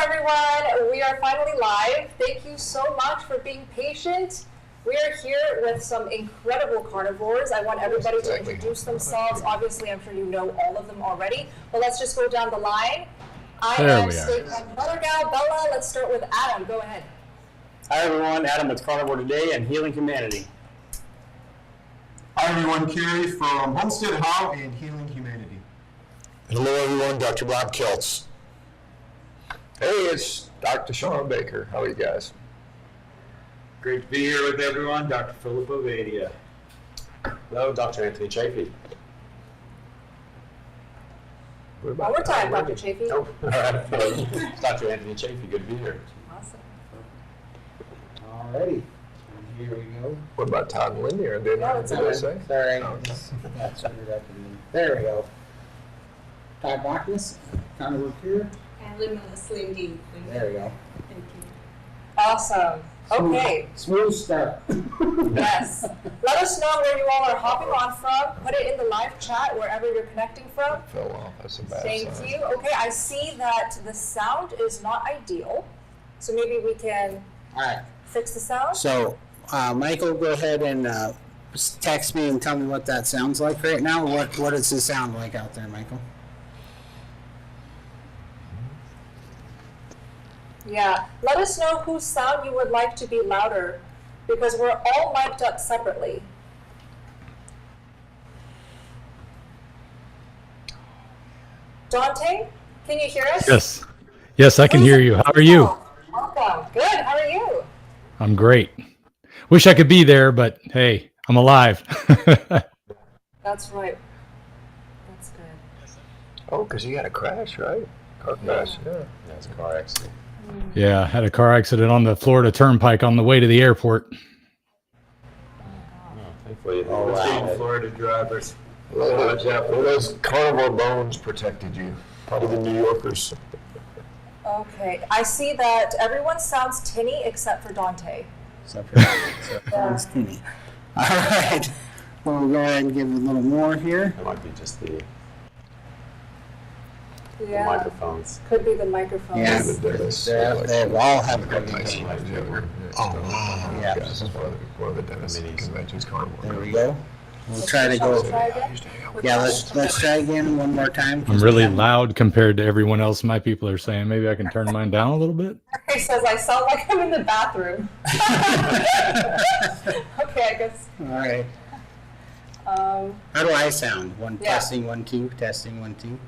everyone. We are finally live. Thank you so much for being patient. We are here with some incredible carnivores. I want everybody to introduce themselves. Obviously, I'm sure you know all of them already, but let's just go down the line. I am Steak and Butter Gal Bella. Let's start with Adam. Go ahead. Hi everyone, Adam with Carnivore Today and Healing Humanity. Hi everyone, Kerry from Homestead How and Healing Humanity. Hello everyone, Dr. Bob Kiltz. Hey, it's Dr. Shawn Baker. How are you guys? Great to be here with everyone, Dr. Philip Ovadia. Hello, Dr. Anthony Chaffee. One more time, Dr. Chaffee. Oh, all right. Dr. Anthony Chaffee, good to be here. Awesome. Alrighty, here we go. What about Todd and Lindy? Are they not? What did I say? Sorry, Oh, okay. that's screwed up again. There we go. Todd Bockness, Carnivore here. And Lindy. There we go. Thank you. Awesome. Okay. Smooth start. Yes. Let us know where you all are hopping on from. Put it in the live chat wherever you're connecting from. Fell off. That's a bad Thank sign. you. Okay, I see that the sound is not ideal, so maybe we can Alright, fix the sound. so Michael, go ahead and text me and tell me what that sounds like right now. What does it sound like out there, Michael? Yeah. Let us know whose sound you would like to be louder, because we're all mic'd up separately. Dante, can you hear us? Yes. Yes, I can hear you. How are you? Welcome. Good. How are you? I'm great. Wish I could be there, but hey, I'm alive. That's right. That's good. Oh, because you had a crash, right? Car crash, yeah. Yeah, it's a car accident. Yeah, I had a car accident on the Florida Turnpike on the way to the airport. Thankfully, Florida drivers. Well, those carnivore bones protected you. Probably the New Yorkers. Okay. I see that everyone sounds tinny except for Dante. That's skinny. Alright, we'll go ahead and give it a little more here. It might be just the Yeah. microphones. Could be the microphone. Yeah. They all have Got nice lives ever. Oh, wow. Yeah. This is one of the dentist conventions, carnivore. There we go. We'll try to go. Try again? Yeah, let's try again one more time. I'm really loud compared to everyone else. My people are saying maybe I can turn mine down a little bit. He says I sound like I'm in the bathroom. Okay, I guess. All right. How do I sound? One Yeah. testing, 1 2, testing 1 2,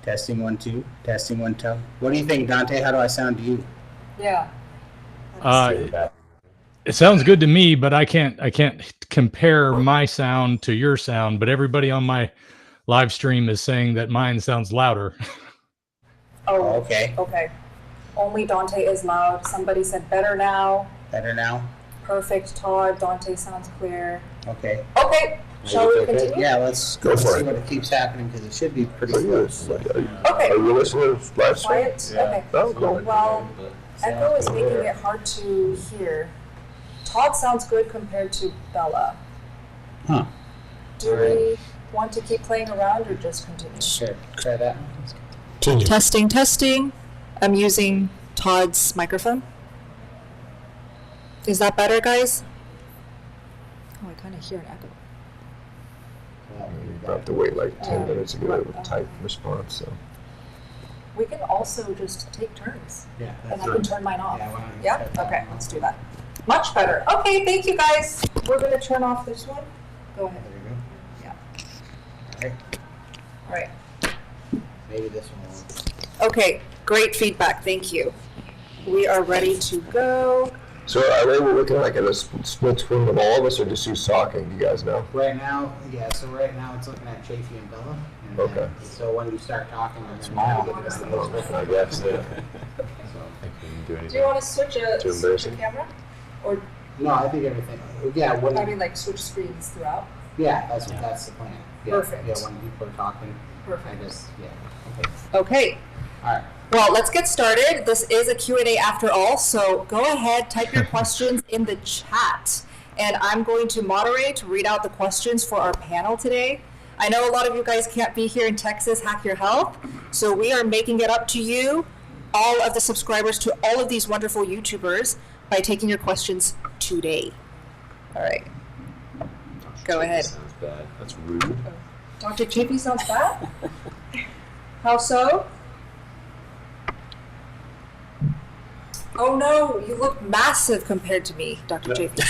testing 1 2, testing 1 2. What do you think, Dante? How do I sound to you? Yeah. It sounds good to me, but I can't compare my sound to your sound. But everybody on my live stream is saying that mine sounds louder. Oh, Okay. okay. Only Dante is loud. Somebody said better now. Better now? Perfect, Todd. Dante sounds clear. Okay. Okay. Shall we okay? continue? Yeah, let's Go for see it. what it keeps happening because it should be pretty Are you, close. Okay. are you listening to live stream? Quiet. Okay. Oh, cool. Well, echo is making it hard to hear. Todd sounds good compared to Bella. Huh. Do we want to keep playing around or just continue? Sure. Try that. Testing, testing. I'm using Todd's microphone. Is that better, guys? Oh, I kind of hear an echo. You have to wait like 10 minutes to get a type response. So. We can also just take turns, Yeah. and I can turn mine off. Yeah, why don't you Yeah? set that Okay, up? let's do that. Much better. Okay, thank you, guys. We're going to turn off this one. Go ahead. There Yeah. you go. All right. All right. Maybe this one will. Okay, great feedback. Thank you. We are ready to go. So are they looking like at a split screen of all of us, or just you talking? Do you guys know? Right now, yeah, so right now it's looking at Chaffee and Bella. And Okay. then, so when you start talking, you're Smile. gonna get I guess. Yeah. Do you want to switch Too switch embarrassing. the camera? Or, No, I think everything, yeah, when, I mean, like, switch screens throughout? yeah, that's the plan. Yeah, Perfect. Yeah, when people are talking, I Perfect. just, yeah, okay, Okay. all right. Well, let's get started. This is a Q&A after all, so go ahead, type your questions in the chat. And I'm going to moderate, read out the questions for our panel today. I know a lot of you guys can't be here in Texas, Hack Your Health, so we are making it up to you all of the subscribers to all of these wonderful YouTubers by taking your questions today. All right. Go ahead. Sounds bad. That's rude. Dr. Chaffee sounds bad? How so? Oh no, you look massive compared to me, Dr. Chaffee.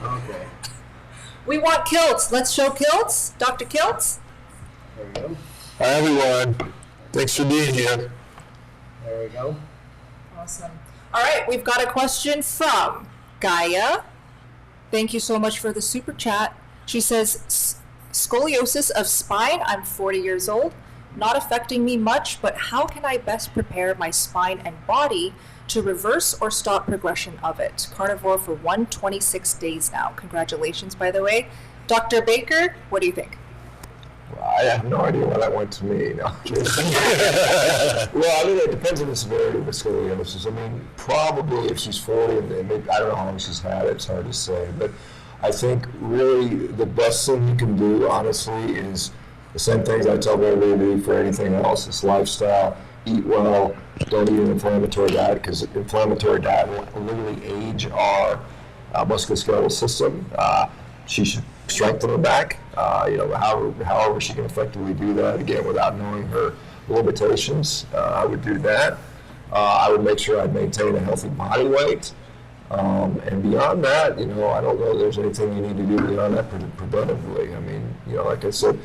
Okay. We want Kiltz. Let's show Kiltz. Dr. Kiltz. There we go. Hi, everyone. Thanks for being here. There we go. Awesome. All right, we've got a question from Gaia. Thank you so much for the super chat. She says, scoliosis of spine. I'm 40 years old. Not affecting me much, but how can I best prepare my spine and body to reverse or stop progression of it? Carnivore for 126 days now. Congratulations, by the way. Dr. Baker, what do you think? Well, I have no idea why that went to me. No, I'm kidding. Well, I mean, it depends on the severity of the scoliosis. I mean, probably if she's 40, and maybe, I don't know how long she's had it, it's hard to say. But I think really the best thing you can do, honestly, is the same things I tell everybody to do for anything else. It's lifestyle, eat well, don't eat an inflammatory diet, because inflammatory diet will literally age our musculoskeletal system. She should strengthen her back, however she can effectively do that, again, without knowing her limitations. I would do that. I would make sure I maintain a healthy body weight. And beyond that, I don't know if there's anything you need to do beyond that preventively. I mean, like I said,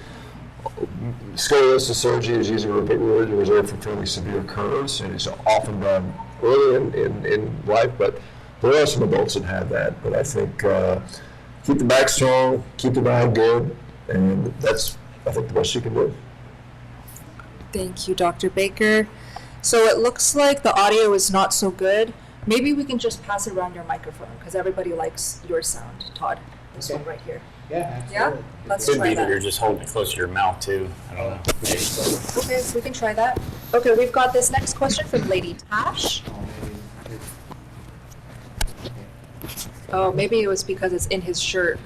scoliosis surgery is usually reserved for fairly severe curves, and it's often done early in life, but there are some adults that have that. But I think keep the back strong, keep the mind good, and that's, I think, the best you can do. Thank you, Dr. Baker. So it looks like the audio is not so good. Maybe we can just pass it around your microphone, because everybody likes your sound, Todd. This one right here. Yeah, Yeah? Let's Could try be that you're that. just holding it close to your mouth too. I don't know. Okay, so we can try that. Okay, we've got this next question from Lady Tash. Oh, maybe it was because it's in his shirt.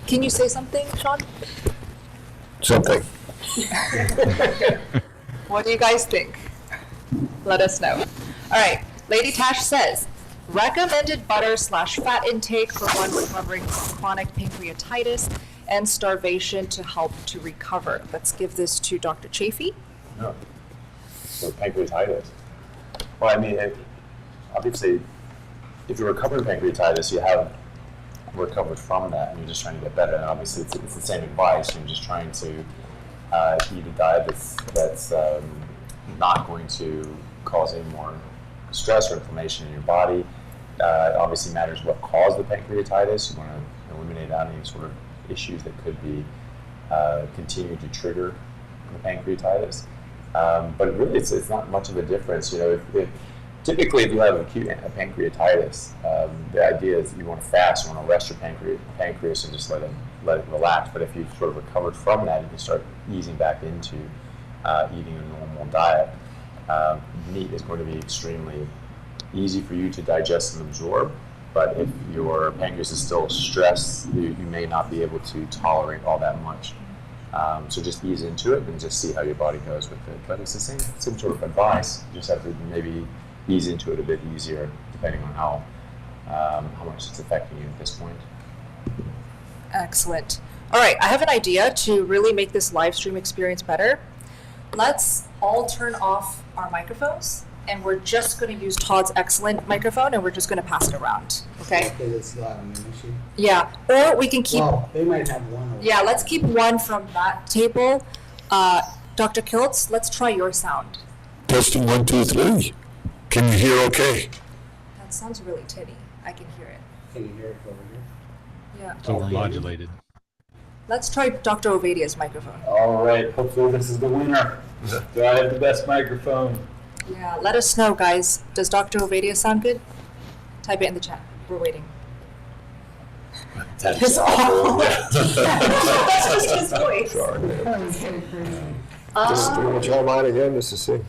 Can you say something, Shawn? Something. What do you guys think? Let us know. All right, Lady Tash says, recommended butter/fat intake for one recovering from chronic pancreatitis and starvation to help to recover. Let's give this to Dr. Chaffee. No. So pancreatitis. Well, I mean, obviously, if you're recovering pancreatitis, you have recovered from that, and you're just trying to get better. And obviously, it's the same advice. You're just trying to eat a diet that's not going to cause any more stress or inflammation in your body. It obviously matters what caused the pancreatitis. You want to eliminate any sort of issues that could be continue to trigger the pancreatitis. But really, it's not much of a difference. Typically, if you have acute pancreatitis, the idea is you want to fast, you want to rest your pancreas and just let it relax. But if you've sort of recovered from that, you can start easing back into eating a normal diet. Meat is going to be extremely easy for you to digest and absorb, but if your pancreas is still stressed, you may not be able to tolerate all that much. So just ease into it and just see how your body goes with it. But it's the same sort of advice. You just have to maybe ease into it a bit easier, depending on how much it's affecting you at this point. Excellent. All right, I have an idea to really make this live stream experience better. Let's all turn off our microphones, and we're just going to use Todd's excellent microphone, and we're just going to pass it around. Okay? Okay, it's not an issue. Yeah. Or we can keep. Well, they might have one. Yeah, let's keep one from that table. Dr. Kiltz, let's try your sound. Testing 1, 2, 3. Can you hear okay? That sounds really tinny. I can hear it. Can you hear it over here? Yeah. It's overmodulated. Let's try Dr. Ovadia's microphone. All right, hopefully this is the winner. Do I have the best microphone? Yeah, let us know, guys. Does Dr. Ovadia sound good? Type it in the chat. We're waiting. That's It's awful. That's just his voice. Sorry, man. Just do what y'all mind again, just to see.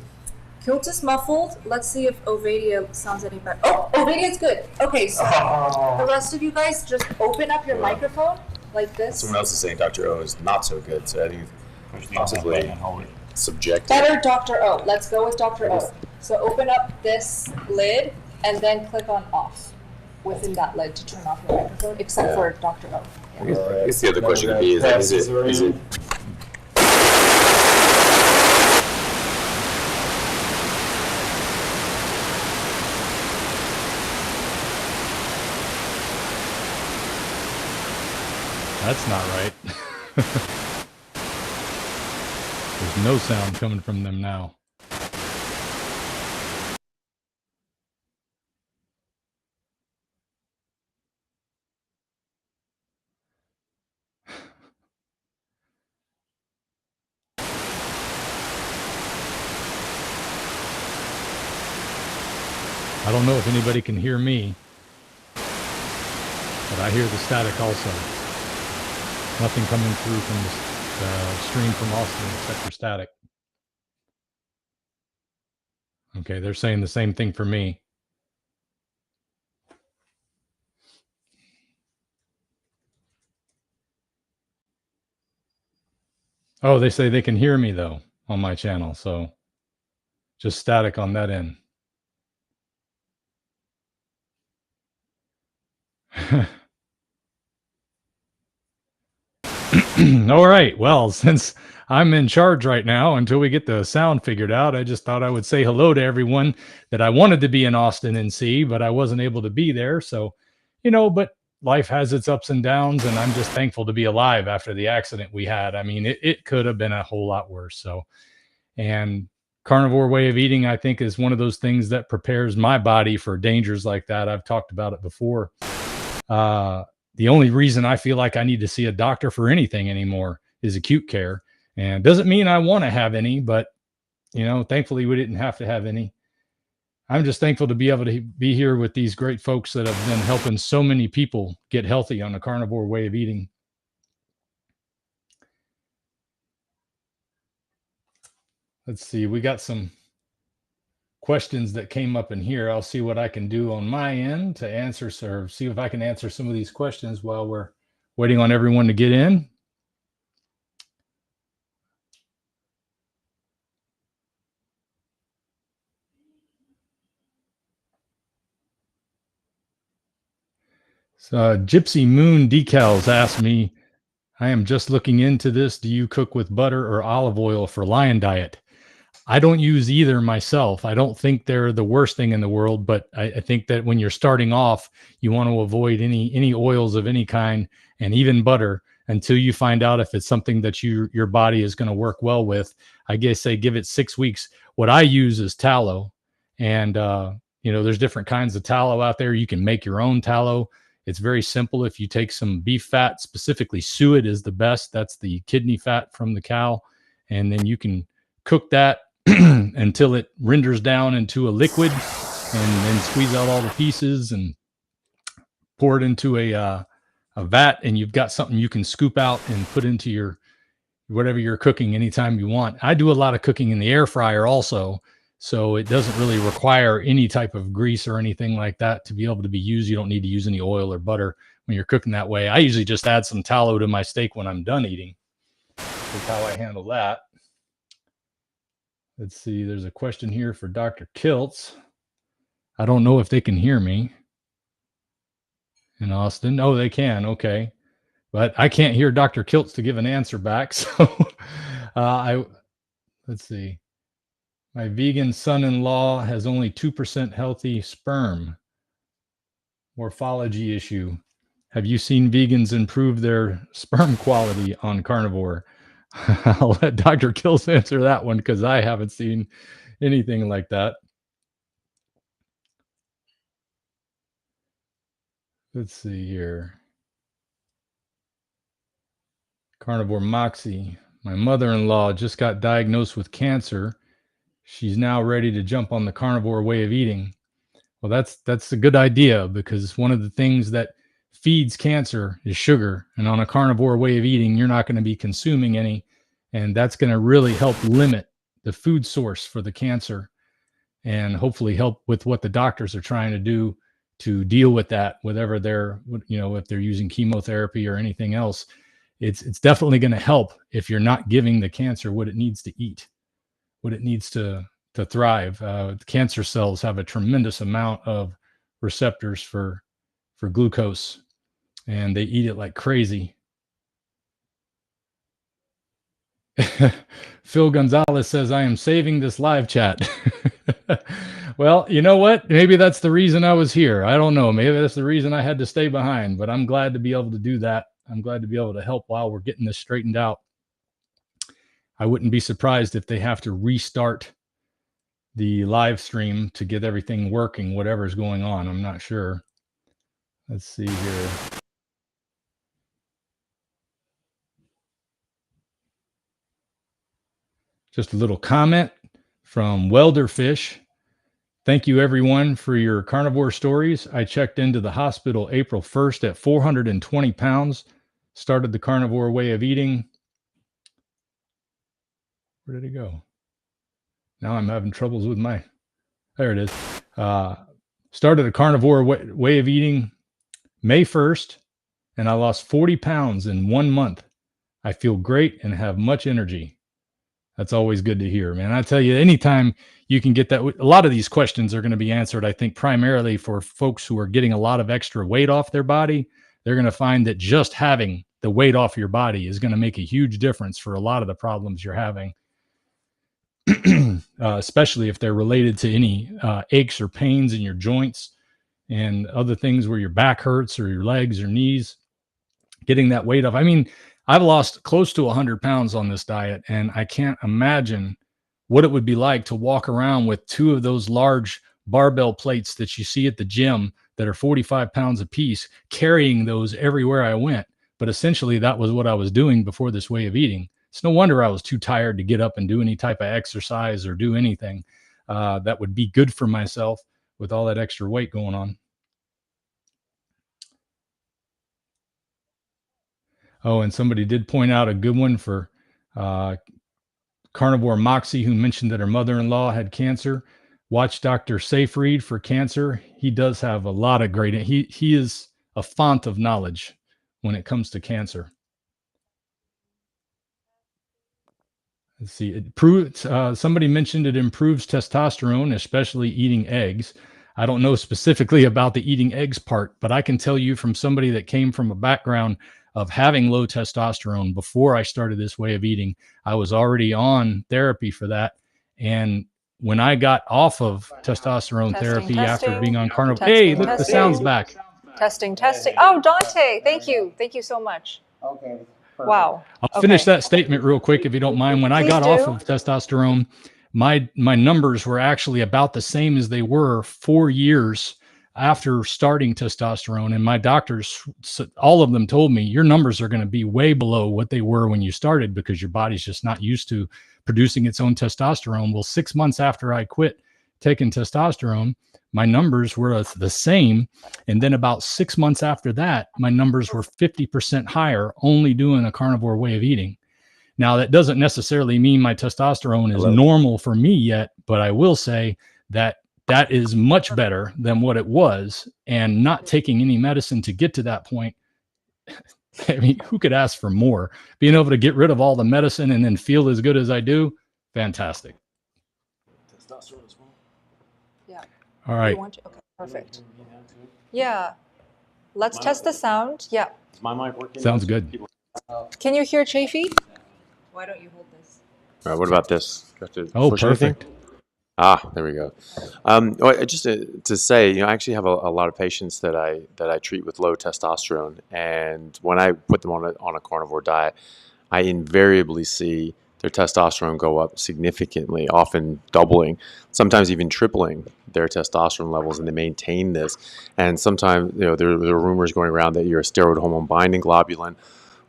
Kiltz is muffled. Let's see if Ovadia sounds any better. Oh, Ovadia's good. Okay, so the rest of you guys just open up your microphone like this. Someone else is saying Dr. O is not so good, so I think possibly subjective. Better Dr. O. Let's go with Dr. O. So open up this lid and then click on off within that lid to turn off your microphone, except for Dr. O. I guess the other question could be, is it That's not right. There's no sound coming from them now. I don't know if anybody can hear me, but I hear the static also. Nothing coming through from the stream from Austin except for static. Okay, they're saying the same thing for me. Oh, they say they can hear me though on my channel, so just static on that end. All right. Well, since I'm in charge right now, until we get the sound figured out, I just thought I would say hello to everyone that I wanted to be in Austin and see, but I wasn't able to be there. So, but life has its ups and downs, and I'm just thankful to be alive after the accident we had. I mean, it could have been a whole lot worse. So, and carnivore way of eating, I think, is one of those things that prepares my body for dangers like that. I've talked about it before. The only reason I feel like I need to see a doctor for anything anymore is acute care. And doesn't mean I want to have any, but, thankfully we didn't have to have any. I'm just thankful to be able to be here with these great folks that have been helping so many people get healthy on a carnivore way of eating. Let's see, we got some questions that came up in here. I'll see what I can do on my end to answer, or see if I can answer some of these questions while we're waiting on everyone to get in. So Gypsy Moon Decals asked me, I am just looking into this. Do you cook with butter or olive oil for Lion Diet? I don't use either myself. I don't think they're the worst thing in the world, but I think that when you're starting off, you want to avoid any oils of any kind, and even butter, until you find out if it's something that your body is going to work well with. I guess they give it 6 weeks. What I use is tallow, and there's different kinds of tallow out there. You can make your own tallow. It's very simple. If you take some beef fat, specifically suet is the best. That's the kidney fat from the cow, and then you can cook that until it renders down into a liquid, and then squeeze out all the pieces and pour it into a vat, and you've got something you can scoop out and put into your whatever you're cooking anytime you want. I do a lot of cooking in the air fryer also, so it doesn't really require any type of grease or anything like that to be able to be used. You don't need to use any oil or butter when you're cooking that way. I usually just add some tallow to my steak when I'm done eating. That's how I handle that. Let's see, there's a question here for Dr. Kiltz. I don't know if they can hear me in Austin. Oh, they can. Okay. But I can't hear Dr. Kiltz to give an answer back. So let's see. My vegan son-in-law has only 2% healthy sperm. Morphology issue. Have you seen vegans improve their sperm quality on carnivore? I'll let Dr. Kiltz answer that one because I haven't seen anything like that. Let's see here. Carnivore Moxie. My mother-in-law just got diagnosed with cancer. She's now ready to jump on the carnivore way of eating. Well, that's a good idea, because one of the things that feeds cancer is sugar. And on a carnivore way of eating, you're not going to be consuming any. And that's going to really help limit the food source for the cancer, and hopefully help with what the doctors are trying to do to deal with that, whatever they're, if they're using chemotherapy or anything else. it's definitely going to help if you're not giving the cancer what it needs to eat, what it needs to thrive. Cancer cells have a tremendous amount of receptors for glucose, and they eat it like crazy. Phil Gonzalez says, I am saving this live chat. Well, you know what? Maybe that's the reason I was here. I don't know. Maybe that's the reason I had to stay behind, but I'm glad to be able to do that. I'm glad to be able to help while we're getting this straightened out. I wouldn't be surprised if they have to restart the live stream to get everything working, whatever's going on. I'm not sure. Let's see here. Just a little comment from Welderfish. Thank you, everyone, for your carnivore stories. I checked into the hospital April 1st at 420 pounds, started the carnivore way of eating. Where did it go? Now I'm having troubles with my, there it is. Started a carnivore way of eating May 1st, and I lost 40 pounds in 1 month. I feel great and have much energy. That's always good to hear, man. I tell you, anytime you can get that, a lot of these questions are going to be answered, I think, primarily for folks who are getting a lot of extra weight off their body. They're going to find that just having the weight off your body is going to make a huge difference for a lot of the problems you're having, especially if they're related to any aches or pains in your joints and other things where your back hurts or your legs or knees. Getting that weight off. I mean, I've lost close to 100 pounds on this diet, and I can't imagine what it would be like to walk around with 2 of those large barbell plates that you see at the gym that are 45 pounds a piece, carrying those everywhere I went. But essentially, that was what I was doing before this way of eating. It's no wonder I was too tired to get up and do any type of exercise or do anything that would be good for myself with all that extra weight going on. Oh, and somebody did point out a good one for Carnivore Moxie, who mentioned that her mother-in-law had cancer. Watch Dr. Safe Read for cancer. He does have a lot of great, he is a font of knowledge when it comes to cancer. Let's see, it proves, somebody mentioned it improves testosterone, especially eating eggs. I don't know specifically about the eating eggs part, but I can tell you from somebody that came from a background of having low testosterone before I started this way of eating. I was already on therapy for that. And when I got off of testosterone therapy after being on carnivore, hey, look, the sound's back. Testing. Oh, Dante, thank you. Thank you so much. Okay. Wow. I'll finish that statement real quick, if you don't mind. When I got off of testosterone, my numbers were actually about the same as they were 4 years after starting testosterone. And my doctors, all of them told me, your numbers are going to be way below what they were when you started because your body's just not used to producing its own testosterone. Well, 6 months after I quit taking testosterone, my numbers were the same. And then about 6 months after that, my numbers were 50% higher, only doing a carnivore way of eating. Now, that doesn't necessarily mean my testosterone is normal for me yet, but I will say that that is much better than what it was, and not taking any medicine to get to that point. I mean, who could ask for more? Being able to get rid of all the medicine and then feel as good as I do, fantastic. Testosterone as well. Yeah. All right. Okay, perfect. Yeah. Let's test the sound. Yeah. Is my mic working? Sounds good. Can you hear Chaffee? Why don't you hold this? All right, what about this? Oh, perfect. There we go. Just to say, I actually have a lot of patients that I treat with low testosterone, and when I put them on a carnivore diet, I invariably see their testosterone go up significantly, often doubling, sometimes even tripling their testosterone levels, and they maintain this. And sometimes, there are rumors going around that your steroid hormone binding globulin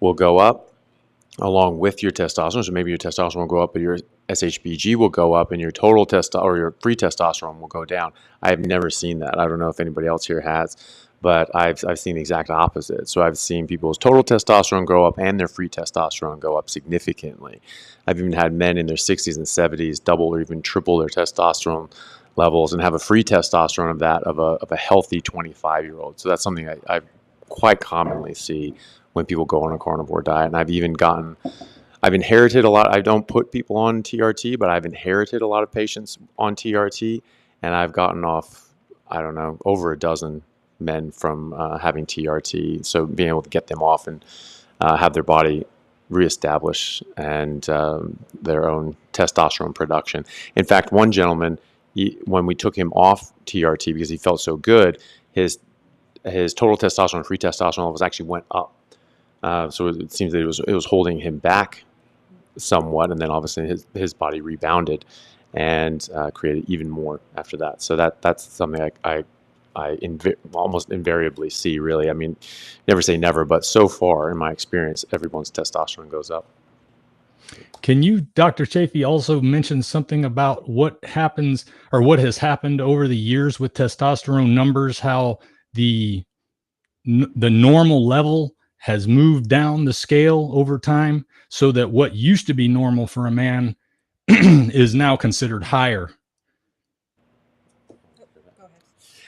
will go up along with your testosterone. So maybe your testosterone will go up, but your SHBG will go up, and your total or your free testosterone will go down. I have never seen that. I don't know if anybody else here has, but I've seen the exact opposite. So I've seen people's total testosterone go up and their free testosterone go up significantly. I've even had men in their 60s and 70s double or even triple their testosterone levels and have a free testosterone of a healthy 25-year-old. So that's something I quite commonly see when people go on a carnivore diet. And I've inherited a lot. I don't put people on TRT, but I've inherited a lot of patients on TRT, and I've gotten off, I don't know, over a dozen men from having TRT. So being able to get them off and have their body reestablish and their own testosterone production. In fact, one gentleman, when we took him off TRT because he felt so good, his total testosterone, free testosterone levels actually went up. So it seems that it was holding him back somewhat, and then obviously his body rebounded and created even more after that. So that's something I almost invariably see, really. I mean, never say never, but so far in my experience, everyone's testosterone goes up. Can you, Dr. Chaffee, also mention something about what happens or what has happened over the years with testosterone numbers, how the normal level has moved down the scale over time so that what used to be normal for a man is now considered higher?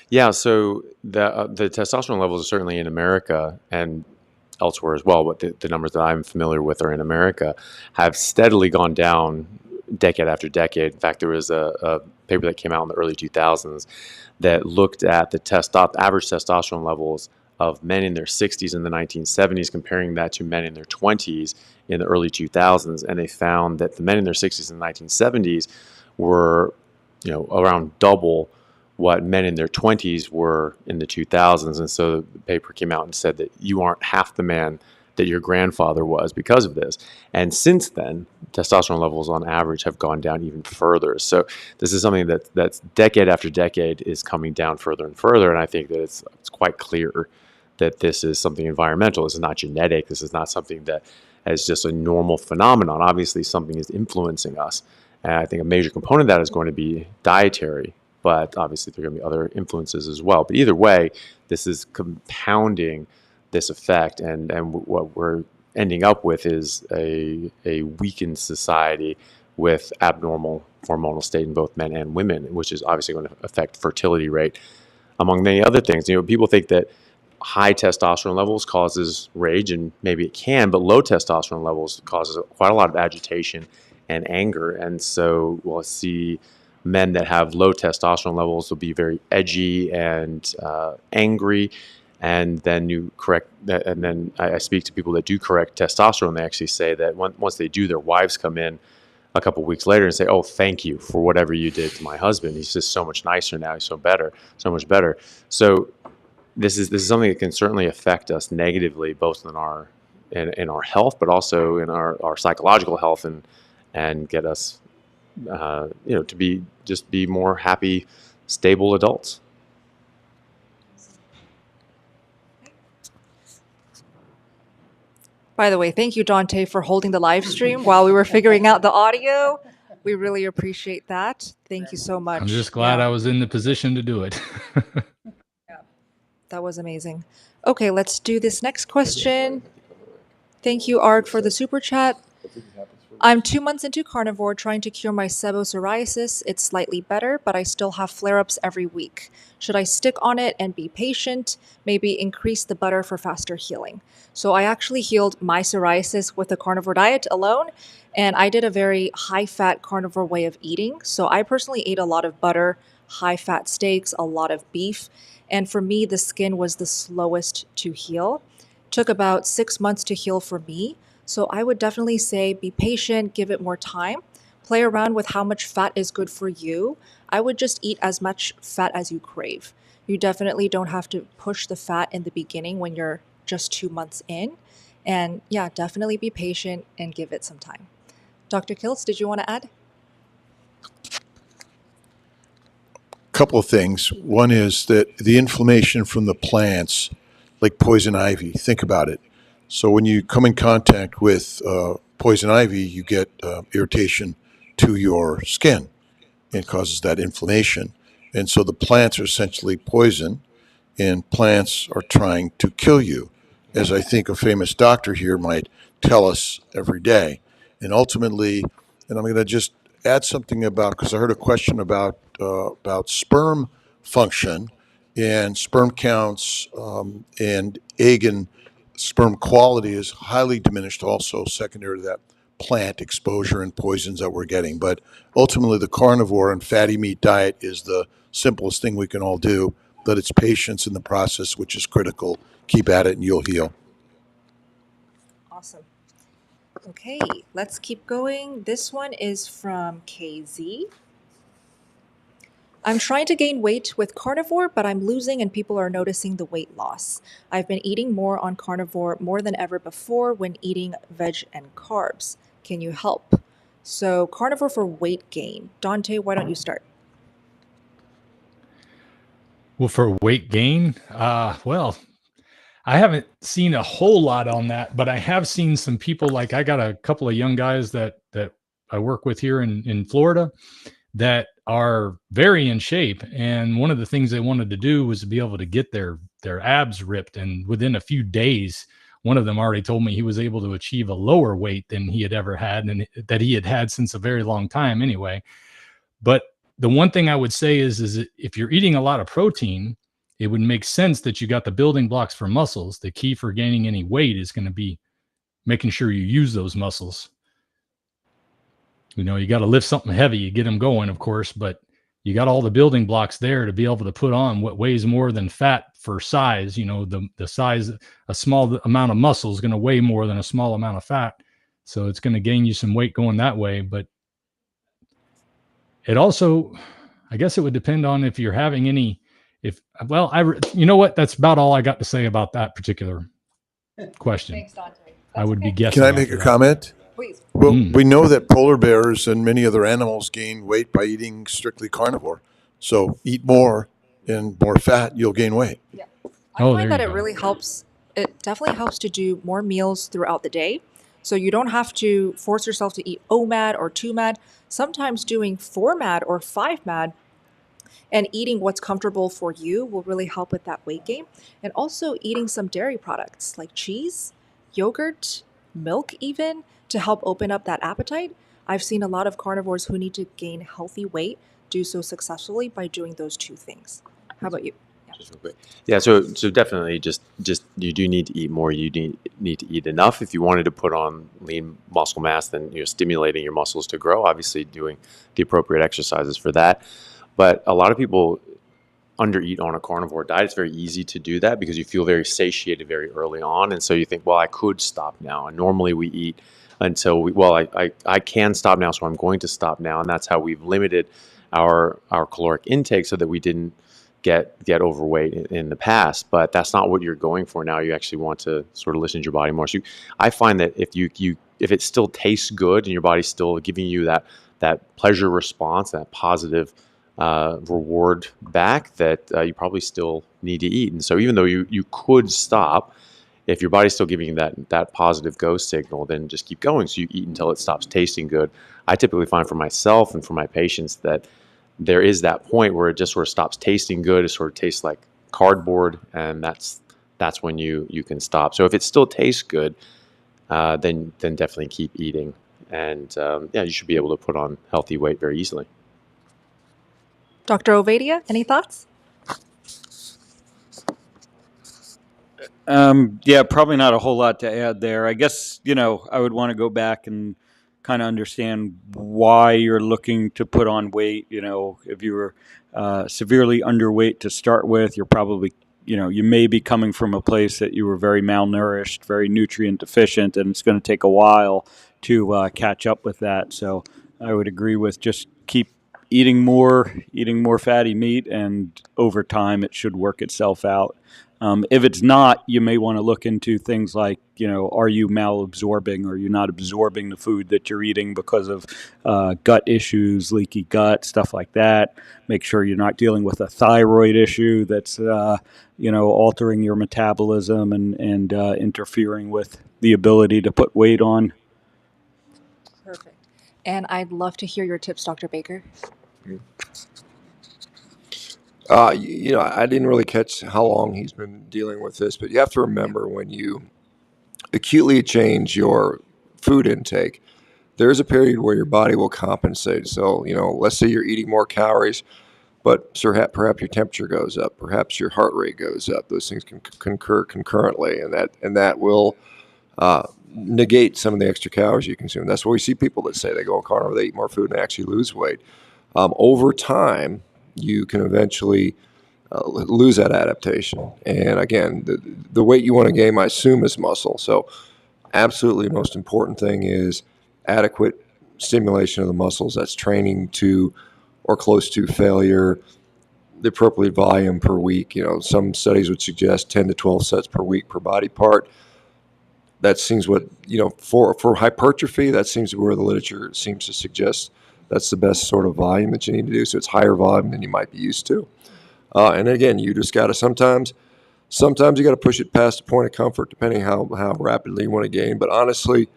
Yeah, so the testosterone levels are certainly in America and elsewhere as well, but the numbers that I'm familiar with are in America, have steadily gone down decade after decade. In fact, there was a paper that came out in the early 2000s that looked at the average testosterone levels of men in their 60s in the 1970s, comparing that to men in their 20s in the early 2000s, and they found that the men in their 60s in the 1970s were, around double what men in their 20s were in the 2000s. And so the paper came out and said that you aren't half the man that your grandfather was because of this. And since then, testosterone levels on average have gone down even further. So this is something that's decade after decade is coming down further and further. And I think that it's quite clear that this is something environmental. This is not genetic. This is not something that is just a normal phenomenon. Obviously, something is influencing us. And I think a major component of that is going to be dietary. But obviously, there are going to be other influences as well. But either way, this is compounding this effect. And what we're ending up with is a weakened society with abnormal hormonal state in both men and women, which is obviously going to affect fertility rate, among many other things. People think that high testosterone levels causes rage, and maybe it can, but low testosterone levels causes quite a lot of agitation and anger. And so we'll see men that have low testosterone levels will be very edgy and angry. And then I speak to people that do correct testosterone. They actually say that once they do, their wives come in a couple of weeks later and say, "Oh, thank you for whatever you did to my husband. He's just so much nicer now. He's so much better." So this is something that can certainly affect us negatively, both in our health, but also in our psychological health, and get us to be more happy, stable adults. By the way, thank you, Dante, for holding the live stream while we were figuring out the audio. We really appreciate that. Thank you so much. I'm just glad I was in the position to do it. That was amazing. Okay, let's do this next question. Thank you, Art, for the super chat. I'm 2 months into carnivore, trying to cure my sebopsoriasis. It's slightly better, but I still have flare-ups every week. Should I stick on it and be patient? Maybe increase the butter for faster healing. So I actually healed my psoriasis with the carnivore diet alone, and I did a very high-fat carnivore way of eating. So I personally ate a lot of butter, high-fat steaks, a lot of beef, and for me, the skin was the slowest to heal. Took about 6 months to heal for me. So I would definitely say be patient, give it more time, play around with how much fat is good for you. I would just eat as much fat as you crave. You definitely don't have to push the fat in the beginning when you're just 2 months in. And yeah, definitely be patient and give it some time. Dr. Kiltz, did you want to add? Couple of things. One is that the inflammation from the plants, like poison ivy, think about it. So when you come in contact with poison ivy, you get irritation to your skin and causes that inflammation. And so the plants are essentially poison, and plants are trying to kill you, as I think a famous doctor here might tell us every day. And ultimately, and I'm going to just add something about, because I heard a question about sperm function and sperm counts and egg and sperm quality is highly diminished also secondary to that plant exposure and poisons that we're getting. But ultimately, the carnivore and fatty meat diet is the simplest thing we can all do. But it's patience in the process, which is critical. Keep at it and you'll heal. Awesome. Okay, let's keep going. This one is from KZ. I'm trying to gain weight with carnivore, but I'm losing and people are noticing the weight loss. I've been eating more on carnivore more than ever before when eating veg and carbs. Can you help? So carnivore for weight gain. Dante, why don't you start? Well, for weight gain, well, I haven't seen a whole lot on that, but I have seen some people, like I got a couple of young guys that I work with here in Florida that are very in shape. And one of the things they wanted to do was to be able to get their abs ripped. And within a few days, one of them already told me he was able to achieve a lower weight than he had ever had, and that he had had since a very long time anyway. But the one thing I would say is that if you're eating a lot of protein, it would make sense that you got the building blocks for muscles. The key for gaining any weight is going to be making sure you use those muscles. You know, you got to lift something heavy, you get them going, of course, but you got all the building blocks there to be able to put on what weighs more than fat for size. You know, the size, a small amount of muscle is going to weigh more than a small amount of fat. So it's going to gain you some weight going that way. But it also, I guess it would depend on if you're having any, you know what? That's about all I got to say about that particular question. Thanks, Dante. I would be guessing. Can I make a comment? Please. Well, we know that polar bears and many other animals gain weight by eating strictly carnivore. So eat more and more fat, you'll gain weight. Yeah. I find that it really helps. It definitely helps to do more meals throughout the day. So you don't have to force yourself to eat OMAD or 2MAD. Sometimes doing 4MAD or 5MAD and eating what's comfortable for you will really help with that weight gain. And also eating some dairy products like cheese, yogurt, milk even, to help open up that appetite. I've seen a lot of carnivores who need to gain healthy weight do so successfully by doing those two things. How about you? Yeah, so definitely just you do need to eat more. You need to eat enough. If you wanted to put on lean muscle mass, then you're stimulating your muscles to grow, obviously doing the appropriate exercises for that. But a lot of people undereat on a carnivore diet. It's very easy to do that because you feel very satiated very early on. And so you think, well, I could stop now. And normally we eat until I can stop now, so I'm going to stop now. And that's how we've limited our caloric intake so that we didn't get overweight in the past. But that's not what you're going for now. You actually want to sort of listen to your body more. So I find that if it still tastes good and your body's still giving you that pleasure response, that positive reward back, that you probably still need to eat. And so even though you could stop, if your body's still giving you that positive go signal, then just keep going. So you eat until it stops tasting good. I typically find for myself and for my patients that there is that point where it just sort of stops tasting good. It sort of tastes like cardboard, and that's when you can stop. So if it still tastes good, then definitely keep eating. And you should be able to put on healthy weight very easily. Dr. Ovadia, any thoughts? Probably not a whole lot to add there. I guess, I would want to go back and kind of understand why you're looking to put on weight. If you were severely underweight to start with, you're probably, you may be coming from a place that you were very malnourished, very nutrient deficient, and it's going to take a while to catch up with that. So I would agree with just keep eating more fatty meat, and over time it should work itself out. If it's not, you may want to look into things like, are you malabsorbing? Are you not absorbing the food that you're eating because of gut issues, leaky gut, stuff like that? Make sure you're not dealing with a thyroid issue that's, altering your metabolism and interfering with the ability to put weight on. Perfect. And I'd love to hear your tips, Dr. Baker. I didn't really catch how long he's been dealing with this, but you have to remember when you acutely change your food intake, there's a period where your body will compensate. So, let's say you're eating more calories, but perhaps your temperature goes up, perhaps your heart rate goes up. Those things can concur concurrently, and that will negate some of the extra calories you consume. That's why we see people that say they go on carnivore, they eat more food and actually lose weight. Over time, you can eventually lose that adaptation. And again, the weight you want to gain, I assume, is muscle. So absolutely most important thing is adequate stimulation of the muscles. That's training to or close to failure, the appropriate volume per week. Some studies would suggest 10 to 12 sets per week per body part. That seems for hypertrophy, that seems to be where the literature seems to suggest that's the best sort of volume that you need to do. So it's higher volume than you might be used to. And again, you just got to sometimes you got to push it past the point of comfort, depending how rapidly you want to gain. But honestly,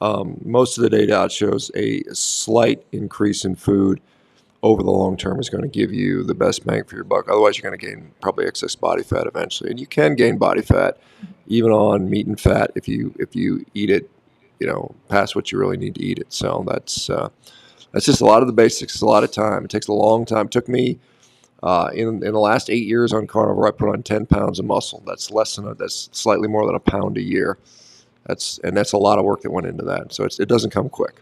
most of the data out shows a slight increase in food over the long term is going to give you the best bang for your buck. Otherwise, you're going to gain probably excess body fat eventually. And you can gain body fat even on meat and fat if you eat it, past what you really need to eat it. So that's just a lot of the basics. It's a lot of time. It takes a long time. It took me in the last 8 years on carnivore, I put on 10 pounds of muscle. That's slightly more than a pound a year. That's a lot of work that went into that. So it doesn't come quick.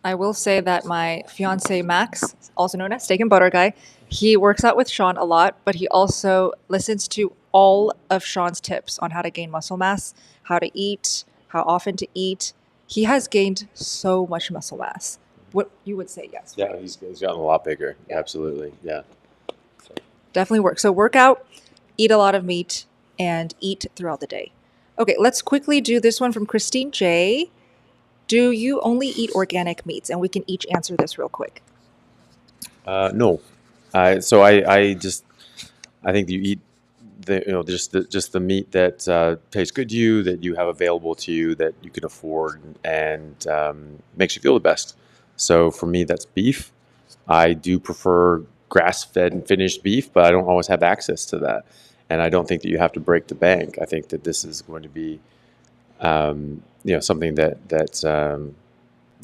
I will say that my fiance Max, also known as Steak and Butter Guy, he works out with Shawn a lot, but he also listens to all of Shawn's tips on how to gain muscle mass, how to eat, how often to eat. He has gained so much muscle mass. What you would say, yes. Yeah, he's gotten a lot bigger. Yeah. Absolutely, yeah. Definitely work. So work out, eat a lot of meat, and eat throughout the day. Okay, let's quickly do this one from Christine J. Do you only eat organic meats? And we can each answer this real quick. No. So I think you eat just the meat that tastes good to you, that you have available to you, that you can afford, and makes you feel the best. So for me, that's beef. I do prefer grass-fed and finished beef, but I don't always have access to that. And I don't think that you have to break the bank. I think that this is going to be something that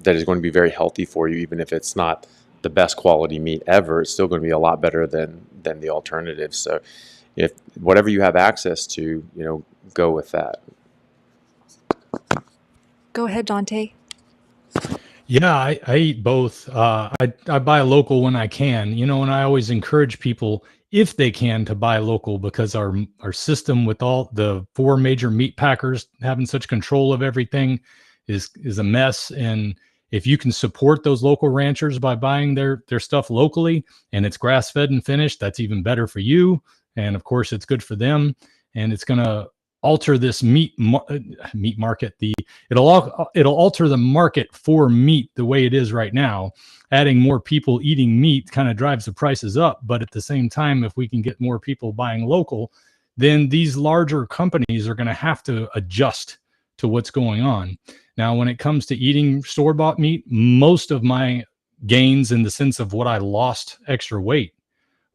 is going to be very healthy for you, even if it's not the best quality meat ever. It's still going to be a lot better than the alternatives. So if whatever you have access to, go with that. Go ahead, Dante. Yeah, I eat both. I buy local when I can, and I always encourage people, if they can, to buy local, because our system with all the 4 major meat packers having such control of everything is a mess. And if you can support those local ranchers by buying their stuff locally, and it's grass fed and finished, that's even better for you. And of course, it's good for them, and it's going to alter this meat market. It'll alter the market for meat the way it is right now. Adding more people eating meat kind of drives the prices up, but at the same time, if we can get more people buying local, then these larger companies are going to have to adjust to what's going on. Now, when it comes to eating store-bought meat, most of my gains, in the sense of what I lost extra weight,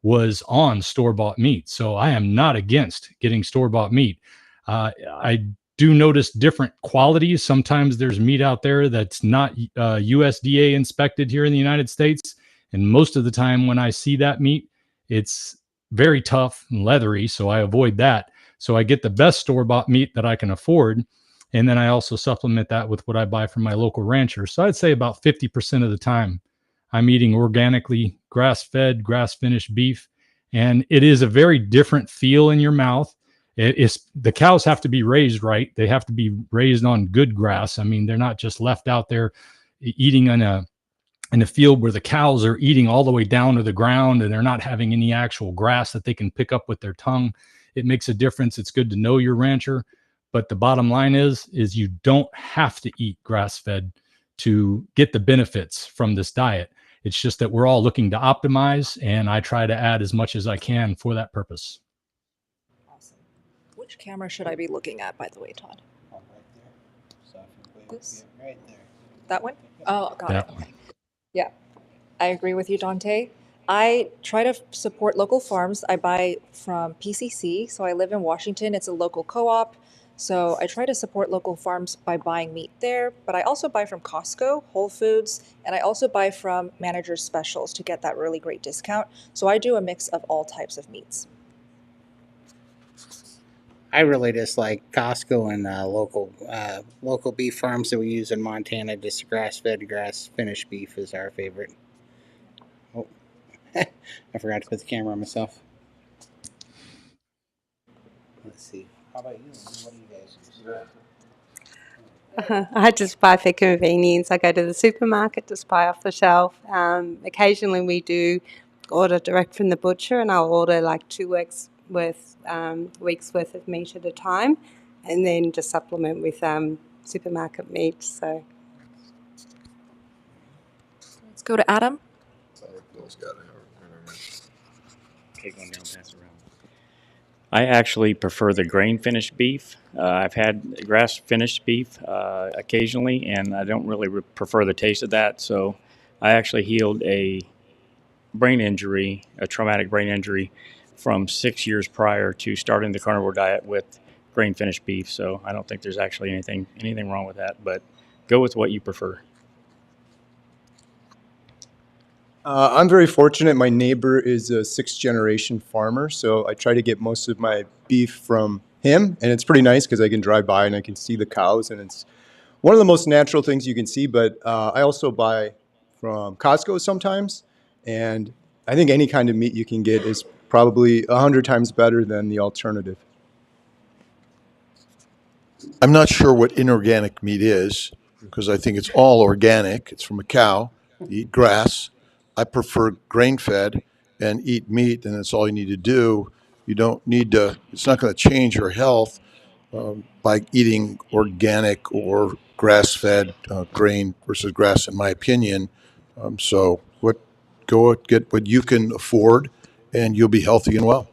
was on store-bought meat. So I am not against getting store-bought meat. I do notice different qualities. Sometimes there's meat out there that's not USDA inspected here in the United States. And most of the time when I see that meat, it's very tough and leathery. So I avoid that. So I get the best store-bought meat that I can afford. And then I also supplement that with what I buy from my local rancher. So I'd say about 50% of the time I'm eating organically grass-fed, grass-finished beef. And it is a very different feel in your mouth. The cows have to be raised right. They have to be raised on good grass. I mean, they're not just left out there eating in a field where the cows are eating all the way down to the ground and they're not having any actual grass that they can pick up with their tongue. It makes a difference. It's good to know your rancher. But the bottom line is you don't have to eat grass-fed to get the benefits from this diet. It's just that we're all looking to optimize, and I try to add as much as I can for that purpose. Awesome. Which camera should I be looking at, by the way, Todd? Right there. So if you This? right there. That one? Oh, got That it. one. Okay. Yeah, I agree with you, Dante. I try to support local farms. I buy from PCC. So I live in Washington. It's a local co-op. So I try to support local farms by buying meat there, but I also buy from Costco, Whole Foods, and I also buy from Manager's Specials to get that really great discount. So I do a mix of all types of meats. I really just like Costco and local beef farms that we use in Montana. Just grass-fed, grass-finished beef is our favorite. Oh, I forgot to put the camera on myself. Let's see. How about you? What do you guys use? I just buy for convenience. I go to the supermarket, just buy off the shelf. Occasionally we do order direct from the butcher, and I'll order like 2 weeks worth of meat at a time, and then just supplement with supermarket meat. So Let's go to Adam. Take one down, pass around. I actually prefer the grain-finished beef. I've had grass-finished beef occasionally, and I don't really prefer the taste of that. So I actually healed a traumatic brain injury from 6 years prior to starting the carnivore diet with grain-finished beef. So I don't think there's actually anything wrong with that, but go with what you prefer. I'm very fortunate. My neighbor is a 6th-generation farmer, so I try to get most of my beef from him, and it's pretty nice because I can drive by and I can see the cows, and it's one of the most natural things you can see. But I also buy from Costco sometimes, and I think any kind of meat you can get is probably 100 times better than the alternative. I'm not sure what inorganic meat is because I think it's all organic. It's from a cow. You eat grass. I prefer grain-fed and eat meat, and that's all you need to do. You don't need to, it's not going to change your health by eating organic or grass-fed grain versus grass, in my opinion. Go get what you can afford, and you'll be healthy and well.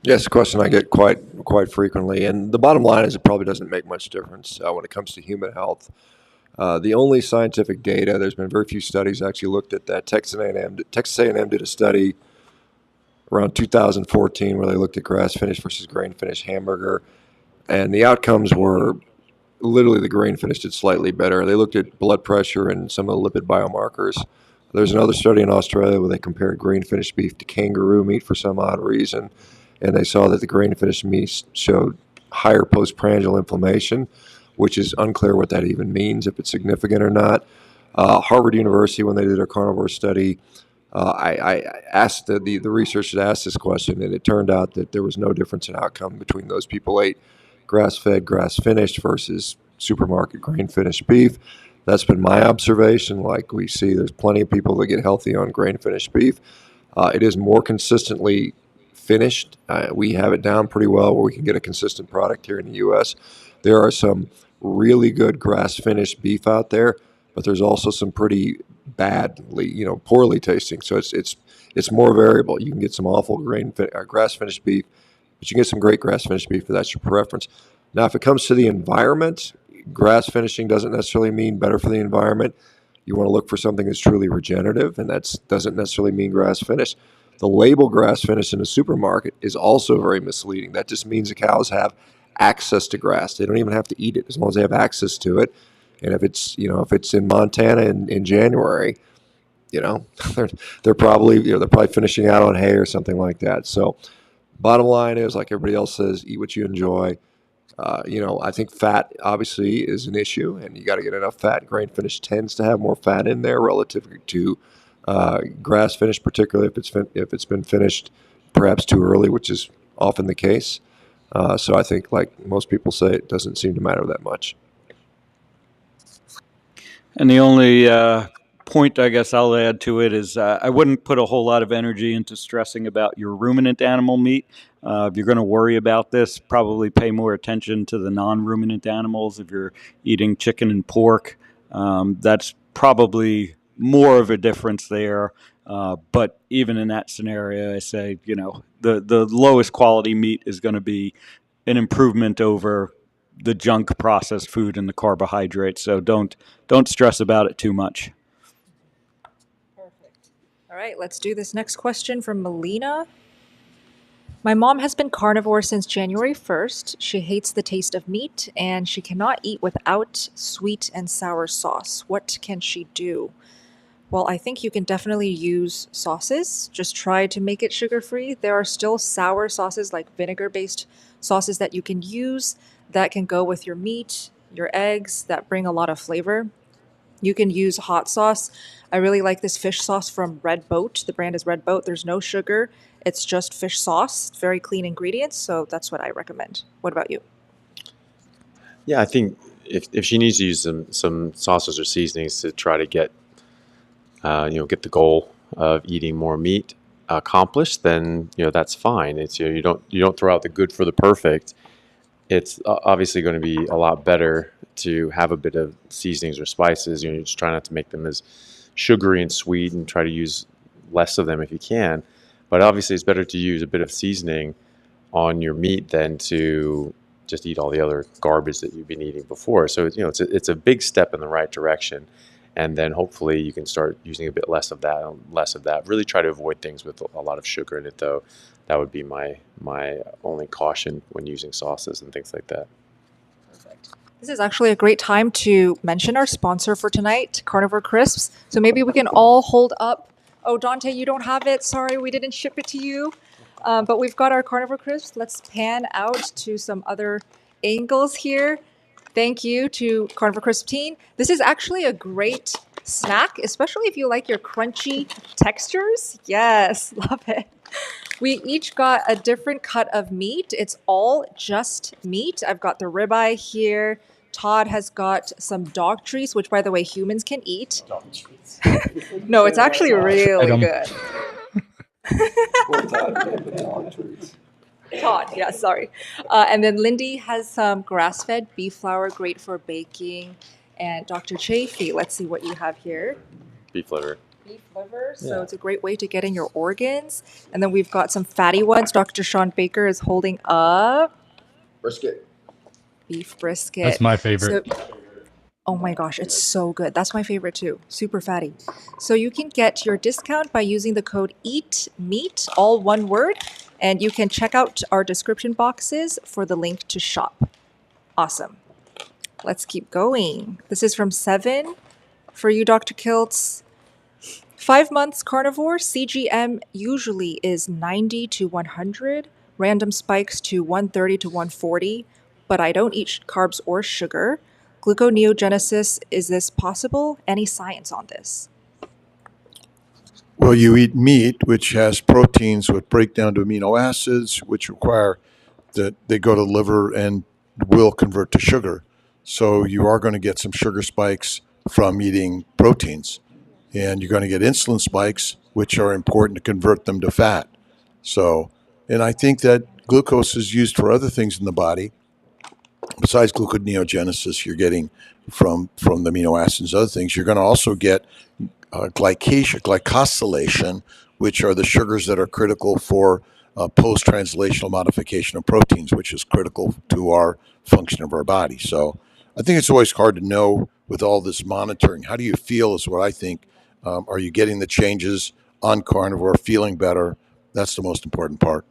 Yes, a question I get quite frequently, and the bottom line is it probably doesn't make much difference when it comes to human health. The only scientific data, there's been very few studies actually looked at that. Texas A&M did a study around 2014 where they looked at grass-finished versus grain-finished hamburger, and the outcomes were literally the grain-finished did slightly better. They looked at blood pressure and some of the lipid biomarkers. There's another study in Australia where they compared grain-finished beef to kangaroo meat for some odd reason, and they saw that the grain-finished meat showed higher postprandial inflammation, which is unclear what that even means, if it's significant or not. Harvard University, when they did their carnivore study, I asked the researchers to ask this question, and it turned out that there was no difference in outcome between those people ate grass-fed, grass-finished versus supermarket grain-finished beef. That's been my observation. Like we see, there's plenty of people that get healthy on grain-finished beef. It is more consistently finished. We have it down pretty well where we can get a consistent product here in the U.S. There are some really good grass-finished beef out there, but there's also some pretty badly, poorly tasting. So it's more variable. You can get some awful grass-finished beef, but you can get some great grass-finished beef if that's your preference. Now, if it comes to the environment, grass finishing doesn't necessarily mean better for the environment. You want to look for something that's truly regenerative, and that doesn't necessarily mean grass-finished. The label grass-finished in a supermarket is also very misleading. That just means the cows have access to grass. They don't even have to eat it as long as they have access to it. And if it's in Montana in January, they're probably finishing out on hay or something like that. So bottom line is, like everybody else says, eat what you enjoy. I think fat obviously is an issue, and you got to get enough fat. Grain finished tends to have more fat in there relative to grass finished, particularly if it's been finished perhaps too early, which is often the case. So I think, like most people say, it doesn't seem to matter that much. And the only point I guess I'll add to it is I wouldn't put a whole lot of energy into stressing about your ruminant animal meat. If you're going to worry about this, probably pay more attention to the non-ruminant animals. If you're eating chicken and pork, that's probably more of a difference there. But even in that scenario, I say, the lowest quality meat is going to be an improvement over the junk processed food and the carbohydrates. So don't stress about it too much. Perfect. All right, let's do this next question from Melina. My mom has been carnivore since January 1st. She hates the taste of meat and she cannot eat without sweet and sour sauce. What can she do? Well, I think you can definitely use sauces. Just try to make it sugar-free. There are still sour sauces like vinegar-based sauces that you can use that can go with your meat, your eggs, that bring a lot of flavor. You can use hot sauce. I really like this fish sauce from Red Boat. The brand is Red Boat. There's no sugar. It's just fish sauce. Very clean ingredients, so that's what I recommend. What about you? Yeah, I think if she needs to use some sauces or seasonings to try to get get the goal of eating more meat accomplished, then that's fine. It's you don't throw out the good for the perfect. It's obviously going to be a lot better to have a bit of seasonings or spices. You just try not to make them as sugary and sweet, and try to use less of them if you can. But obviously, it's better to use a bit of seasoning on your meat than to just eat all the other garbage that you've been eating before. So it's a big step in the right direction. And then hopefully you can start using a bit less of that and less of that. Really try to avoid things with a lot of sugar in it, though. That would be my only caution when using sauces and things like that. This is actually a great time to mention our sponsor for tonight, Carnivore Crisps. So maybe we can all hold up. Oh, Dante, you don't have it. Sorry, we didn't ship it to you. But we've got our Carnivore Crisps. Let's pan out to some other angles here. Thank you to Carnivore Crisp team. This is actually a great snack, especially if you like your crunchy textures. Yes, love it. We each got a different cut of meat. It's all just meat. I've got the ribeye here. Todd has got some dog treats, which, by the way, humans can eat. Dog treats. No, it's actually really good. Todd, yeah, sorry. And then Lindy has some grass-fed beef flour, great for baking. And Dr. Chaffee, let's see what you have here. Beef liver. Beef liver, so it's a great way to get in your organs. And then we've got some fatty ones. Dr. Shawn Baker is holding up Brisket. beef brisket. That's my favorite. Oh my gosh, it's so good. That's my favorite too. Super fatty. So you can get your discount by using the code EATMEAT, all one word, and you can check out our description boxes for the link to shop. Awesome. Let's keep going. This is from 7 for you, Dr. Kiltz. 5 months carnivore, CGM usually is 90 to 100, random spikes to 130 to 140, but I don't eat carbs or sugar. Gluconeogenesis, is this possible? Any science on this? Well, you eat meat, which has proteins which break down to amino acids, which require that they go to the liver and will convert to sugar. So you are going to get some sugar spikes from eating proteins. And you're going to get insulin spikes, which are important to convert them to fat. So, and I think that glucose is used for other things in the body. Besides gluconeogenesis, you're getting from the amino acids, other things. You're going to also get glycosylation, which are the sugars that are critical for post-translational modification of proteins, which is critical to our function of our body. So I think it's always hard to know with all this monitoring. How do you feel is what I think. Are you getting the changes on carnivore, feeling better? That's the most important part.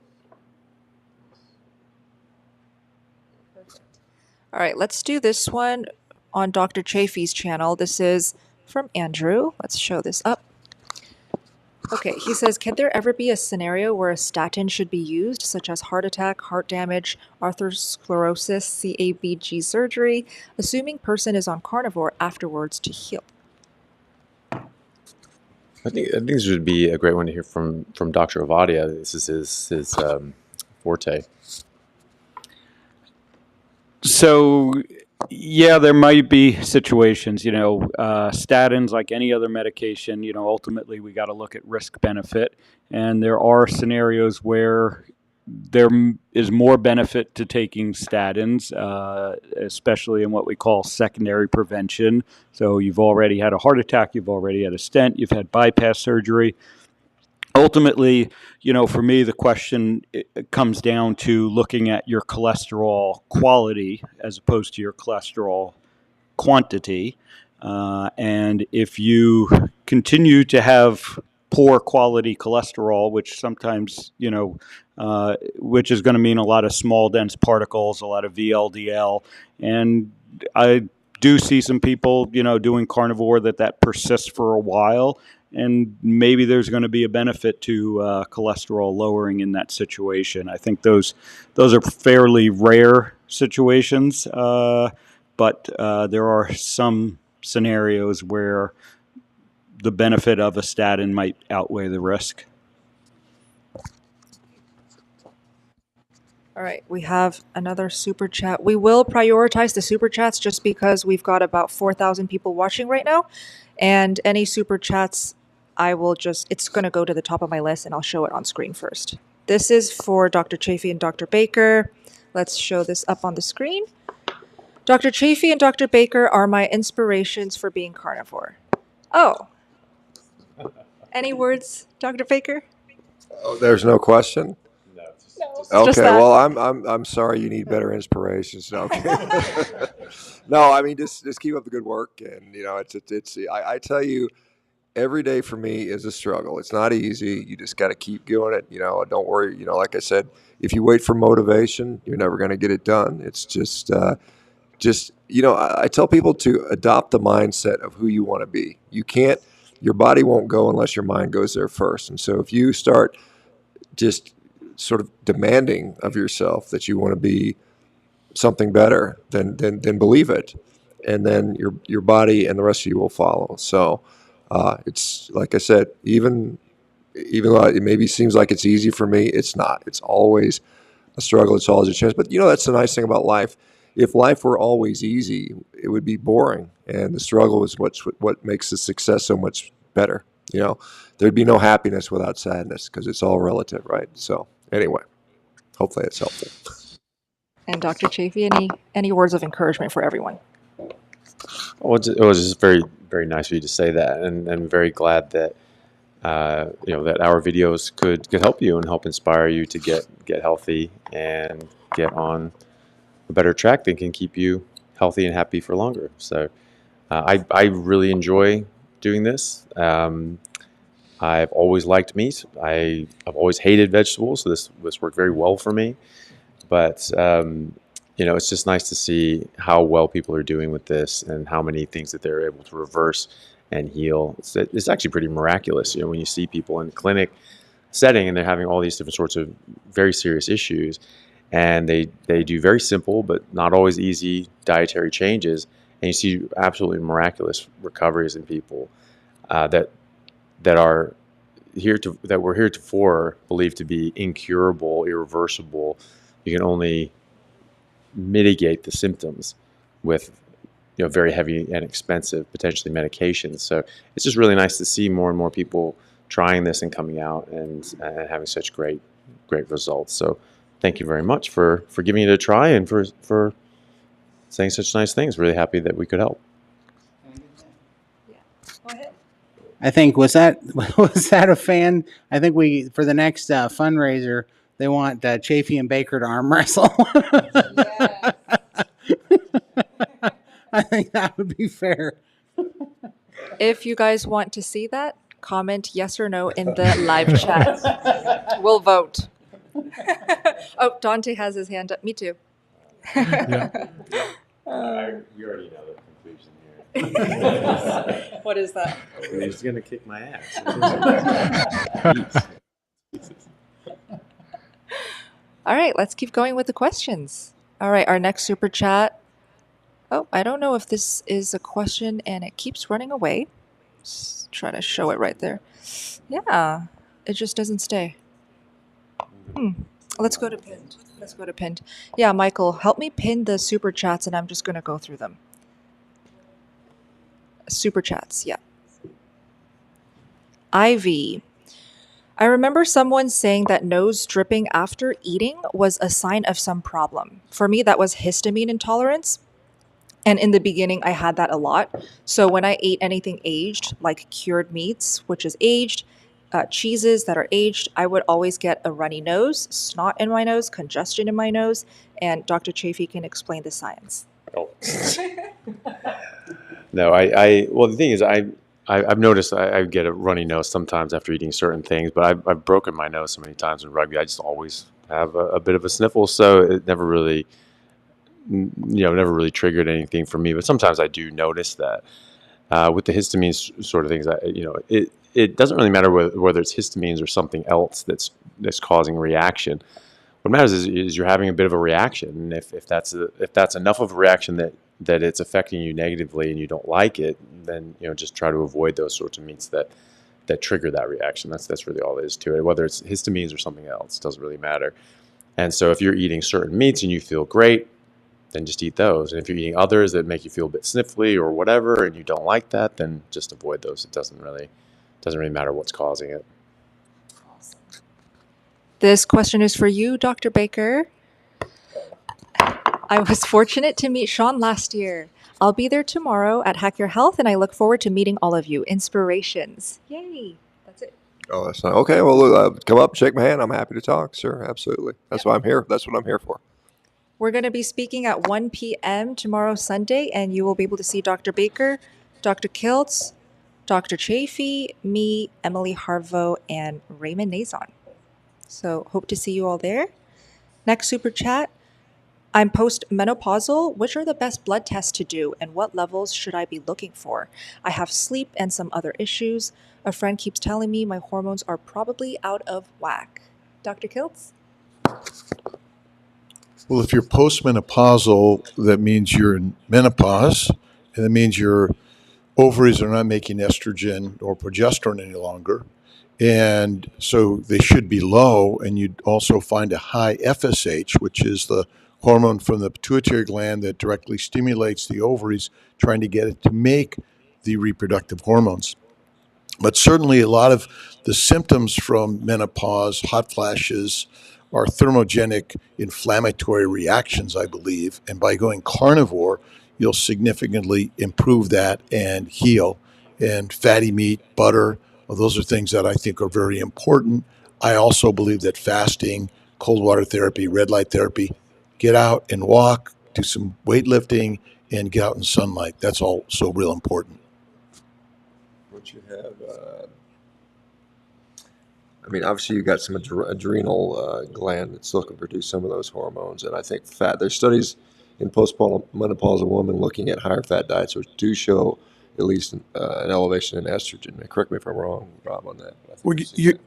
All right, let's do this one on Dr. Chaffee's channel. This is from Andrew. Let's show this up. Okay, he says, can there ever be a scenario where a statin should be used, such as heart attack, heart damage, atherosclerosis, CABG surgery, assuming person is on carnivore afterwards to heal? I think this would be a great one to hear from Dr. Ovadia. This is his forte. So, yeah, there might be situations, statins, like any other medication, ultimately we got to look at risk benefit. And there are scenarios where there is more benefit to taking statins, especially in what we call secondary prevention. So you've already had a heart attack, you've already had a stent, you've had bypass surgery. Ultimately, for me, the question comes down to looking at your cholesterol quality as opposed to your cholesterol quantity. And if you continue to have poor quality cholesterol, which sometimes, which is going to mean a lot of small dense particles, a lot of VLDL. And I do see some people, doing carnivore that persists for a while. And maybe there's going to be a benefit to cholesterol lowering in that situation. I think those are fairly rare situations, but there are some scenarios where the benefit of a statin might outweigh the risk. All right, we have another super chat. We will prioritize the super chats just because we've got about 4,000 people watching right now. And any super chats, it's going to go to the top of my list and I'll show it on screen first. This is for Dr. Chaffee and Dr. Baker. Let's show this up on the screen. Dr. Chaffee and Dr. Baker are my inspirations for being carnivore. Oh. Any words, Dr. Baker? Oh, there's no question. Okay, well, I'm sorry. You need better inspirations. No, okay. No, I mean just keep up the good work, and I tell you, every day for me is a struggle. It's not easy. You just got to keep doing it. Don't worry. Like I said, if you wait for motivation, you're never going to get it done. It's just I tell people to adopt the mindset of who you want to be. Your body won't go unless your mind goes there first. And so if you start just sort of demanding of yourself that you want to be something better, then believe it, and then your body and the rest of you will follow. So it's like I said, even though it maybe seems like it's easy for me, it's not. It's always a struggle. It's always a chance. But that's the nice thing about life. If life were always easy, it would be boring, and the struggle is what makes the success so much better. There'd be no happiness without sadness because it's all relative, right? So anyway, hopefully it's helpful. And Dr. Chaffee, any words of encouragement for everyone? Well, it was just very, very nice of you to say that, and I'm very glad that that our videos could help you and help inspire you to get healthy and get on a better track that can keep you healthy and happy for longer. So I really enjoy doing this. I've always liked meat. I've always hated vegetables, so this worked very well for me. But it's just nice to see how well people are doing with this and how many things that they're able to reverse and heal. It's actually pretty miraculous, when you see people in the clinic setting and they're having all these different sorts of very serious issues, and they do very simple but not always easy dietary changes, and you see absolutely miraculous recoveries in people that were heretofore believed to be incurable, irreversible. You can only mitigate the symptoms with very heavy and expensive, potentially medications. So it's just really nice to see more and more people trying this and coming out and having such great results. So thank you very much for giving it a try and for saying such nice things. Really happy that we could help. Yeah. Go ahead. I think was that a fan? I think for the next fundraiser, they want Chaffee and Baker to arm wrestle. Yes. I think that would be fair. If you guys want to see that, comment yes or no in the live chat. We'll vote. Oh, Dante has his hand up. Me too. Yeah. We already know the conclusion here. What is that? He's going to kick my ass. All right, let's keep going with the questions. All right, our next super chat. Oh, I don't know if this is a question and it keeps running away. Just try to show it right there. Yeah, it just doesn't stay. Let's go to pinned. Yeah, Michael, help me pin the super chats and I'm just going to go through them. Super chats, yeah. Ivy. I remember someone saying that nose dripping after eating was a sign of some problem. For me, that was histamine intolerance. And in the beginning, I had that a lot. So when I ate anything aged, like cured meats, which is aged, cheeses that are aged, I would always get a runny nose, snot in my nose, congestion in my nose, and Dr. Chaffee can explain the science. Oh. No, well, the thing is, I've noticed I get a runny nose sometimes after eating certain things, but I've broken my nose so many times in rugby. I just always have a bit of a sniffle, so it never really, never really triggered anything for me. But sometimes I do notice that with the histamine sort of things. It doesn't really matter whether it's histamines or something else that's causing a reaction. What matters is you're having a bit of a reaction, and if that's enough of a reaction that it's affecting you negatively and you don't like it, then just try to avoid those sorts of meats that trigger that reaction. That's really all there is to it. Whether it's histamines or something else, it doesn't really matter. And so if you're eating certain meats and you feel great, then just eat those. And if you're eating others that make you feel a bit sniffly or whatever, and you don't like that, then just avoid those. It doesn't really matter what's causing it. This question is for you, Dr. Baker. I was fortunate to meet Shawn last year. I'll be there tomorrow at Hack Your Health, and I look forward to meeting all of you. Inspirations. Yay. That's it. Oh, that's not okay. Well, come up, shake my hand. I'm happy to talk. Sure, absolutely. That's why I'm here. That's what I'm here for. We're going to be speaking at 1 p.m. tomorrow, Sunday, and you will be able to see Dr. Baker, Dr. Kiltz, Dr. Chaffee, me, Emily Harvo, and Raymond Nazon. So hope to see you all there. Next super chat. I'm postmenopausal. Which are the best blood tests to do, and what levels should I be looking for? I have sleep and some other issues. A friend keeps telling me my hormones are probably out of whack. Dr. Kiltz? Well, if you're postmenopausal, that means you're in menopause, and that means your ovaries are not making estrogen or progesterone any longer. And so they should be low, and you'd also find a high FSH, which is the hormone from the pituitary gland that directly stimulates the ovaries, trying to get it to make the reproductive hormones. But certainly a lot of the symptoms from menopause, hot flashes, are thermogenic inflammatory reactions, I believe. And by going carnivore, you'll significantly improve that and heal. And fatty meat, butter, well, those are things that I think are very important. I also believe that fasting, cold water therapy, red light therapy, get out and walk, do some weightlifting, and get out in sunlight. That's also real important. What you have, obviously you've got some adrenal gland that's looking to produce some of those hormones, and I think there's studies in postmenopausal women looking at higher fat diets, which do show at least an elevation in estrogen. Correct me if I'm wrong, Rob, on that. Well,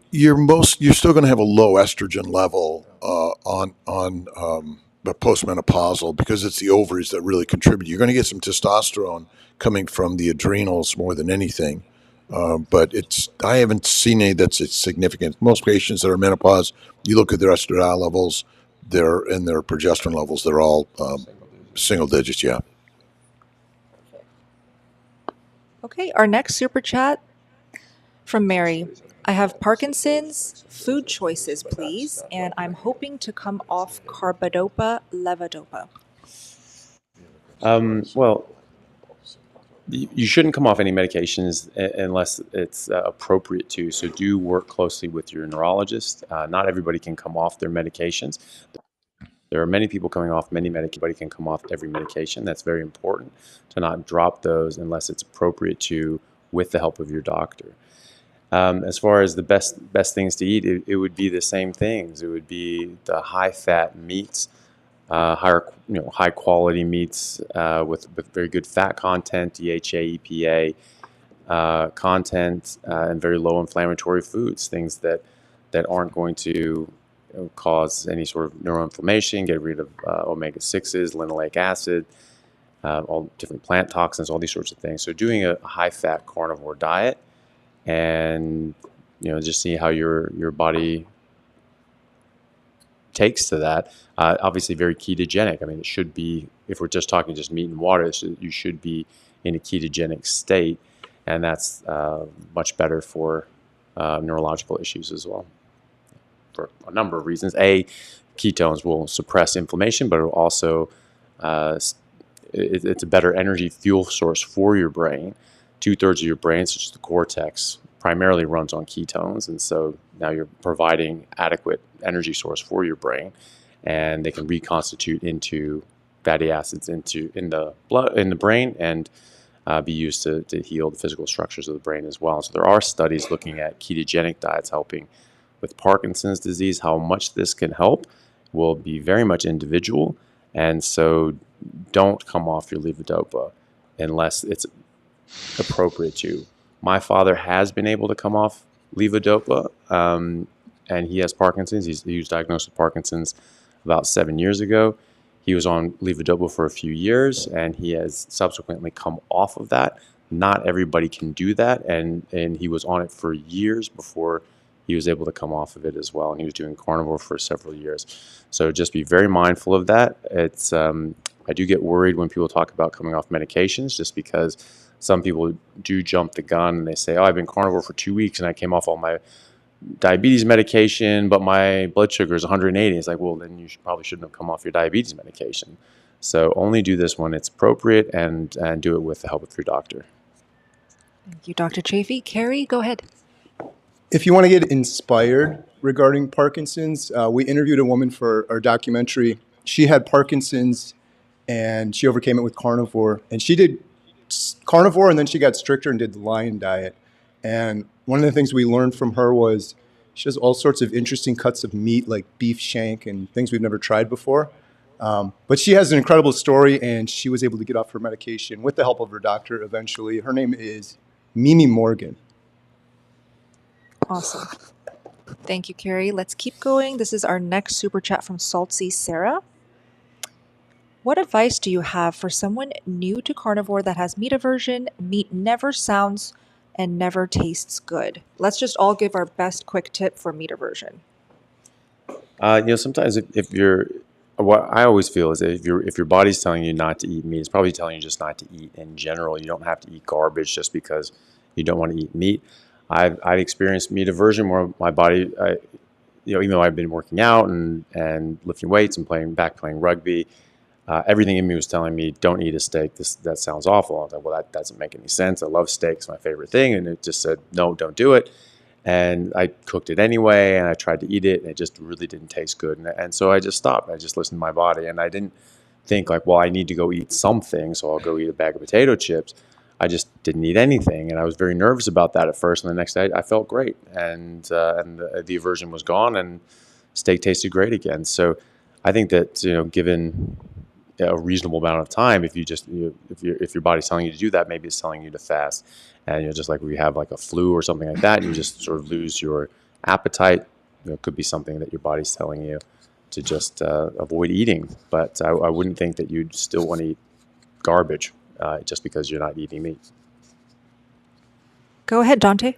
you're still going to have a low estrogen level on the postmenopausal, because it's the ovaries that really contribute. You're going to get some testosterone coming from the adrenals more than anything. But I haven't seen any that's significant. Most patients that are menopause, you look at their estradiol levels, their progesterone levels, they're all single digits, yeah. Okay, our next super chat from Mary. I have Parkinson's. Food choices, please, and I'm hoping to come off carbidopa, levodopa. Well, you shouldn't come off any medications unless it's appropriate to. So do work closely with your neurologist. Not everybody can come off their medications. There are many people coming off many medications. Everybody can come off every medication. That's very important to not drop those unless it's appropriate to, with the help of your doctor. As far as the best things to eat, it would be the same things. It would be the high fat meats, high quality meats with very good fat content, DHA, EPA content, and very low inflammatory foods. Things that aren't going to cause any sort of neuroinflammation. Get rid of omega 6s, linoleic acid, all different plant toxins, all these sorts of things. So doing a high fat carnivore diet, and just see how your body takes to that. Obviously very ketogenic. It should be, if we're just talking just meat and water, you should be in a ketogenic state, and that's much better for neurological issues as well, for a number of reasons. Ketones will suppress inflammation, but it will also it's a better energy fuel source for your brain. 2/3 of your brain, such as the cortex, primarily runs on ketones, and so now you're providing adequate energy source for your brain, and they can reconstitute into fatty acids in the blood, in the brain, and be used to heal the physical structures of the brain as well. So there are studies looking at ketogenic diets helping with Parkinson's disease. How much this can help will be very much individual, and so don't come off your levodopa unless it's appropriate to. My father has been able to come off levodopa, and he has Parkinson's. He was diagnosed with Parkinson's about 7 years ago. He was on levodopa for a few years, and he has subsequently come off of that. Not everybody can do that, and he was on it for years before he was able to come off of it as well, and he was doing carnivore for several years. So just be very mindful of that. It's I do get worried when people talk about coming off medications, just because some people do jump the gun and they say, oh, I've been carnivore for 2 weeks and I came off all my diabetes medication, but my blood sugar is 180. It's like, well, then you probably shouldn't have come off your diabetes medication. So only do this when it's appropriate, and do it with the help of your doctor. Thank you, Dr. Chaffee. Kerry, go ahead. If you want to get inspired regarding Parkinson's, we interviewed a woman for our documentary. She had Parkinson's, and she overcame it with carnivore. And she did carnivore, and then she got stricter and did the lion diet. And one of the things we learned from her was she has all sorts of interesting cuts of meat, like beef shank and things we've never tried before. But she has an incredible story, and she was able to get off her medication with the help of her doctor eventually. Her name is Mimi Morgan. Awesome. Thank you, Kerry. Let's keep going. This is our next super chat from Saltsy Sarah. What advice do you have for someone new to carnivore that has meat aversion? Meat never sounds and never tastes good. Let's just all give our best quick tip for meat aversion. Sometimes if you're, what I always feel is that if your body's telling you not to eat meat, it's probably telling you just not to eat in general. You don't have to eat garbage just because you don't want to eat meat. I've experienced meat aversion where my body, even though I've been working out and lifting weights and playing rugby, everything in me was telling me, don't eat a steak. That sounds awful. I was like, well, that doesn't make any sense. I love steak. It's my favorite thing. And it just said, no, don't do it. And I cooked it anyway, and I tried to eat it, and it just really didn't taste good. And so I just stopped. I just listened to my body, and I didn't think like, well, I need to go eat something, so I'll go eat a bag of potato chips. I just didn't eat anything, and I was very nervous about that at first. And the next day, I felt great, and the aversion was gone, and steak tasted great again. So I think that given a reasonable amount of time, if your body's telling you to do that, maybe it's telling you to fast. And just like we have like a flu or something like that, and you just sort of lose your appetite. It could be something that your body's telling you to just avoid eating. But I wouldn't think that you'd still want to eat garbage just because you're not eating meat. Go ahead, Dante.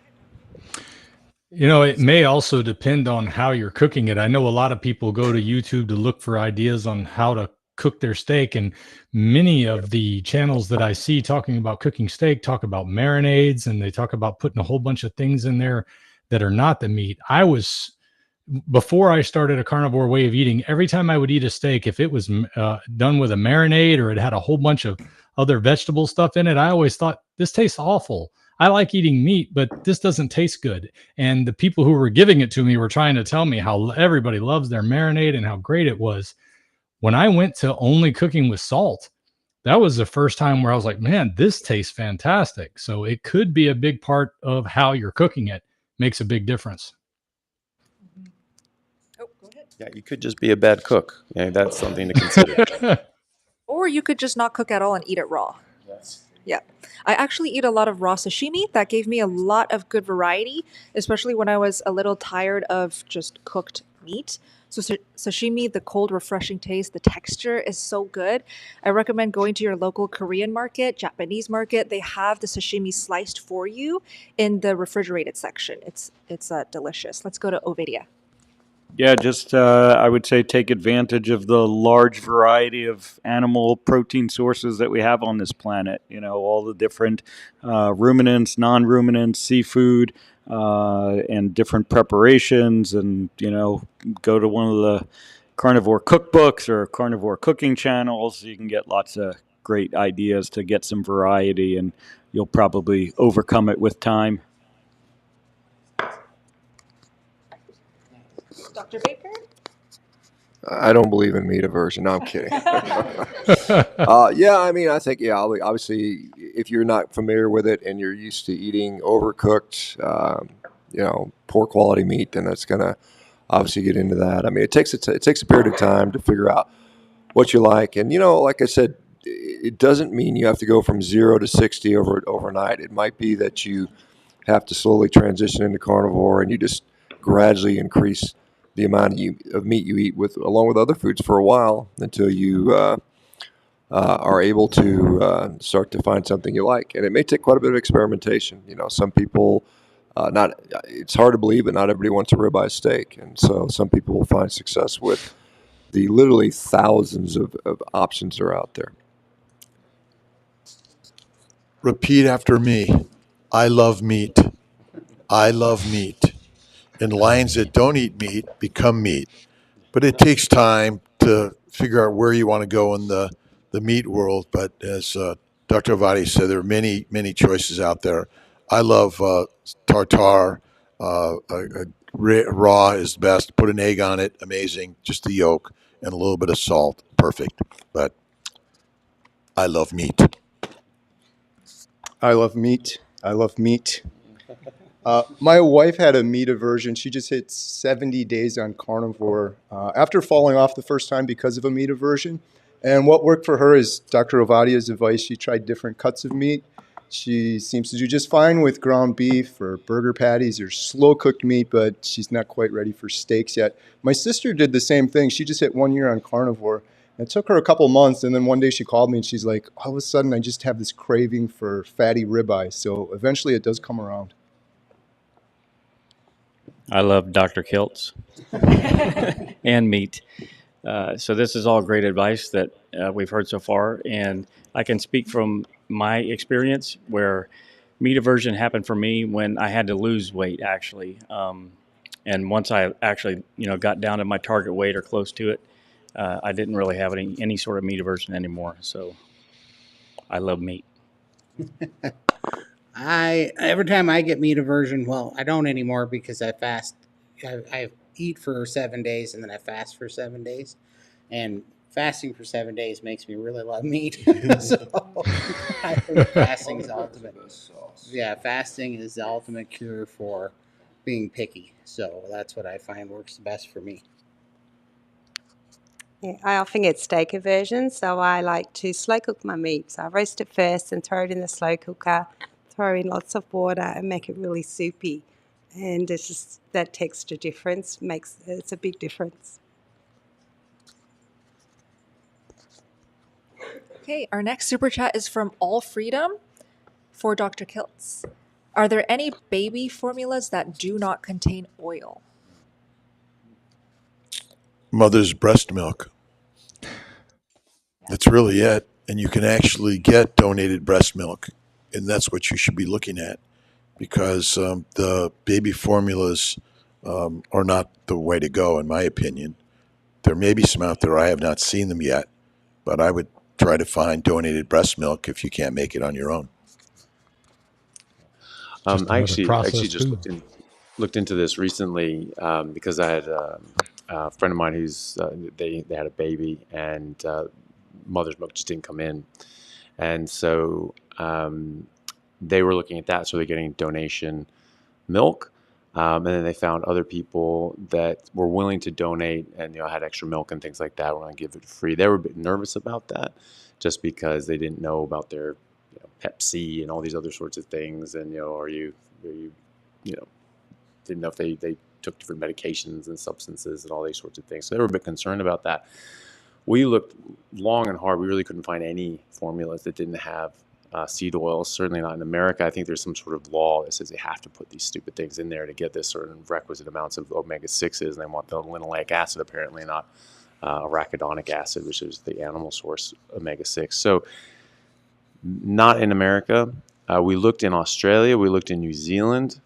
It may also depend on how you're cooking it. I know a lot of people go to YouTube to look for ideas on how to cook their steak, and many of the channels that I see talking about cooking steak talk about marinades, and they talk about putting a whole bunch of things in there that are not the meat. Before I started a carnivore way of eating, every time I would eat a steak, if it was done with a marinade or it had a whole bunch of other vegetable stuff in it, I always thought, this tastes awful. I like eating meat, but this doesn't taste good. And the people who were giving it to me were trying to tell me how everybody loves their marinade and how great it was. When I went to only cooking with salt, that was the first time where I was like, man, this tastes fantastic. So it could be a big part of how you're cooking it. Makes a big difference. Oh, go ahead. Yeah, you could just be a bad cook. That's something to consider. Or you could just not cook at all and eat it raw. Yes. Yeah. I actually eat a lot of raw sashimi. That gave me a lot of good variety, especially when I was a little tired of just cooked meat. So sashimi, the cold, refreshing taste, the texture is so good. I recommend going to your local Korean market, Japanese market. They have the sashimi sliced for you in the refrigerated section. It's delicious. Let's go to Ovadia. Yeah, just I would say take advantage of the large variety of animal protein sources that we have on this planet. All the different ruminants, non-ruminants, seafood, and different preparations, and go to one of the carnivore cookbooks or carnivore cooking channels. You can get lots of great ideas to get some variety, and you'll probably overcome it with time. Dr. Baker? I don't believe in meat aversion. No, I'm kidding. Yeah, I mean, I think, yeah, obviously, if you're not familiar with it and you're used to eating overcooked, poor quality meat, then that's going to obviously get into that. I mean, it takes a period of time to figure out what you like. And, like I said, it doesn't mean you have to go from 0 to 60 overnight. It might be that you have to slowly transition into carnivore and you just gradually increase the amount of meat you eat along with other foods for a while until you are able to start to find something you like. And it may take quite a bit of experimentation. Some people, it's hard to believe, but not everybody wants a ribeye steak. And so some people will find success with the literally thousands of options that are out there. Repeat after me. I love meat. I love meat. And lions that don't eat meat become meat. But it takes time to figure out where you want to go in the meat world. But as Dr. Ovadia said, there are many, many choices out there. I love tartare. Raw is best. Put an egg on it. Amazing. Just the yolk and a little bit of salt. Perfect. But I love meat. I love meat. I love meat. My wife had a meat aversion. She just hit 70 days on carnivore after falling off the first time because of a meat aversion. And what worked for her is Dr. Ovadia's advice. She tried different cuts of meat. She seems to do just fine with ground beef or burger patties or slow-cooked meat, but she's not quite ready for steaks yet. My sister did the same thing. She just hit 1 year on carnivore. It took her a couple months, and then one day she called me, and she's like, all of a sudden, I just have this craving for fatty ribeye. So eventually it does come around. I love Dr. Kiltz and meat. So this is all great advice that we've heard so far, and I can speak from my experience where meat aversion happened for me when I had to lose weight, actually. And once I actually, got down to my target weight or close to it, I didn't really have any sort of meat aversion anymore. So I love meat. Every time I get meat aversion, well, I don't anymore because I fast. I eat for 7 days and then I fast for 7 days, and fasting for 7 days makes me really love meat. So I think fasting is ultimate. Yeah, fasting is the ultimate cure for being picky. So that's what I find works the best for me. Yeah, I often get steak aversion, so I like to slow cook my meat. So I roast it first and throw it in the slow cooker, throw in lots of water and make it really soupy. And it's just that texture difference it's a big difference. Okay, our next super chat is from All Freedom for Dr. Kiltz. Are there any baby formulas that do not contain oil? Mother's breast milk. That's really it. And you can actually get donated breast milk, and that's what you should be looking at, because the baby formulas are not the way to go, in my opinion. There may be some out there. I have not seen them yet, but I would try to find donated breast milk if you can't make it on your own. I actually just looked into this recently because I had a friend of mine who's they had a baby, and mother's milk just didn't come in, and so they were looking at that, so they're getting donation milk, and then they found other people that were willing to donate and had extra milk and things like that, were going to give it free. They were a bit nervous about that, just because they didn't know about their Pepsi and all these other sorts of things, and didn't know if they took different medications and substances and all these sorts of things. So they were a bit concerned about that. We looked long and hard. We really couldn't find any formulas that didn't have seed oils, certainly not in America. I think there's some sort of law that says they have to put these stupid things in there to get this certain requisite amounts of omega-6s, and they want the linoleic acid apparently, not arachidonic acid, which is the animal source omega-6. So not in America. We looked in Australia. We looked in New Zealand.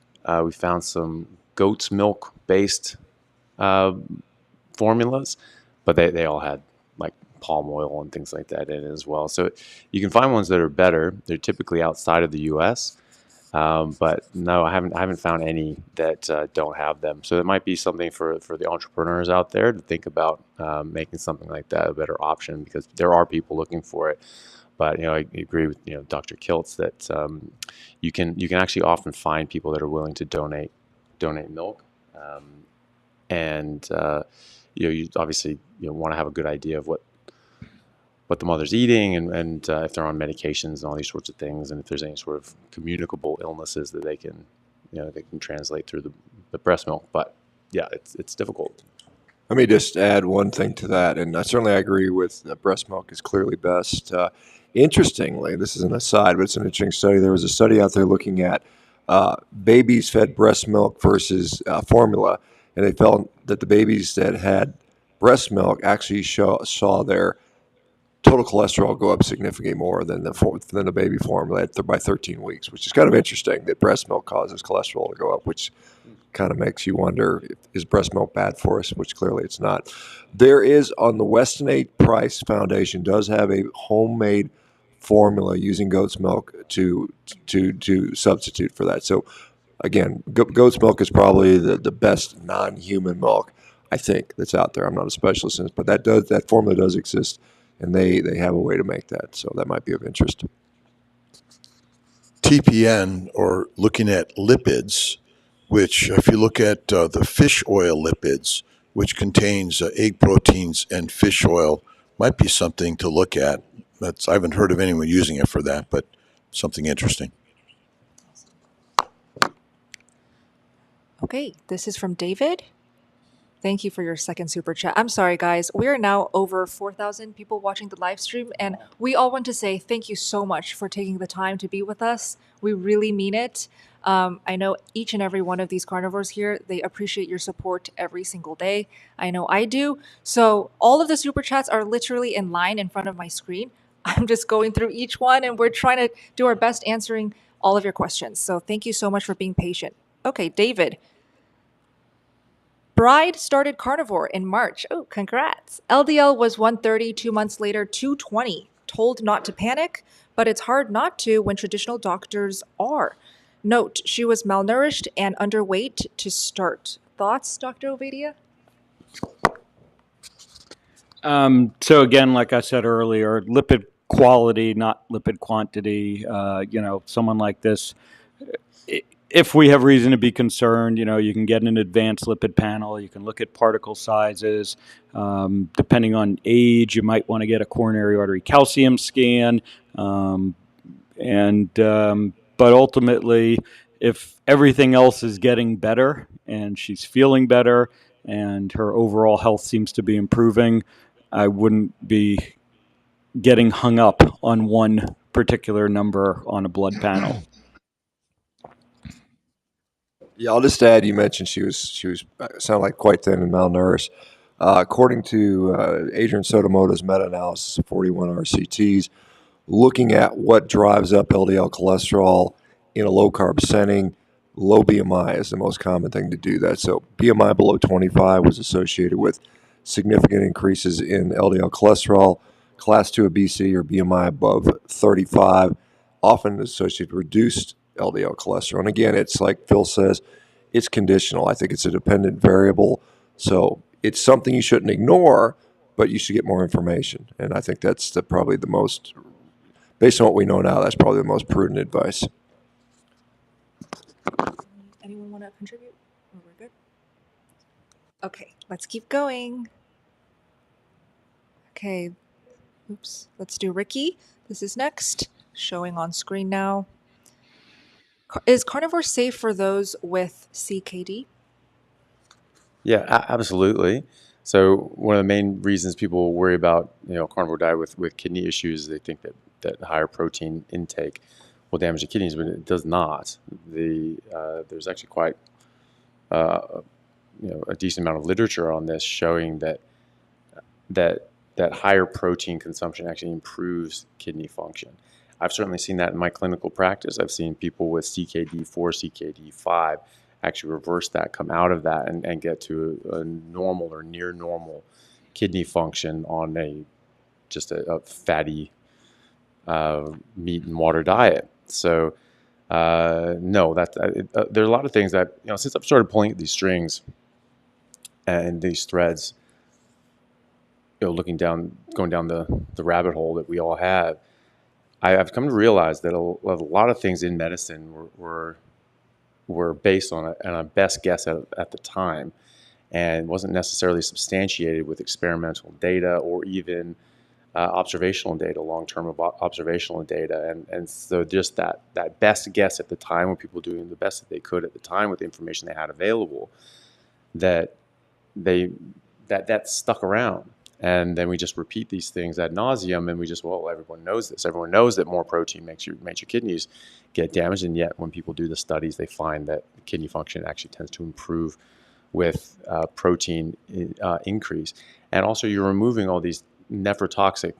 We found some goat's milk-based formulas, but they all had like palm oil and things like that in it as well. So you can find ones that are better. They're typically outside of the U.S., But no, I haven't found any that don't have them. So it might be something for the entrepreneurs out there to think about making something like that a better option, because there are people looking for it. But I agree with Dr. Kiltz that you can actually often find people that are willing to donate milk, and you obviously want to have a good idea of what the mother's eating, and if they're on medications and all these sorts of things, and if there's any sort of communicable illnesses that they can translate through the breast milk. But yeah, it's difficult. Let me just add one thing to that, and certainly I agree with breast milk is clearly best. Interestingly, this is an aside, but it's an interesting study. There was a study out there looking at babies fed breast milk versus formula, and they found that the babies that had breast milk actually saw their total cholesterol go up significantly more than the baby formula by 13 weeks, which is kind of interesting that breast milk causes cholesterol to go up, which kind of makes you wonder, is breast milk bad for us, which clearly it's not. There is, on the Weston A. Price Foundation, does have a homemade formula using goat's milk to substitute for that. So again, goat's milk is probably the best non-human milk, I think, that's out there. I'm not a specialist in it, but that formula does exist, and they have a way to make that. So that might be of interest. TPN, or looking at lipids, which if you look at the fish oil lipids, which contains egg proteins and fish oil, might be something to look at. I haven't heard of anyone using it for that, but something interesting. Okay, this is from David. Thank you for your second super chat. I'm sorry, guys. We are now over 4,000 people watching the live stream, and we all want to say thank you so much for taking the time to be with us. We really mean it. I know each and every one of these carnivores here, they appreciate your support every single day. I know I do. So all of the super chats are literally in line in front of my screen. I'm just going through each one, and we're trying to do our best answering all of your questions. So thank you so much for being patient. Okay, David. Bride started carnivore in March. Oh, congrats. LDL was 130, 2 months later, 220. Told not to panic, but it's hard not to when traditional doctors are. Note, she was malnourished and underweight to start. Thoughts, Dr. Ovadia? So again, like I said earlier, lipid quality, not lipid quantity. Someone like this, if we have reason to be concerned, you can get an advanced lipid panel. You can look at particle sizes. Depending on age, you might want to get a coronary artery calcium scan. But ultimately, if everything else is getting better and she's feeling better and her overall health seems to be improving, I wouldn't be getting hung up on one particular number on a blood panel. Yeah, I'll just add, you mentioned she was sounded like quite thin and malnourished. According to Adrian Sotomoto's meta-analysis of 41 RCTs, looking at what drives up LDL cholesterol in a low-carb setting, low BMI is the most common thing to do that. So BMI below 25 was associated with significant increases in LDL cholesterol. Class 2 obesity or BMI above 35 often associated with reduced LDL cholesterol. And again, it's like Phil says, it's conditional. I think it's a dependent variable. So it's something you shouldn't ignore, but you should get more information. And I think that's probably the most, based on what we know now, that's probably the most prudent advice. Anyone want to contribute? Or we're good? Okay, let's keep going. Okay, oops, let's do Ricky. This is next, showing on screen now. Is carnivore safe for those with CKD? Yeah, absolutely. So one of the main reasons people worry about carnivore diet with kidney issues, they think that higher protein intake will damage the kidneys, but it does not. There's actually quite a decent amount of literature on this showing that higher protein consumption actually improves kidney function. I've certainly seen that in my clinical practice. I've seen people with CKD4, CKD5 actually reverse that, come out of that, and get to a normal or near normal kidney function on a fatty meat and water diet. So No, there are a lot of things that, since I've started pulling at these strings and these threads, going down the rabbit hole that we all have, I've come to realize that a lot of things in medicine were based on a best guess at the time, and wasn't necessarily substantiated with experimental data or even observational data, long-term observational data, and so just that best guess at the time, when people were doing the best that they could at the time with the information they had available, that stuck around. And then we just repeat these things ad nauseum, and we just, everyone knows this. Everyone knows that more protein makes your kidneys get damaged, and yet when people do the studies, they find that kidney function actually tends to improve with protein increase. And also, you're removing all these nephrotoxic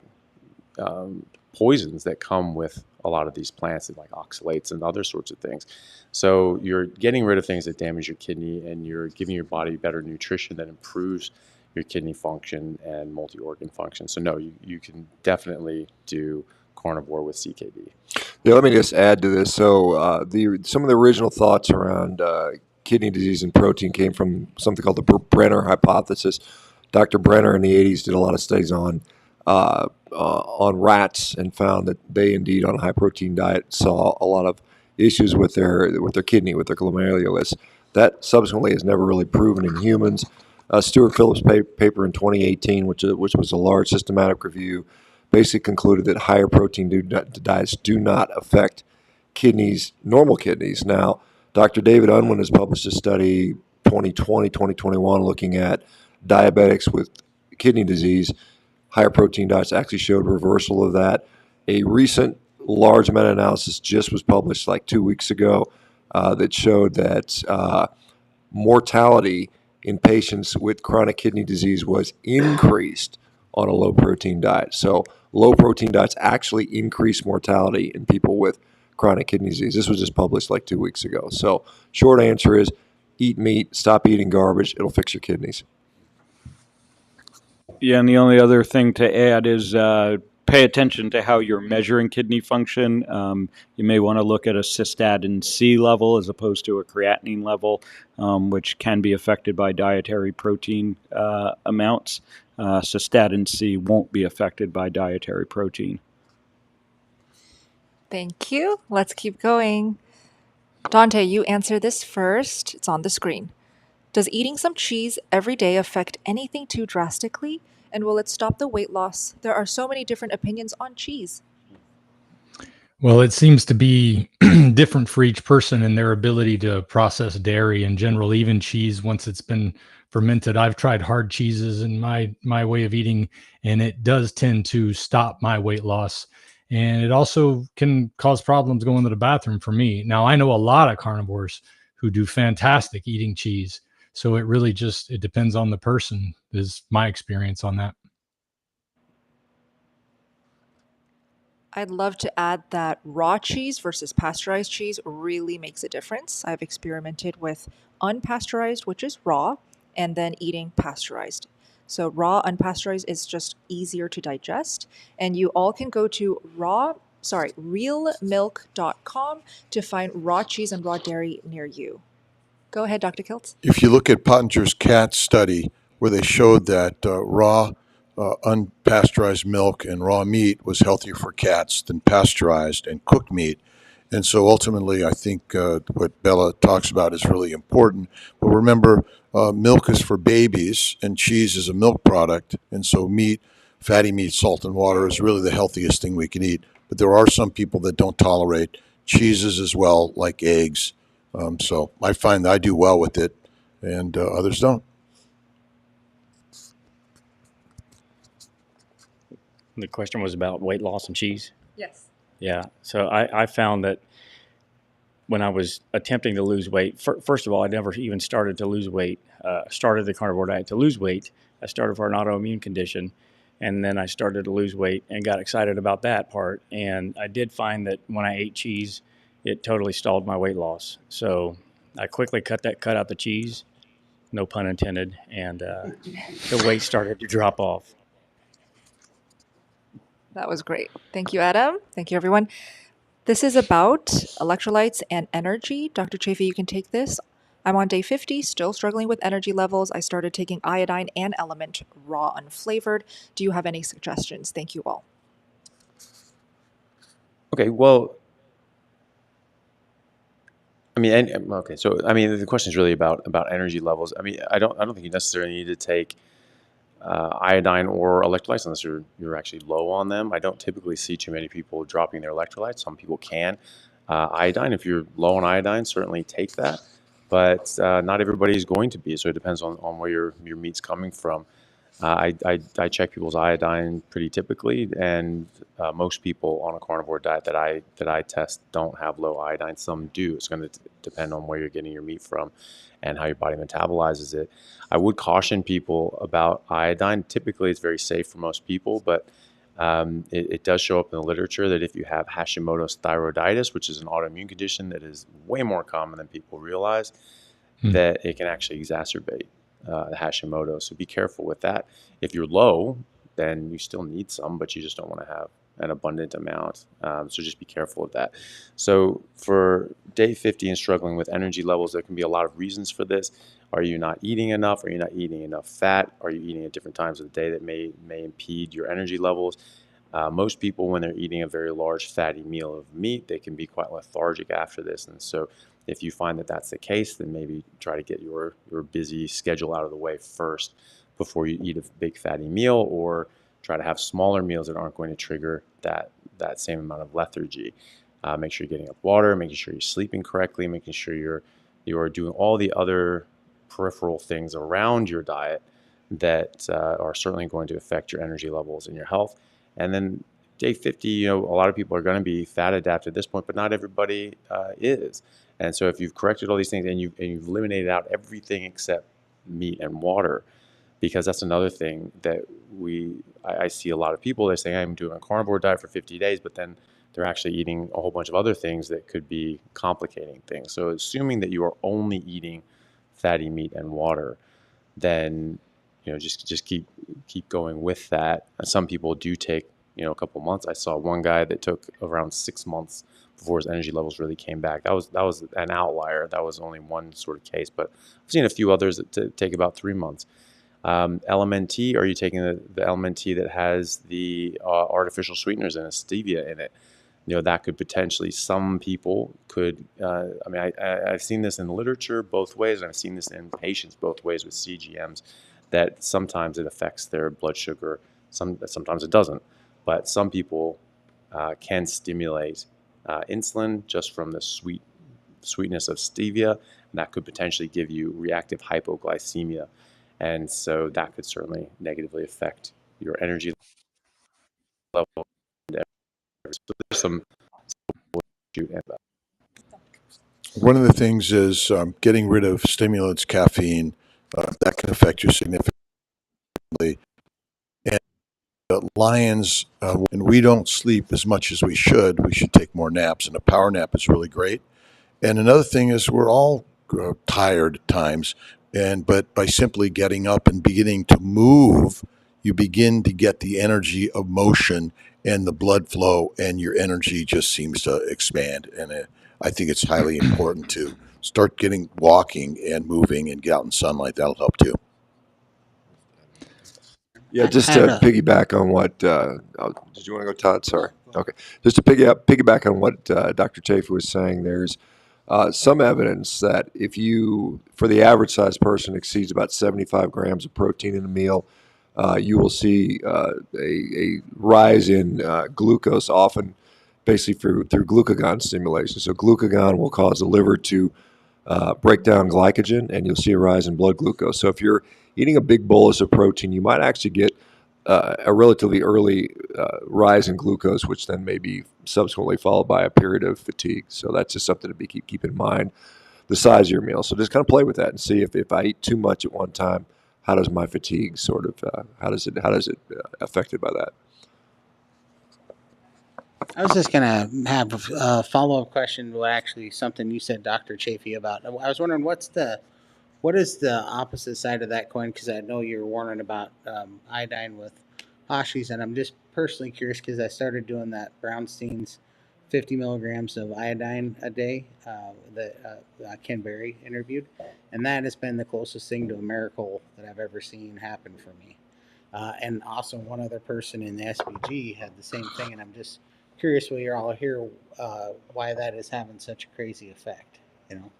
poisons that come with a lot of these plants, like oxalates and other sorts of things. So you're getting rid of things that damage your kidney, and you're giving your body better nutrition that improves your kidney function and multi-organ function. So no, you can definitely do carnivore with CKD. Yeah, let me just add to this. So some of the original thoughts around kidney disease and protein came from something called the Brenner hypothesis. Dr. Brenner in the 80s did a lot of studies on rats, and found that they indeed, on a high protein diet, saw a lot of issues with their kidney, with their glomerulus. That subsequently is never really proven in humans. Stuart Phillips' paper in 2018, which was a large systematic review, basically concluded that higher protein diets do not affect normal kidneys. Now, Dr. David Unwin has published a study 2020-2021 looking at diabetics with kidney disease. Higher protein diets actually showed reversal of that. A recent large meta-analysis just was published like 2 weeks ago that showed that mortality in patients with chronic kidney disease was increased on a low-protein diet. So low-protein diets actually increase mortality in people with chronic kidney disease. This was just published like 2 weeks ago. So short answer is eat meat, stop eating garbage. It'll fix your kidneys. Yeah, and the only other thing to add is pay attention to how you're measuring kidney function. You may want to look at a cystatin C level as opposed to a creatinine level, which can be affected by dietary protein amounts. Cystatin C won't be affected by dietary protein. Thank you. Let's keep going. Dante, you answer this first. It's on the screen. Does eating some cheese every day affect anything too drastically? And will it stop the weight loss? There are so many different opinions on cheese. Well, it seems to be different for each person and their ability to process dairy in general, even cheese once it's been fermented. I've tried hard cheeses in my way of eating, and it does tend to stop my weight loss. And it also can cause problems going to the bathroom for me. Now, I know a lot of carnivores who do fantastic eating cheese. So it really it depends on the person, is my experience on that. I'd love to add that raw cheese versus pasteurized cheese really makes a difference. I've experimented with unpasteurized, which is raw, and then eating pasteurized. So raw, unpasteurized is just easier to digest. And you all can go to realmilk.com to find raw cheese and raw dairy near you. Go ahead, Dr. Kiltz. If you look at Pottinger's cat study, where they showed that raw, unpasteurized milk and raw meat was healthier for cats than pasteurized and cooked meat. And so ultimately, I think what Bella talks about is really important. But remember, milk is for babies and cheese is a milk product. And so meat, fatty meat, salt and water is really the healthiest thing we can eat. But there are some people that don't tolerate cheeses as well, like eggs. So I find that I do well with it and others don't. The question was about weight loss and cheese? Yes. Yeah. So I found that when I was attempting to lose weight, first of all, I never even started to lose weight. Started the carnivore diet to lose weight. I started for an autoimmune condition. And then I started to lose weight and got excited about that part. And I did find that when I ate cheese, it totally stalled my weight loss. So I quickly cut out the cheese, no pun intended, and the weight started to drop off. That was great. Thank you, Adam. Thank you, everyone. This is about electrolytes and energy. Dr. Chaffee, you can take this. I'm on day 50, still struggling with energy levels. I started taking iodine and element raw unflavored. Do you have any suggestions? Thank you all. Okay, well, I mean, okay, so I mean, the question is really about energy levels. I mean, I don't think you necessarily need to take iodine or electrolytes unless you're actually low on them. I don't typically see too many people dropping their electrolytes. Some people can. Iodine, if you're low on iodine, certainly take that, but not everybody is going to be. So it depends on where your meat's coming from. I check people's iodine pretty typically, and most people on a carnivore diet that I test don't have low iodine. Some do. It's going to depend on where you're getting your meat from and how your body metabolizes it. I would caution people about iodine. Typically, it's very safe for most people, but it does show up in the literature that if you have Hashimoto's thyroiditis, which is an autoimmune condition that is way more common than people realize, that it can actually exacerbate the Hashimoto. So be careful with that. If you're low, then you still need some, but you just don't want to have an abundant amount. So just be careful of that. So for day 50 and struggling with energy levels, there can be a lot of reasons for this. Are you not eating enough? Are you not eating enough fat? Are you eating at different times of the day that may impede your energy levels? Most people, when they're eating a very large fatty meal of meat, they can be quite lethargic after this. And so if you find that that's the case, then maybe try to get your busy schedule out of the way first before you eat a big fatty meal, or try to have smaller meals that aren't going to trigger that same amount of lethargy. Make sure you're getting up water, making sure you're sleeping correctly, making sure you're doing all the other peripheral things around your diet that are certainly going to affect your energy levels and your health. And then day 50, a lot of people are going to be fat adapted at this point, but not everybody is. And so if you've corrected all these things and you've eliminated out everything except meat and water, because that's another thing that I see a lot of people, they say, I'm doing a carnivore diet for 50 days, but then they're actually eating a whole bunch of other things that could be complicating things. So assuming that you are only eating fatty meat and water, then just keep going with that. And some people do take a couple months. I saw one guy that took around 6 months before his energy levels really came back. That was an outlier. That was only one sort of case, but I've seen a few others that take about 3 months. LMNT, are you taking the LMNT that has the artificial sweeteners and a stevia in it? That could potentially, some people could, I've seen this in the literature both ways, and I've seen this in patients both ways with CGMs, that sometimes it affects their blood sugar, sometimes it doesn't. But some people can stimulate insulin just from the sweetness of stevia, and that could potentially give you reactive hypoglycemia. And so that could certainly negatively affect your energy level. So there's some One of the things is getting rid of stimulants, caffeine. That can affect you significantly. And lions, when we don't sleep as much as we should take more naps, and a power nap is really great. And another thing is we're all tired at times, but by simply getting up and beginning to move, you begin to get the energy of motion and the blood flow, and your energy just seems to expand. And I think it's highly important to start walking and moving and get out in sunlight. That'll help too. Yeah, just to piggyback on what, did you want to go, Todd? Sorry. Okay. Just to piggyback on what Dr. Chaffee was saying, there's some evidence that if you, for the average size person, exceeds about 75 grams of protein in a meal, you will see a rise in glucose, often basically through glucagon stimulation. So glucagon will cause the liver to break down glycogen, and you'll see a rise in blood glucose. So if you're eating a big bolus of protein, you might actually get a relatively early rise in glucose, which then may be subsequently followed by a period of fatigue. So that's just something to keep in mind, the size of your meal. So just kind of play with that and see if I eat too much at one time, how does my fatigue sort of, how does it affected by that? I was just going to have a follow-up question to actually something you said, Dr. Chaffee, about. I was wondering what is the opposite side of that coin? Because I know you're warning about iodine with Hashis, and I'm just personally curious because I started doing that Brownstein's 50 milligrams of iodine a day that Ken Berry interviewed. And that has been the closest thing to a miracle that I've ever seen happen for me. And also one other person in the SBG had the same thing. And I'm just curious while you're all here why that is having such a crazy effect, you know?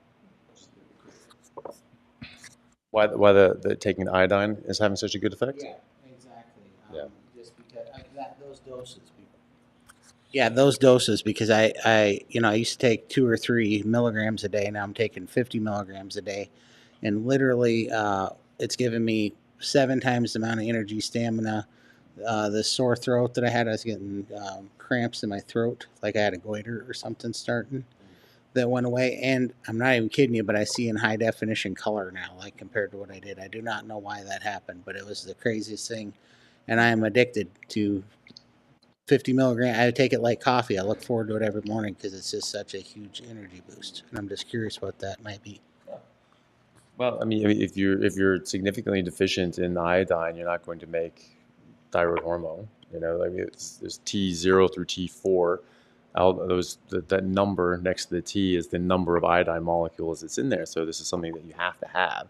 Why the taking the iodine is having such a good effect? Yeah, exactly. Yeah. Just because those doses. Yeah, those doses, because I used to take 2 or 3 milligrams a day. Now I'm taking 50 milligrams a day, and literally it's given me 7 times the amount of energy, stamina. The sore throat that I had, I was getting cramps in my throat, like I had a goiter or something starting. That went away, and I'm not even kidding you, but I see in high definition color now, like compared to what I did. I do not know why that happened, but it was the craziest thing, and I am addicted to 50 milligrams. I take it like coffee. I look forward to it every morning because it's just such a huge energy boost, and I'm just curious what that might be. Well, I mean, if you're significantly deficient in iodine, you're not going to make thyroid hormone. You know, like there's T0 through T4. That number next to the T is the number of iodine molecules that's in there. So this is something that you have to have,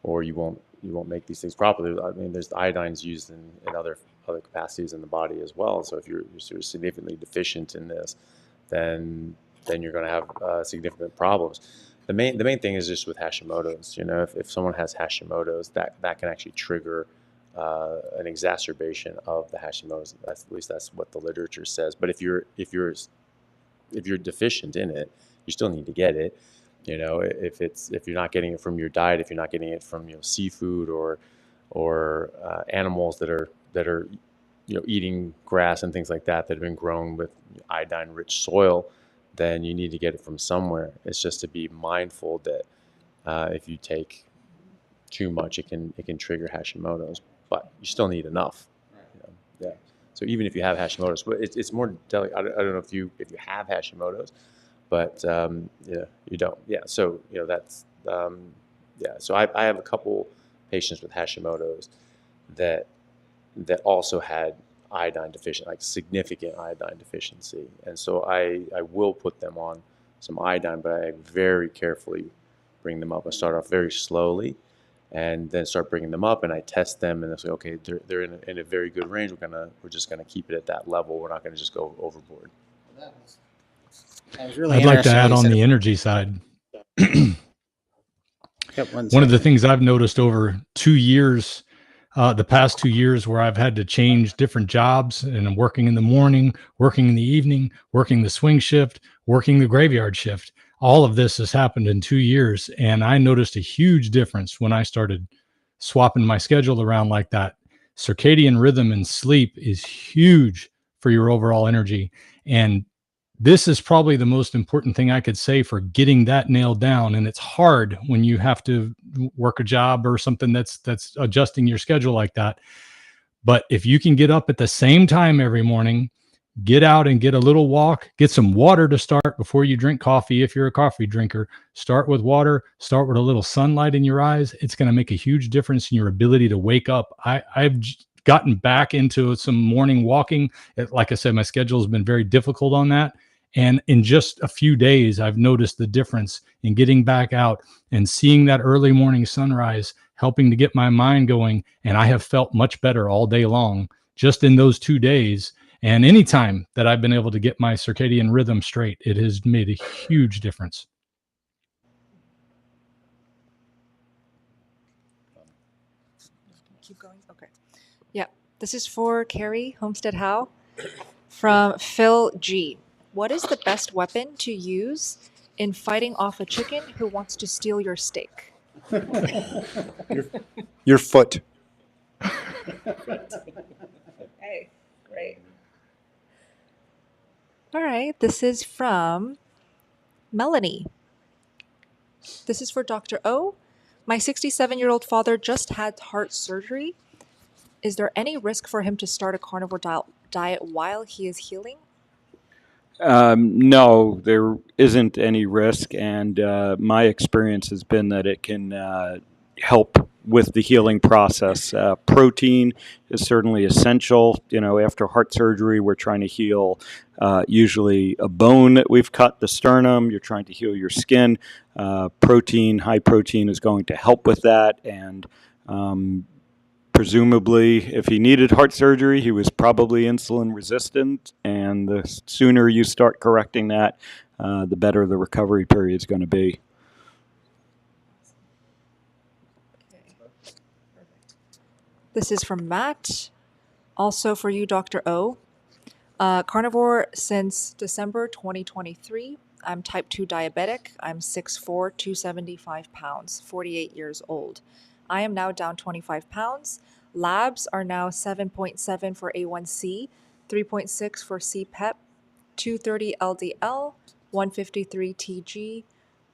or you won't make these things properly. I mean, there's iodines used in other capacities in the body as well. So if you're sort of significantly deficient in this, then you're going to have significant problems. The main thing is just with Hashimoto's. You know, if someone has Hashimoto's, that can actually trigger an exacerbation of the Hashimoto's. At least that's what the literature says. But if you're deficient in it, you still need to get it. You know, if you're not getting it from your diet, if you're not getting it from seafood or animals that are eating grass and things like that have been grown with iodine-rich soil, then you need to get it from somewhere. It's just to be mindful that if you take too much, it can trigger Hashimoto's, but you still need enough. Yeah. So even if you have Hashimoto's, but it's more delicate. I don't know if you have Hashimoto's, but you don't. Yeah. So that's So I have a couple patients with Hashimoto's that also had iodine deficient, like significant iodine deficiency, and so I will put them on some iodine, but I very carefully bring them up. I start off very slowly, and then start bringing them up, and I test them, and I say, okay, they're in a very good range. We're just gonna keep it at that level. We're not gonna just go overboard. That was really I'd like to interesting add what you on said. the energy side. Yep, One of the things I've noticed over 2 years, the past 2 years, where I've had to change different jobs, and I'm working in the morning, working in the evening, working the swing shift, working the graveyard shift. All of this has happened in 2 years, and I noticed a huge difference when I started swapping my schedule around like that. Circadian rhythm and sleep is huge for your overall energy, and this is probably the most important thing I could say for getting that nailed down. And it's hard when you have to work a job or something that's adjusting your schedule like that. But if you can get up at the same time every morning, get out and get a little walk, get some water to start before you drink coffee. If you're a coffee drinker, start with water, start with a little sunlight in your eyes. It's going to make a huge difference in your ability to wake up. I've gotten back into some morning walking. Like I said, my schedule has been very difficult on that. And in just a few days, I've noticed the difference in getting back out and seeing that early morning sunrise, helping to get my mind going. And I have felt much better all day long just in those 2 days. And anytime that I've been able to get my circadian rhythm straight, it has made a huge difference. Keep going. Okay. Yeah. This is for Kerry Homestead Howe from Phil G. What is the best weapon to use in fighting off a chicken who wants to steal your steak? Your foot. Hey, great. All right. This is from Melanie. This is for Dr. O. My 67-year-old father just had heart surgery. Is there any risk for him to start a carnivore diet while he is healing? No, there isn't any risk, and my experience has been that it can help with the healing process. Protein is certainly essential. After heart surgery, we're trying to heal usually a bone that we've cut, the sternum. You're trying to heal your skin. Protein, high protein is going to help with that. And presumably, if he needed heart surgery, he was probably insulin resistant. And the sooner you start correcting that, the better the recovery period is going to be. This is from Matt. Also for you, Dr. O. Carnivore since December 2023. I'm type 2 diabetic. I'm 6'4", 275 pounds, 48 years old. I am now down 25 pounds. Labs are now 7.7 for A1C, 3.6 for CPEP, 230 LDL, 153 TG,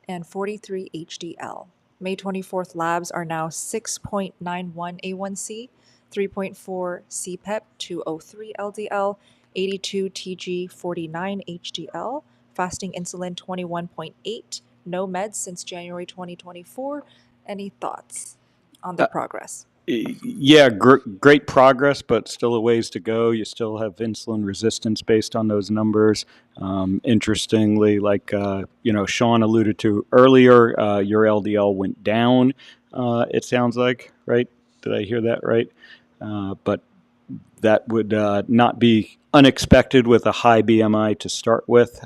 and 43 HDL. May 24th labs are now 6.91 A1C, 3.4 CPEP, 203 LDL, 82 TG, 49 HDL, fasting insulin 21.8, no meds since January 2024. Any thoughts on the progress? Yeah, great progress, but still a ways to go. You still have insulin resistance based on those numbers. Interestingly, like Shawn alluded to earlier, your LDL went down. It sounds like, right? Did I hear that right? But that would not be unexpected with a high BMI to start with.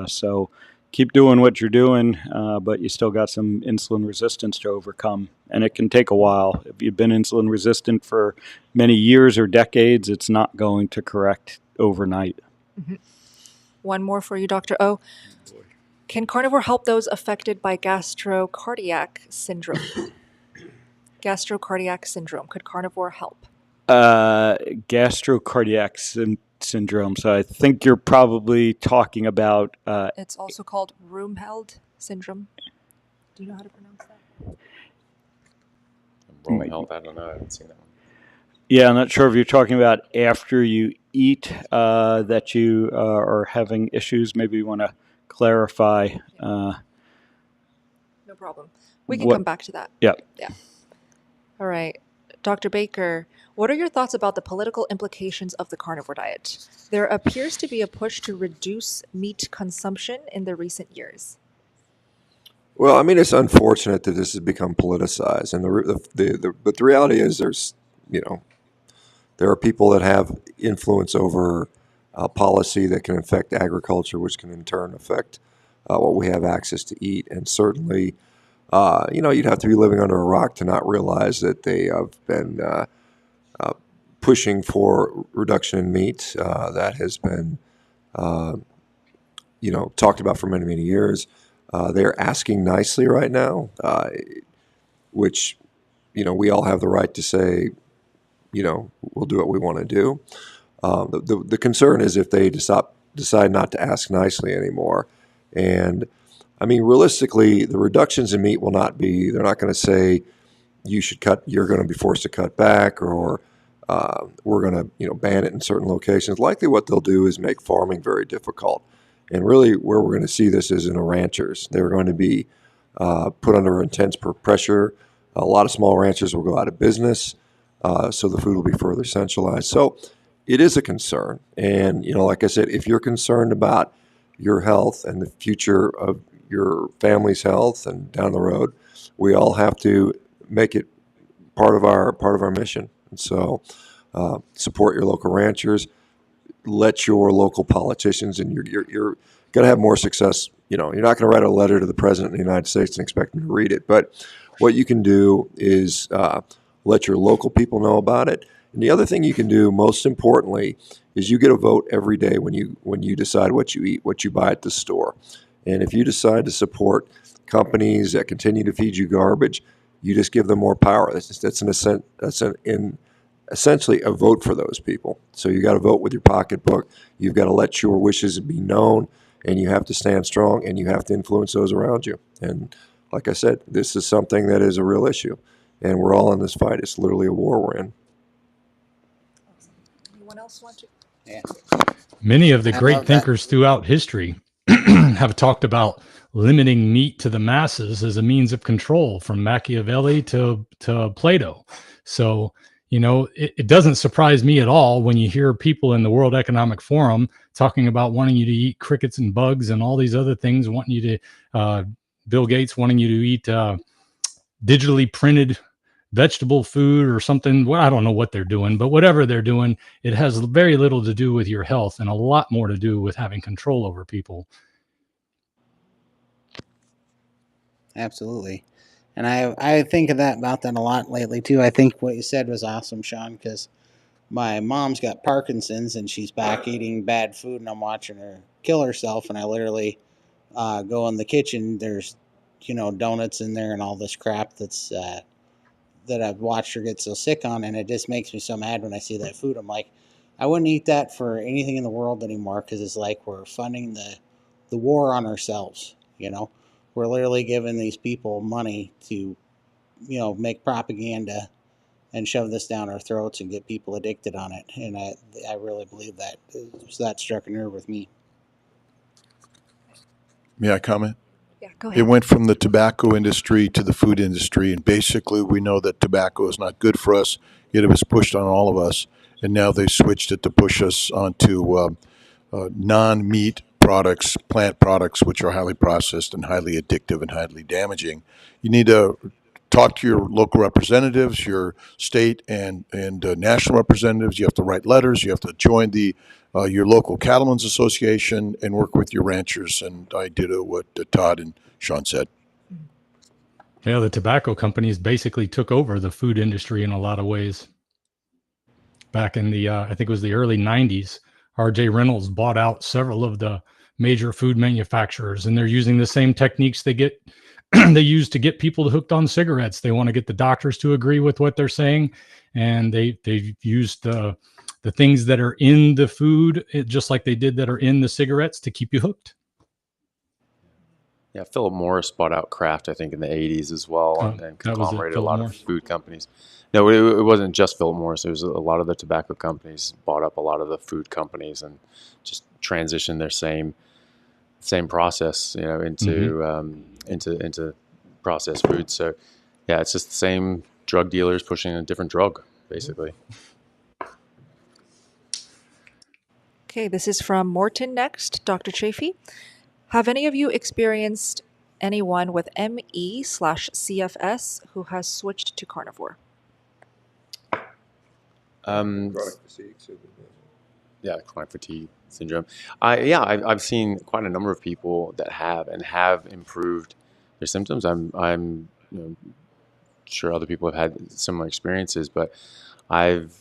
So keep doing what you're doing, but you still got some insulin resistance to overcome. And it can take a while. If you've been insulin resistant for many years or decades, it's not going to correct overnight. Mm-hmm. One more for you, Dr. O. Can carnivore help those affected by gastrocardiac syndrome? Gastrocardiac syndrome. Could carnivore help? Gastrocardiac syndrome. So I think you're probably talking about... it's also called Rumheld syndrome. Do you know how to pronounce that? Rumheld, I don't know. I haven't seen that one. Yeah, I'm not sure if you're talking about after you eat that you are having issues. Maybe you want to clarify. No problem. We can come back to that. Yeah. Yeah. All right. Dr. Baker, what are your thoughts about the political implications of the carnivore diet? There appears to be a push to reduce meat consumption in the recent years. Well, I mean, it's unfortunate that this has become politicized, and but the reality is, there are people that have influence over policy that can affect agriculture, which can in turn affect what we have access to eat, and certainly, you'd have to be living under a rock to not realize that they have been pushing for reduction in meat. That has been, talked about for many, many years. They're asking nicely right now, which, we all have the right to say, we'll do what we want to do. The concern is if they decide not to ask nicely anymore. And I mean, realistically, the reductions in meat will not be, they're not going to say you're going to be forced to cut back, or we're going to, ban it in certain locations. Likely what they'll do is make farming very difficult. And really where we're going to see this is in the ranchers. They're going to be put under intense pressure. A lot of small ranchers will go out of business, so the food will be further centralized. So it is a concern. And, like I said, if you're concerned about your health and the future of your family's health and down the road, we all have to make it part of our mission. And so support your local ranchers. Let your local politicians, and you're going to have more success. You're not going to write a letter to the president of the United States and expect him to read it. But what you can do is let your local people know about it. And the other thing you can do, most importantly, is you get a vote every day when you decide what you eat, what you buy at the store. And if you decide to support companies that continue to feed you garbage, you just give them more power. That's essentially a vote for those people. So you got to vote with your pocketbook. You've got to let your wishes be known, and you have to stand strong, and you have to influence those around you. And like I said, this is something that is a real issue, and we're all in this fight. It's literally a war we're in. Anyone else want to? Yeah. Many of the great thinkers throughout history have talked about limiting meat to the masses as a means of control, from Machiavelli to Plato. So, it doesn't surprise me at all when you hear people in the World Economic Forum talking about wanting you to eat crickets and bugs and all these other things, wanting you to, Bill Gates wanting you to eat digitally printed vegetable food or something. Well, I don't know what they're doing, but whatever they're doing, it has very little to do with your health and a lot more to do with having control over people. Absolutely. And I think about that a lot lately too. I think what you said was awesome, Shawn, because my mom's got Parkinson's and she's back eating bad food, and I'm watching her kill herself, and I literally go in the kitchen. There's donuts in there and all this crap that I've watched her get so sick on, and it just makes me so mad when I see that food. I'm like, I wouldn't eat that for anything in the world anymore, because it's like we're funding the war on ourselves. We're literally giving these people money to make propaganda and shove this down our throats and get people addicted on it. And I really believe that. So that struck a nerve with me. May I comment? Yeah, go ahead. It went from the tobacco industry to the food industry, and basically we know that tobacco is not good for us, yet it was pushed on all of us, and now they switched it to push us onto non-meat products, plant products, which are highly processed and highly addictive and highly damaging. You need to talk to your local representatives, your state and national representatives. You have to write letters. You have to join your local cattlemen's association and work with your ranchers. And I did what Todd and Shawn said. Yeah, the tobacco companies basically took over the food industry in a lot of ways. Back in the, I think it was the early 90s, R.J. Reynolds bought out several of the major food manufacturers, and they're using the same techniques they use to get people hooked on cigarettes. They want to get the doctors to agree with what they're saying, and they've used the things that are in the food, just like they did that are in the cigarettes, to keep you hooked. Yeah, Philip Morris bought out Kraft, I think, in the 80s as well, and conglomerated a lot of food companies. No, it wasn't just Philip Morris. It was a lot of the tobacco companies bought up a lot of the food companies and just transitioned their same process, into processed food. So, yeah, it's just the same drug dealers pushing a different drug, basically. Okay, this is from Morton next. Dr. Chaffee, have any of you experienced anyone with ME/CFS who has switched to carnivore? Chronic fatigue syndrome. Yeah, chronic fatigue syndrome. I've seen quite a number of people that have improved their symptoms. I'm sure other people have had similar experiences, but I've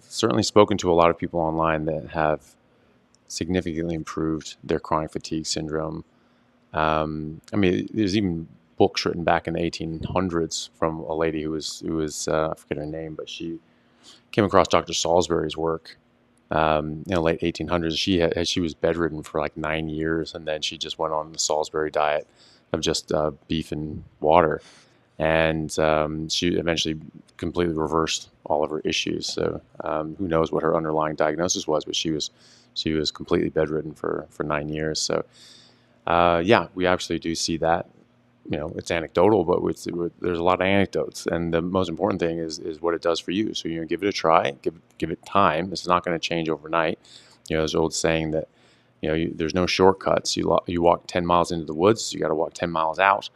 certainly spoken to a lot of people online that have significantly improved their chronic fatigue syndrome. There's even books written back in the 1800s from a lady who was I forget her name, but she came across Dr. Salisbury's work in the late 1800s. She was bedridden for like 9 years, and then she just went on the Salisbury diet of just beef and water, and she eventually completely reversed all of her issues. So who knows what her underlying diagnosis was, but she was completely bedridden for 9 years. So we actually do see that. It's anecdotal, but there's a lot of anecdotes, and the most important thing is what it does for you. So give it a try, give it time. This is not going to change overnight. There's an old saying that there's no shortcuts. You walk 10 miles into the woods, you got to walk 10 miles out,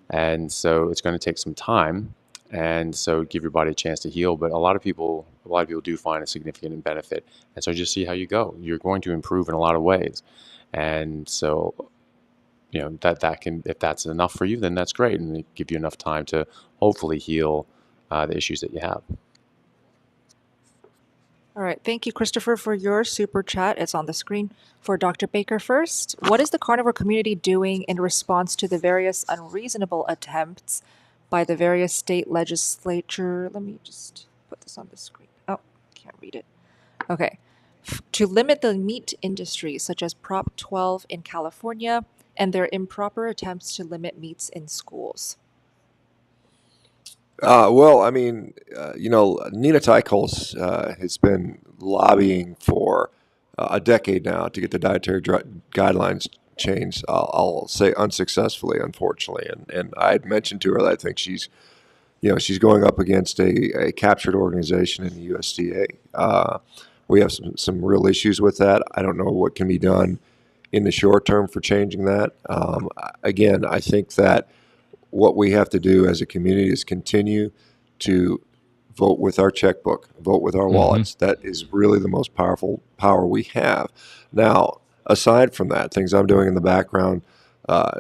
and so it's going to take some time. And so give your body a chance to heal. But a lot of people do find a significant benefit, and so just see how you go. You're going to improve in a lot of ways, and so. That can, if that's enough for you, then that's great, and it give you enough time to hopefully heal the issues that you have. All right. Thank you, Christopher, for your super chat. It's on the screen. For Dr. Baker first, what is the carnivore community doing in response to the various unreasonable attempts by the various state legislature? Let me just put this on the screen. Oh, can't read it. Okay. To limit the meat industry, such as Prop 12 in California, and their improper attempts to limit meats in schools? Nina Teicholz has been lobbying for a decade now to get the dietary guidelines change. I'll say unsuccessfully, unfortunately. And I had mentioned to her that I think she's going up against a captured organization in the USDA. We have some real issues with that. I don't know what can be done in the short term for changing that. Again, I think that what we have to do as a community is continue to vote with our checkbook, vote with our wallets. That is really the most powerful power we have. Now, aside from that, things I'm doing in the background,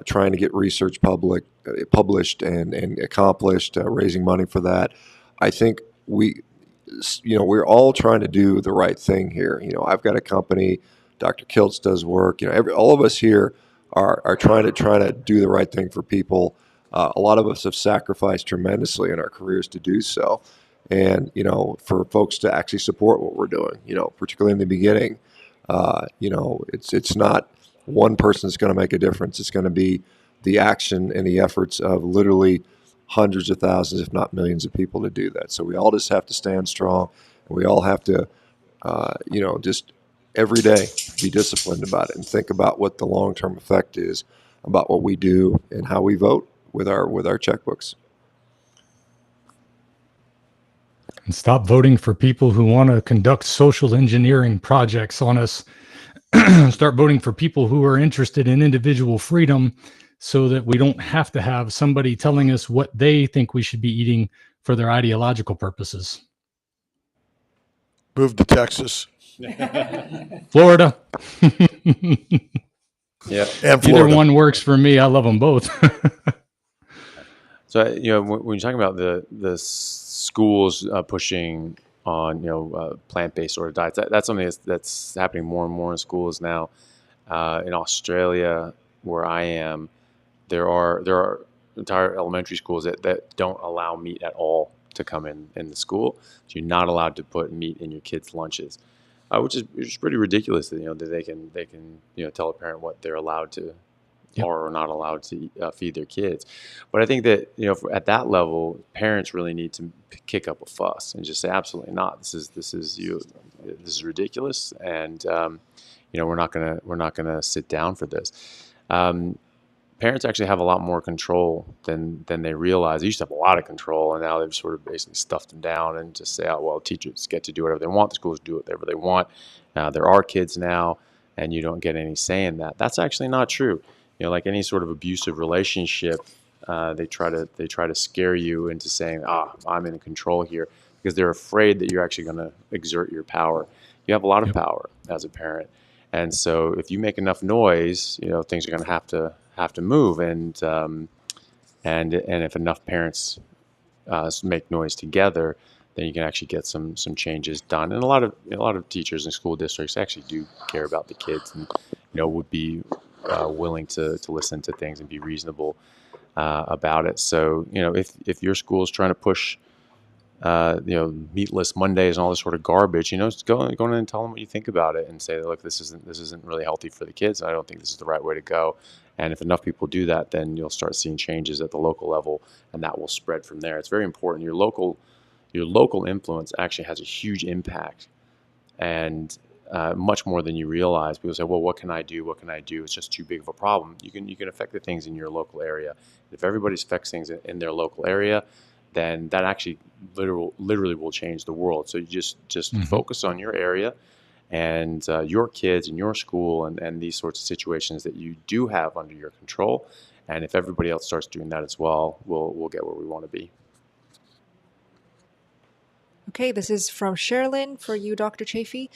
trying to get research published and accomplished, raising money for that. I think we're all trying to do the right thing here. I've got a company, Dr. Kiltz does work. All of us here are trying to do the right thing for people. A lot of us have sacrificed tremendously in our careers to do so. And, for folks to actually support what we're doing, particularly in the beginning, it's not one person that's going to make a difference. It's going to be the action and the efforts of literally hundreds of thousands, if not millions of people to do that. So we all just have to stand strong, and we all have to, just every day be disciplined about it and think about what the long-term effect is about what we do and how we vote with our checkbooks. And stop voting for people who want to conduct social engineering projects on us. Start voting for people who are interested in individual freedom so that we don't have to have somebody telling us what they think we should be eating for their ideological purposes. Move to Texas. Florida. Yeah. And Florida. Either one works for me. I love them both. So, when you're talking about the schools pushing on, plant-based sort of diets, that's something that's happening more and more in schools now. In Australia, where I am, there are entire elementary schools that don't allow meat at all to come in the school. So you're not allowed to put meat in your kids' lunches, which is pretty ridiculous that they can tell a parent what they're allowed to or not allowed to feed their kids. But I think that at that level, parents really need to kick up a fuss and just say absolutely not. This is ridiculous, and we're not gonna sit down for this. Parents actually have a lot more control than they realize. They used to have a lot of control, and now they've sort of basically stuffed them down and just say, "Oh, well, teachers get to do whatever they want. The schools do whatever they want." There are kids now, and you don't get any say in that. That's actually not true. Like any sort of abusive relationship, they try to scare you into saying, I'm in control here, because they're afraid that you're actually going to exert your power. You have a lot of power as a parent. And so if you make enough noise, things are going to have to move. And if enough parents make noise together, then you can actually get some changes done. And a lot of teachers and school districts actually do care about the kids and would be willing to listen to things and be reasonable about it. So if your school is trying to push meatless Mondays and all this sort of garbage, just go in and tell them what you think about it and say, look, this isn't really healthy for the kids. I don't think this is the right way to go. And if enough people do that, then you'll start seeing changes at the local level, and that will spread from there. It's very important. Your local influence actually has a huge impact, and much more than you realize. People say, well, what can I do? What can I do? It's just too big of a problem. You can affect the things in your local area. If everybody affects things in their local area, then that actually literally will change the world. So you just focus on your area and your kids and your school and these sorts of situations that you do have under your control. And if everybody else starts doing that as well, we'll get where we want to be. Okay, this is from Sherilyn for you, Dr. Chaffee.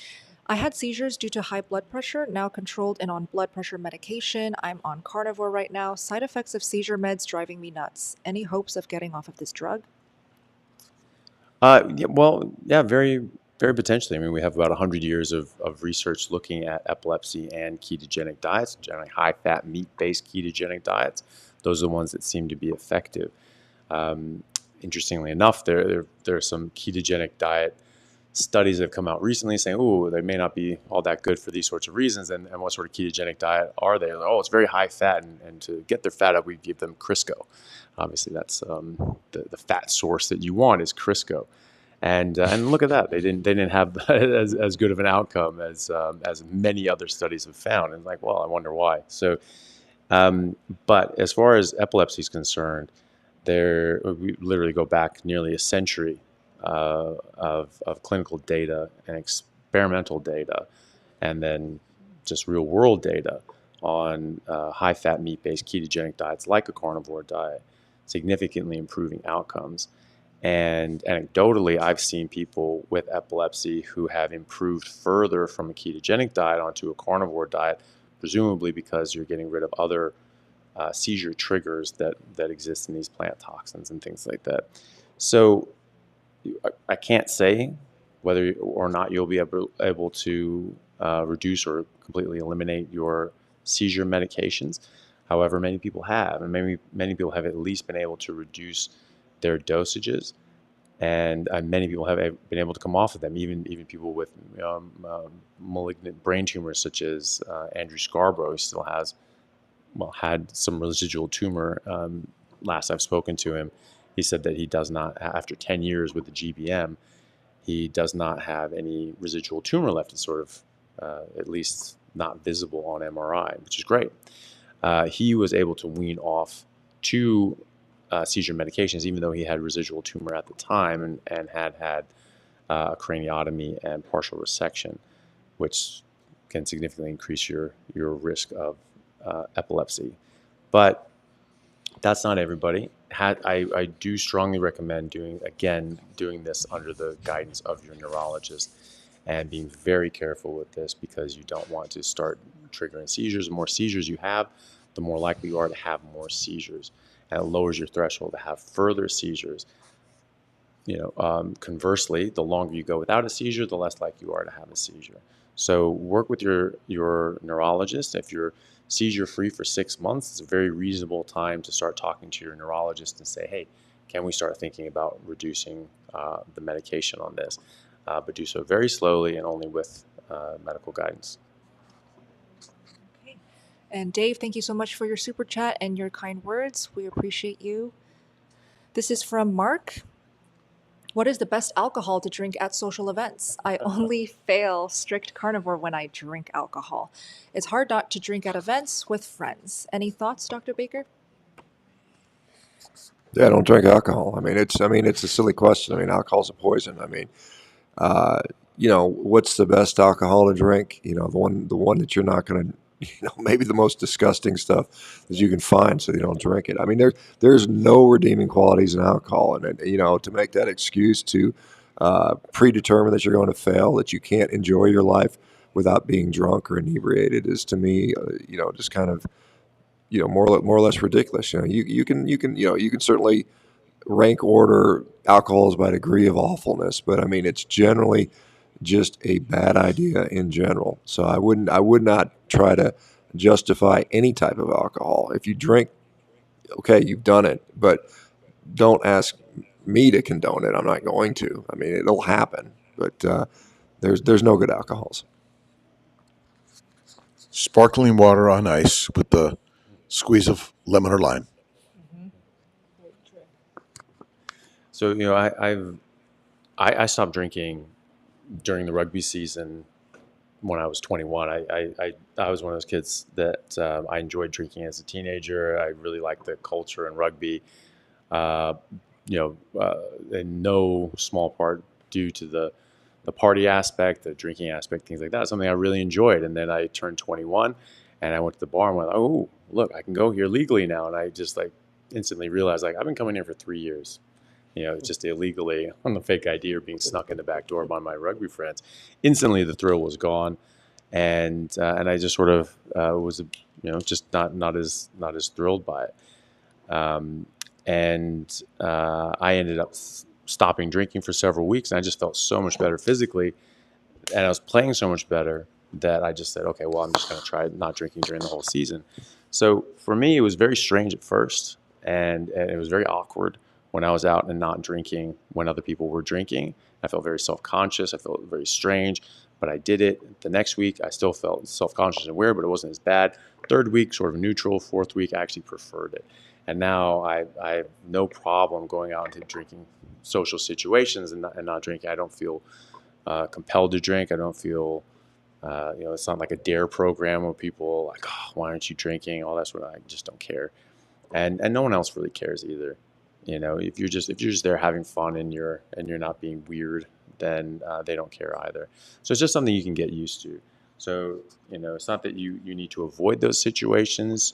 I had seizures due to high blood pressure, now controlled and on blood pressure medication. I'm on Carnivore right now. Side effects of seizure meds driving me nuts. Any hopes of getting off of this drug? Very, very potentially. I mean, we have about 100 years of research looking at epilepsy and ketogenic diets, generally high-fat, meat-based ketogenic diets. Those are the ones that seem to be effective. Interestingly enough, there are some ketogenic diet studies that have come out recently saying, they may not be all that good for these sorts of reasons. And what sort of ketogenic diet are they? It's very high fat, and to get their fat up, we give them Crisco. Obviously, that's the fat source that you want is Crisco. And look at that, they didn't have as good of an outcome as many other studies have found. And like, well, I wonder why. So, but as far as epilepsy is concerned, we literally go back nearly a century of clinical data and experimental data, and then just real world data on high-fat, meat-based ketogenic diets like a carnivore diet, significantly improving outcomes. And anecdotally, I've seen people with epilepsy who have improved further from a ketogenic diet onto a carnivore diet, presumably because you're getting rid of other seizure triggers that exist in these plant toxins and things like that. So I can't say whether or not you'll be able to reduce or completely eliminate your seizure medications. However, many people have, and many people have at least been able to reduce their dosages, and many people have been able to come off of them. Even people with malignant brain tumors, such as Andrew Scarborough, who still had some residual tumor. Last I've spoken to him, he said that he does not, after 10 years with the GBM, he does not have any residual tumor left. It's sort of at least not visible on MRI, which is great. He was able to wean off 2 seizure medications, even though he had residual tumor at the time and had a craniotomy and partial resection, which can significantly increase your risk of epilepsy. But that's not everybody. I do strongly recommend doing this under the guidance of your neurologist, and being very careful with this, because you don't want to start triggering seizures. The more seizures you have, the more likely you are to have more seizures, and it lowers your threshold to have further seizures. Conversely, the longer you go without a seizure, the less likely you are to have a seizure. So work with your neurologist. If you're seizure-free for 6 months, it's a very reasonable time to start talking to your neurologist and say, hey, can we start thinking about reducing the medication on this? But do so very slowly and only with medical guidance. Okay. And Dave, thank you so much for your super chat and your kind words. We appreciate you. This is from Mark. What is the best alcohol to drink at social events? I only fail strict carnivore when I drink alcohol. It's hard not to drink at events with friends. Any thoughts, Dr. Baker? Yeah, I don't drink alcohol. It's a silly question. Alcohol's a poison. What's the best alcohol to drink? The one that you're not going to, maybe the most disgusting stuff that you can find, so you don't drink it. There's no redeeming qualities in alcohol, and to make that excuse to predetermine that you're going to fail, that you can't enjoy your life without being drunk or inebriated, is to me, just kind of, more or less ridiculous. You can certainly rank order alcohols by degree of awfulness, but it's generally just a bad idea in general. So I would not try to justify any type of alcohol. If you drink, okay, you've done it, but don't ask me to condone it. I'm not going to. It'll happen, but there's no good alcohols. Sparkling water on ice with the squeeze of lemon or lime. So I stopped drinking during the rugby season when I was 21. I was one of those kids that I enjoyed drinking as a teenager. I really liked the culture in rugby, in no small part due to the party aspect, the drinking aspect, things like that. Something I really enjoyed. And then I turned 21 and I went to the bar and went, oh, look, I can go here legally now. And I just instantly realized I've been coming here for 3 years. Just illegally on the fake ID or being snuck in the back door by my rugby friends. Instantly, the thrill was gone, and I just sort of was, just not as thrilled by it. I ended up stopping drinking for several weeks, and I just felt so much better physically, and I was playing so much better that I just said, okay, well, I'm just going to try not drinking during the whole season. So for me, it was very strange at first, and it was very awkward when I was out and not drinking when other people were drinking. I felt very self-conscious. I felt very strange, but I did it. The next week, I still felt self-conscious and weird, but it wasn't as bad. Third week, sort of neutral. Fourth week, I actually preferred it. And now I have no problem going out into drinking social situations and not drinking. I don't feel compelled to drink. I don't feel, it's not like a dare program where people are like, oh, why aren't you drinking? All that sort of, I just don't care. And no one else really cares either. If you're just there having fun and you're not being weird, then they don't care either. So it's just something you can get used to. So, it's not that you need to avoid those situations,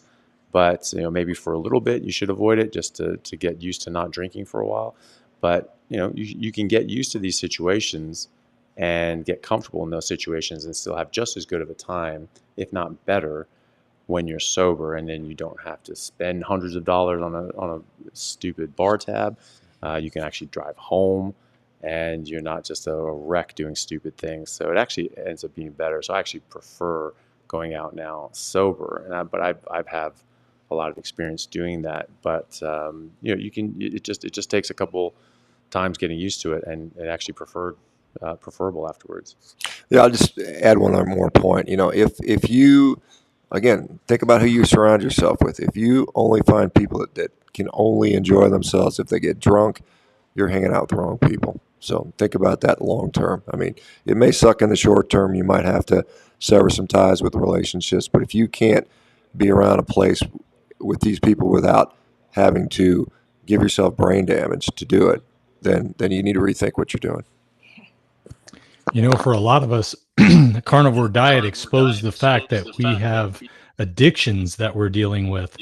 but, maybe for a little bit you should avoid it just to get used to not drinking for a while. But, you can get used to these situations and get comfortable in those situations and still have just as good of a time, if not better, when you're sober, and then you don't have to spend hundreds of dollars on a stupid bar tab. You can actually drive home, and you're not just a wreck doing stupid things. So it actually ends up being better. So I actually prefer going out now sober, but I've have a lot of experience doing that. But it just takes a couple times getting used to it, and it actually preferable afterwards. Yeah, I'll just add one more point. If you, again, think about who you surround yourself with. If you only find people that can only enjoy themselves if they get drunk, you're hanging out with the wrong people. So think about that long term. I mean, it may suck in the short term. You might have to sever some ties with the relationships. But if you can't be around a place with these people without having to give yourself brain damage to do it, then you need to rethink what you're doing. For a lot of us, the carnivore diet exposed the fact that we have addictions that we're dealing with.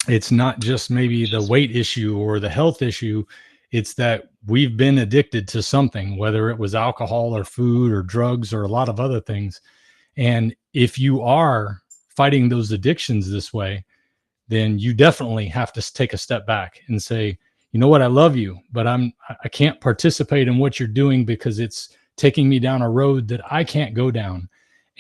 It's not just maybe the weight issue or the health issue. It's that we've been addicted to something, whether it was alcohol or food or drugs or a lot of other things. And if you are fighting those addictions this way, then you definitely have to take a step back and say, you know what, I love you, but I can't participate in what you're doing because it's taking me down a road that I can't go down.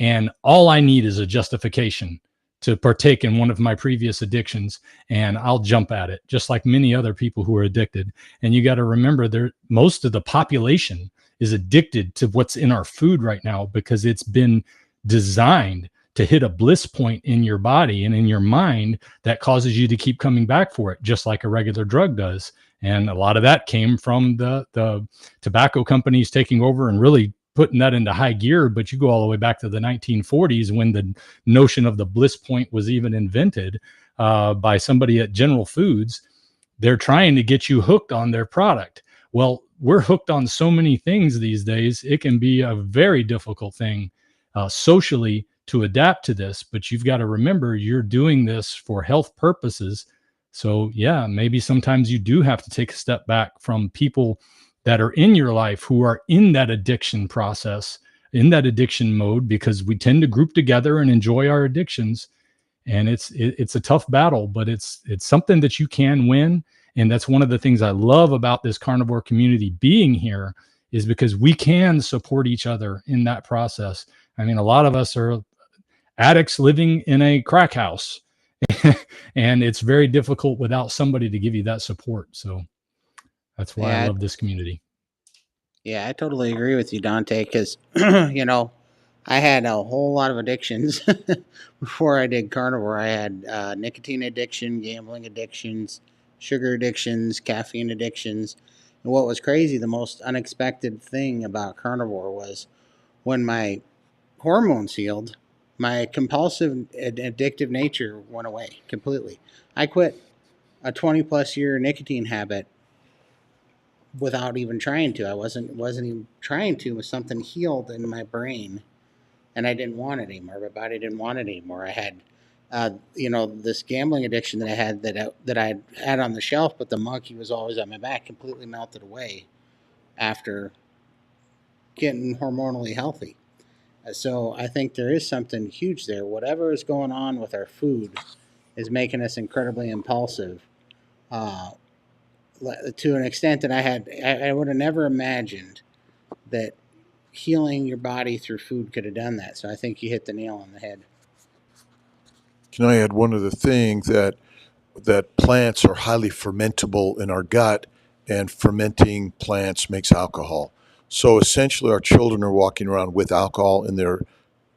And all I need is a justification to partake in one of my previous addictions, and I'll jump at it, just like many other people who are addicted. And you got to remember, most of the population is addicted to what's in our food right now because it's been designed to hit a bliss point in your body and in your mind that causes you to keep coming back for it, just like a regular drug does. And a lot of that came from the tobacco companies taking over and really putting that into high gear. But you go all the way back to the 1940s when the notion of the bliss point was even invented by somebody at General Foods. They're trying to get you hooked on their product. Well, we're hooked on so many things these days. It can be a very difficult thing socially to adapt to this, but you've got to remember you're doing this for health purposes. So yeah, maybe sometimes you do have to take a step back from people that are in your life who are in that addiction process, in that addiction mode, because we tend to group together and enjoy our addictions. And it's a tough battle, but it's something that you can win. And that's one of the things I love about this carnivore community being here, is because we can support each other in that process. I mean, a lot of us are addicts living in a crack house, and it's very difficult without somebody to give you that support. So that's why I love this community. Yeah, I totally agree with you, Dante, because, I had a whole lot of addictions before I did carnivore. I had nicotine addiction, gambling addictions, sugar addictions, caffeine addictions. And what was crazy, the most unexpected thing about carnivore was when my hormones healed, my compulsive addictive nature went away completely. I quit a 20+ year nicotine habit without even trying to. I wasn't even trying to. It was something healed in my brain, and I didn't want it anymore. My body didn't want it anymore. I had, this gambling addiction that I had that I had on the shelf, but the monkey was always on my back, completely melted away after getting hormonally healthy. So I think there is something huge there. Whatever is going on with our food is making us incredibly impulsive. To an extent that I would have never imagined that healing your body through food could have done that. So I think you hit the nail on the head. Can I add one other thing, that plants are highly fermentable in our gut, and fermenting plants makes alcohol. So essentially our children are walking around with alcohol in their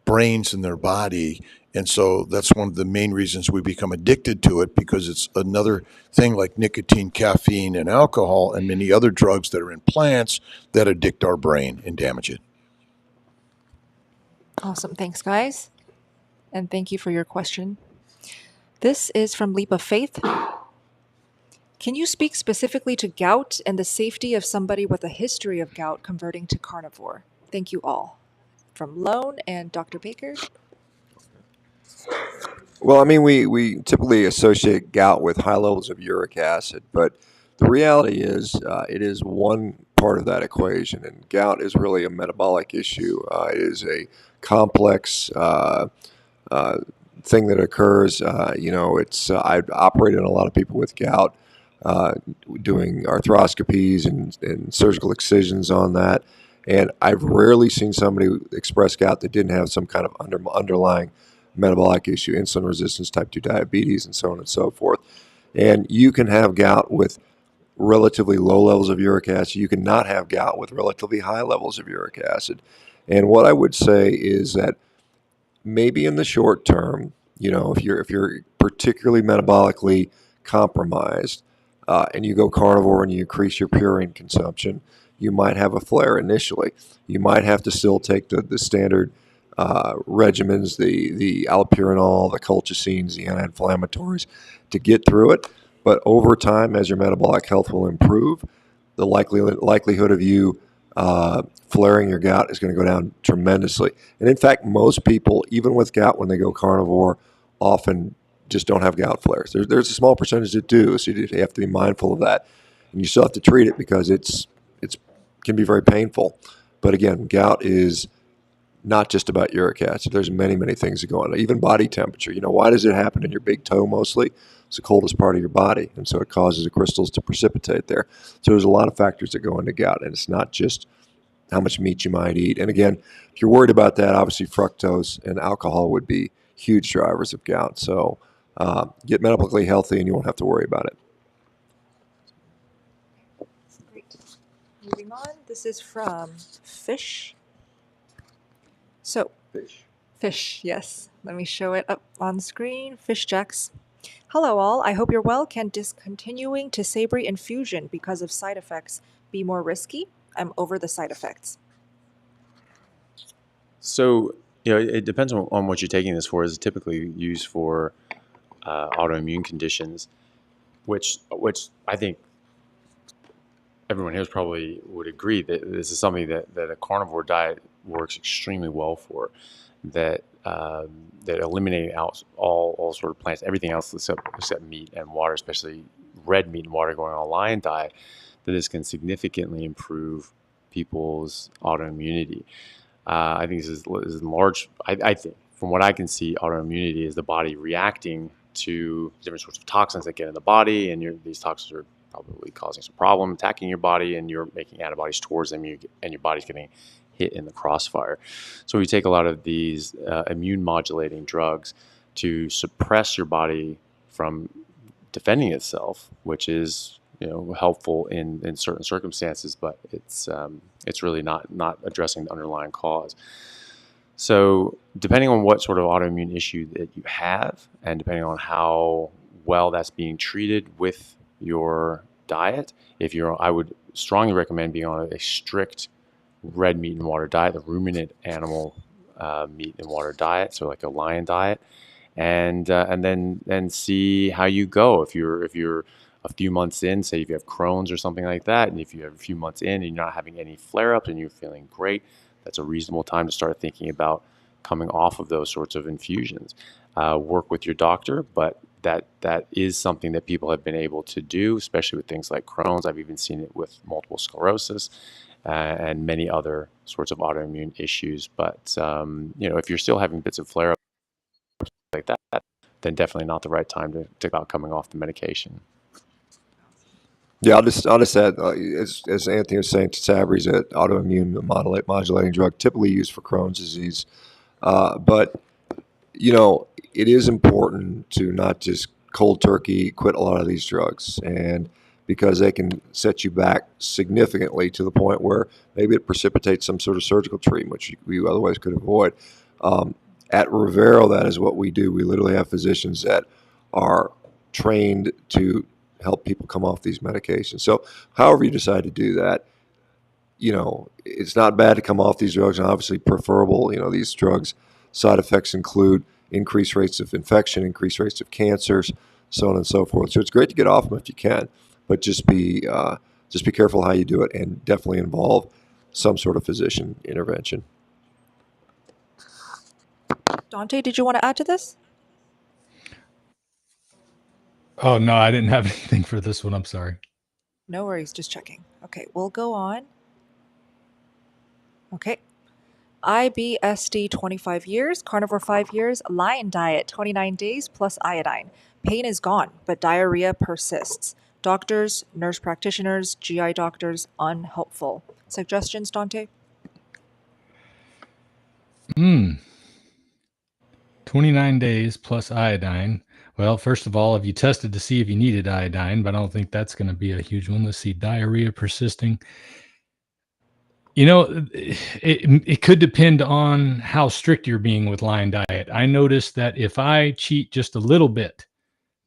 brains in their body. And so that's one of the main reasons we become addicted to it, because it's another thing like nicotine, caffeine, and alcohol, and many other drugs that are in plants that addict our brain and damage it. Awesome. Thanks, guys. And thank you for your question. This is from Leap of Faith. Can you speak specifically to gout and the safety of somebody with a history of gout converting to carnivore? Thank you all. From Lone and Dr. Baker. Well, I mean, we typically associate gout with high levels of uric acid, but the reality is it is one part of that equation, and gout is really a metabolic issue. It is a complex thing that occurs. I've operated on a lot of people with gout, doing arthroscopies and surgical excisions on that, and I've rarely seen somebody express gout that didn't have some kind of underlying metabolic issue, insulin resistance, type 2 diabetes, and so on and so forth. And you can have gout with relatively low levels of uric acid. You can not have gout with relatively high levels of uric acid. And what I would say is that maybe in the short term, if you're particularly metabolically compromised, and you go carnivore and you increase your purine consumption, you might have a flare initially. You might have to still take the standard regimens, the allopurinol, the colchicines, the anti-inflammatories to get through it. But over time, as your metabolic health will improve, the likelihood of you flaring your gout is going to go down tremendously. And in fact, most people, even with gout, when they go carnivore, often just don't have gout flares. There's a small percentage that do, so you have to be mindful of that. And you still have to treat it because it can be very painful. But again, gout is not just about uric acid. There's many, many things that go on. Even body temperature. Why does it happen in your big toe mostly? It's the coldest part of your body, and so it causes the crystals to precipitate there. So there's a lot of factors that go into gout, and it's not just how much meat you might eat. And again, if you're worried about that, obviously fructose and alcohol would be huge drivers of gout. So get metabolically healthy, and you won't have to worry about it. Great. Moving on. This is from Fish. So, Fish, yes. Let me show it up on screen. Fish Jacks. Hello all, I hope you're well. Can discontinuing Tisabri infusion because of side effects be more risky? I'm over the side effects. So, it depends on what you're taking this for. It's typically used for autoimmune conditions, which I think everyone here probably would agree that this is something that a carnivore diet works extremely well for. That eliminating out all sort of plants, everything else except meat and water, especially red meat and water going on a lion diet, that this can significantly improve people's autoimmunity. I think this is large. I think from what I can see, autoimmunity is the body reacting to different sorts of toxins that get in the body, and these toxins are probably causing some problem, attacking your body, and you're making antibodies towards them, and your body's getting hit in the crossfire. So we take a lot of these immune modulating drugs to suppress your body from defending itself, which is helpful in certain circumstances, but it's really not addressing the underlying cause. So depending on what sort of autoimmune issue that you have, and depending on how well that's being treated with your diet, I would strongly recommend being on a strict red meat and water diet, the ruminant animal meat and water diet, so like a lion diet, and then see how you go. If you're a few months in, say if you have Crohn's or something like that, and if you have a few months in and you're not having any flare-ups and you're feeling great, that's a reasonable time to start thinking about coming off of those sorts of infusions. Work with your doctor, but that is something that people have been able to do, especially with things like Crohn's. I've even seen it with multiple sclerosis and many other sorts of autoimmune issues. But if you're still having bits of flare-ups like that, then definitely not the right time to think about coming off the medication. Yeah, I'll just add, as Anthony was saying, Tisabri is an autoimmune modulating drug typically used for Crohn's disease. But it is important to not just cold turkey quit a lot of these drugs, and because they can set you back significantly to the point where maybe it precipitates some sort of surgical treatment, which you otherwise could avoid. At Rivero, that is what we do. We literally have physicians that are trained to help people come off these medications. So however you decide to do that, it's not bad to come off these drugs, and obviously preferable. These drugs, side effects include increased rates of infection, increased rates of cancers, so on and so forth. So it's great to get off them if you can, but just be careful how you do it, and definitely involve some sort of physician intervention. Dante, did you want to add to this? Oh, no, I didn't have anything for this one. I'm sorry. No worries, just checking. Okay, we'll go on. Okay. IBSD 25 years, carnivore 5 years, lion diet 29 days plus iodine. Pain is gone, but diarrhea persists. Doctors, nurse practitioners, GI doctors, unhelpful. Suggestions, Dante? 29 days plus iodine. Well, first of all, have you tested to see if you needed iodine? But I don't think that's going to be a huge one. Let's see, diarrhea persisting. It could depend on how strict you're being with lion diet. I noticed that if I cheat just a little bit,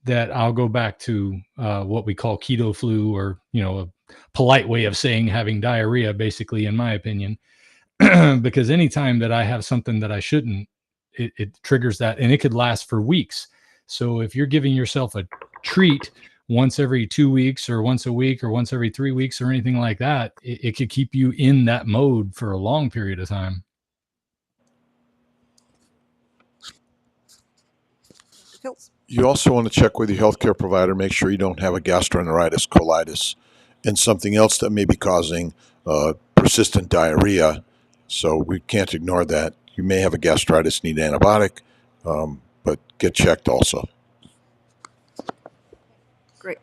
that I'll go back to what we call keto flu, or, a polite way of saying having diarrhea, basically, in my opinion, because anytime that I have something that I shouldn't, it triggers that, and it could last for weeks. So if you're giving yourself a treat once every 2 weeks or once a week or once every 3 weeks or anything like that, it could keep you in that mode for a long period of time. You also want to check with your healthcare provider, make sure you don't have a gastroenteritis, colitis, and something else that may be causing persistent diarrhea. So we can't ignore that. You may have a gastritis, need an antibiotic, but get checked also. Great.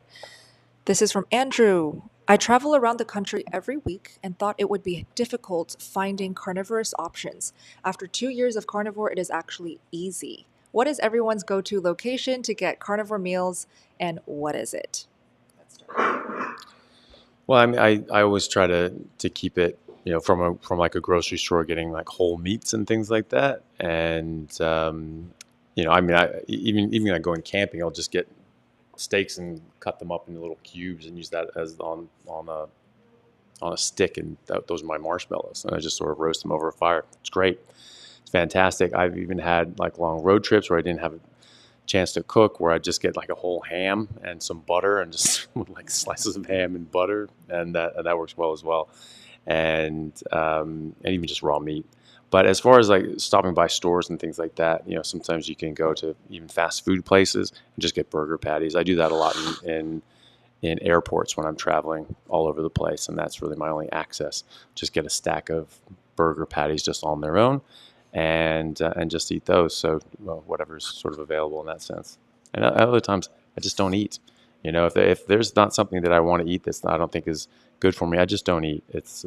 This is from Andrew. I travel around the country every week and thought it would be difficult finding carnivorous options. After 2 years of carnivore, it is actually easy. What is everyone's go-to location to get carnivore meals, and what is it? Well, I mean, I always try to keep it, from like a grocery store, getting like whole meats and things like that. And even like going camping, I'll just get steaks and cut them up into little cubes and use that as on a stick, and those are my marshmallows, and I just sort of roast them over a fire. It's great. It's fantastic. I've even had like long road trips where I didn't have a chance to cook, where I just get like a whole ham and some butter, and just like slices of ham and butter, and that works well as well. And even just raw meat. But as far as like stopping by stores and things like that, sometimes you can go to even fast food places and just get burger patties. I do that a lot in airports when I'm traveling all over the place, and that's really my only access. Just get a stack of burger patties just on their own, and just eat those. So whatever's sort of available in that sense. And other times I just don't eat. If there's not something that I want to eat I don't think is good for me, I just don't eat. It's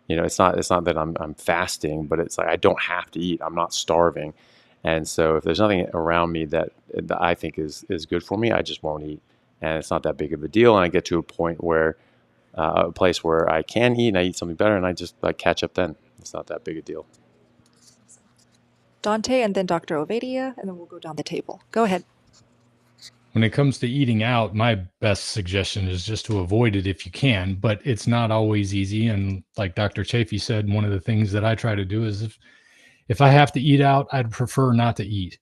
it's not that I'm fasting, but it's like I don't have to eat. I'm not starving, and so if there's nothing around me that I think is good for me, I just won't eat, and it's not that big of a deal. And I get to a point where a place where I can eat and I eat something better, and I just catch up. Then it's not that big a deal. Dante, and then Dr. Ovadia, and then we'll go down the table. Go ahead. When it comes to eating out, my best suggestion is just to avoid it if you can, but it's not always easy. And like Dr. Chaffee said, one of the things that I try to do is if I have to eat out, I'd prefer not to eat.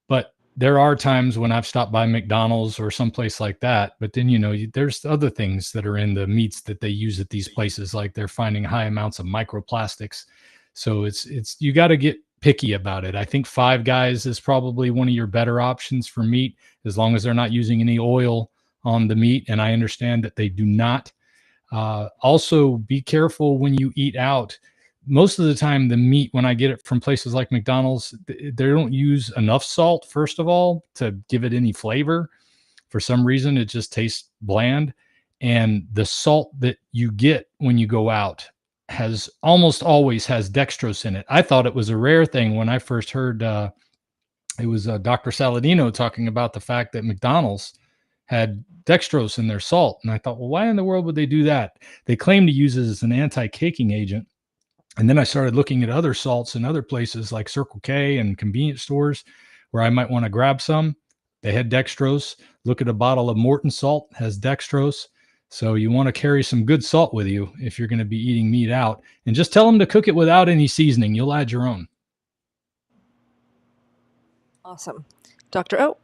But there are times when I've stopped by McDonald's or someplace like that, but then, there's other things that are in the meats that they use at these places, like they're finding high amounts of microplastics. So you got to get picky about it. I think Five Guys is probably one of your better options for meat, as long as they're not using any oil on the meat. And I understand that they do not. Also, be careful when you eat out. Most of the time, the meat, when I get it from places like McDonald's, they don't use enough salt, first of all, to give it any flavor. For some reason, it just tastes bland. And the salt that you get when you go out almost always has dextrose in it. I thought it was a rare thing when I first heard it was Dr. Saladino talking about the fact that McDonald's had dextrose in their salt. And I thought, well, why in the world would they do that? They claim to use it as an anti-caking agent. And then I started looking at other salts in other places like Circle K and convenience stores where I might want to grab some. They had dextrose. Look at a bottle of Morton salt, has dextrose. So you want to carry some good salt with you if you're going to be eating meat out. And just tell them to cook it without any seasoning. You'll add your own. Awesome. Dr. O?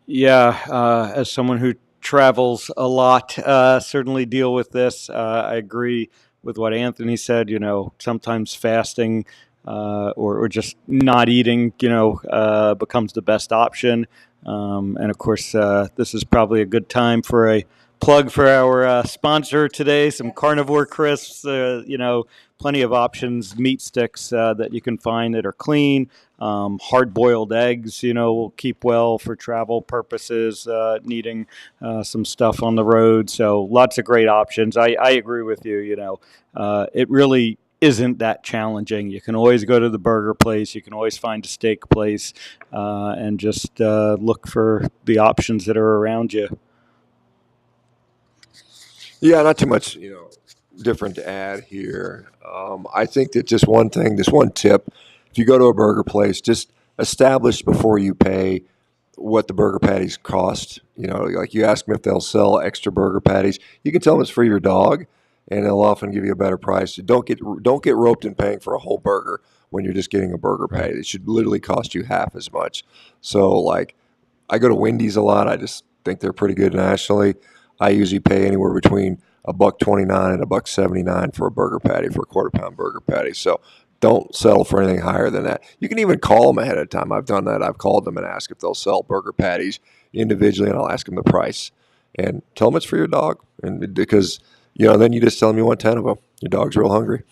Yeah, as someone who travels a lot, certainly deal with this. I agree with what Anthony said. Sometimes fasting or just not eating, becomes the best option. And of course, this is probably a good time for a plug for our sponsor today, some Carnivore crisps, plenty of options, meat sticks that you can find that are clean. Hard-boiled eggs, will keep well for travel purposes, needing some stuff on the road. So lots of great options. I agree with you, it really isn't that challenging. You can always go to the burger place. You can always find a steak place and just look for the options that are around you. Yeah, not too much, different to add here. I think that just one thing, this one tip, if you go to a burger place, just establish before you pay what the burger patties cost. Like you ask them if they'll sell extra burger patties. You can tell them it's for your dog, and they'll often give you a better price. Don't get roped in paying for a whole burger when you're just getting a burger patty. It should literally cost you half as much. So, like, I go to Wendy's a lot. I just think they're pretty good nationally. I usually pay anywhere between $1.29 and $1.79 for a burger patty, for a quarter-pound burger patty. So don't settle for anything higher than that. You can even call them ahead of time. I've done that. I've called them and asked if they'll sell burger patties individually, and I'll ask them the price. And tell them it's for your dog. And because, then you just tell them you want 10 of them. Your dog's real hungry.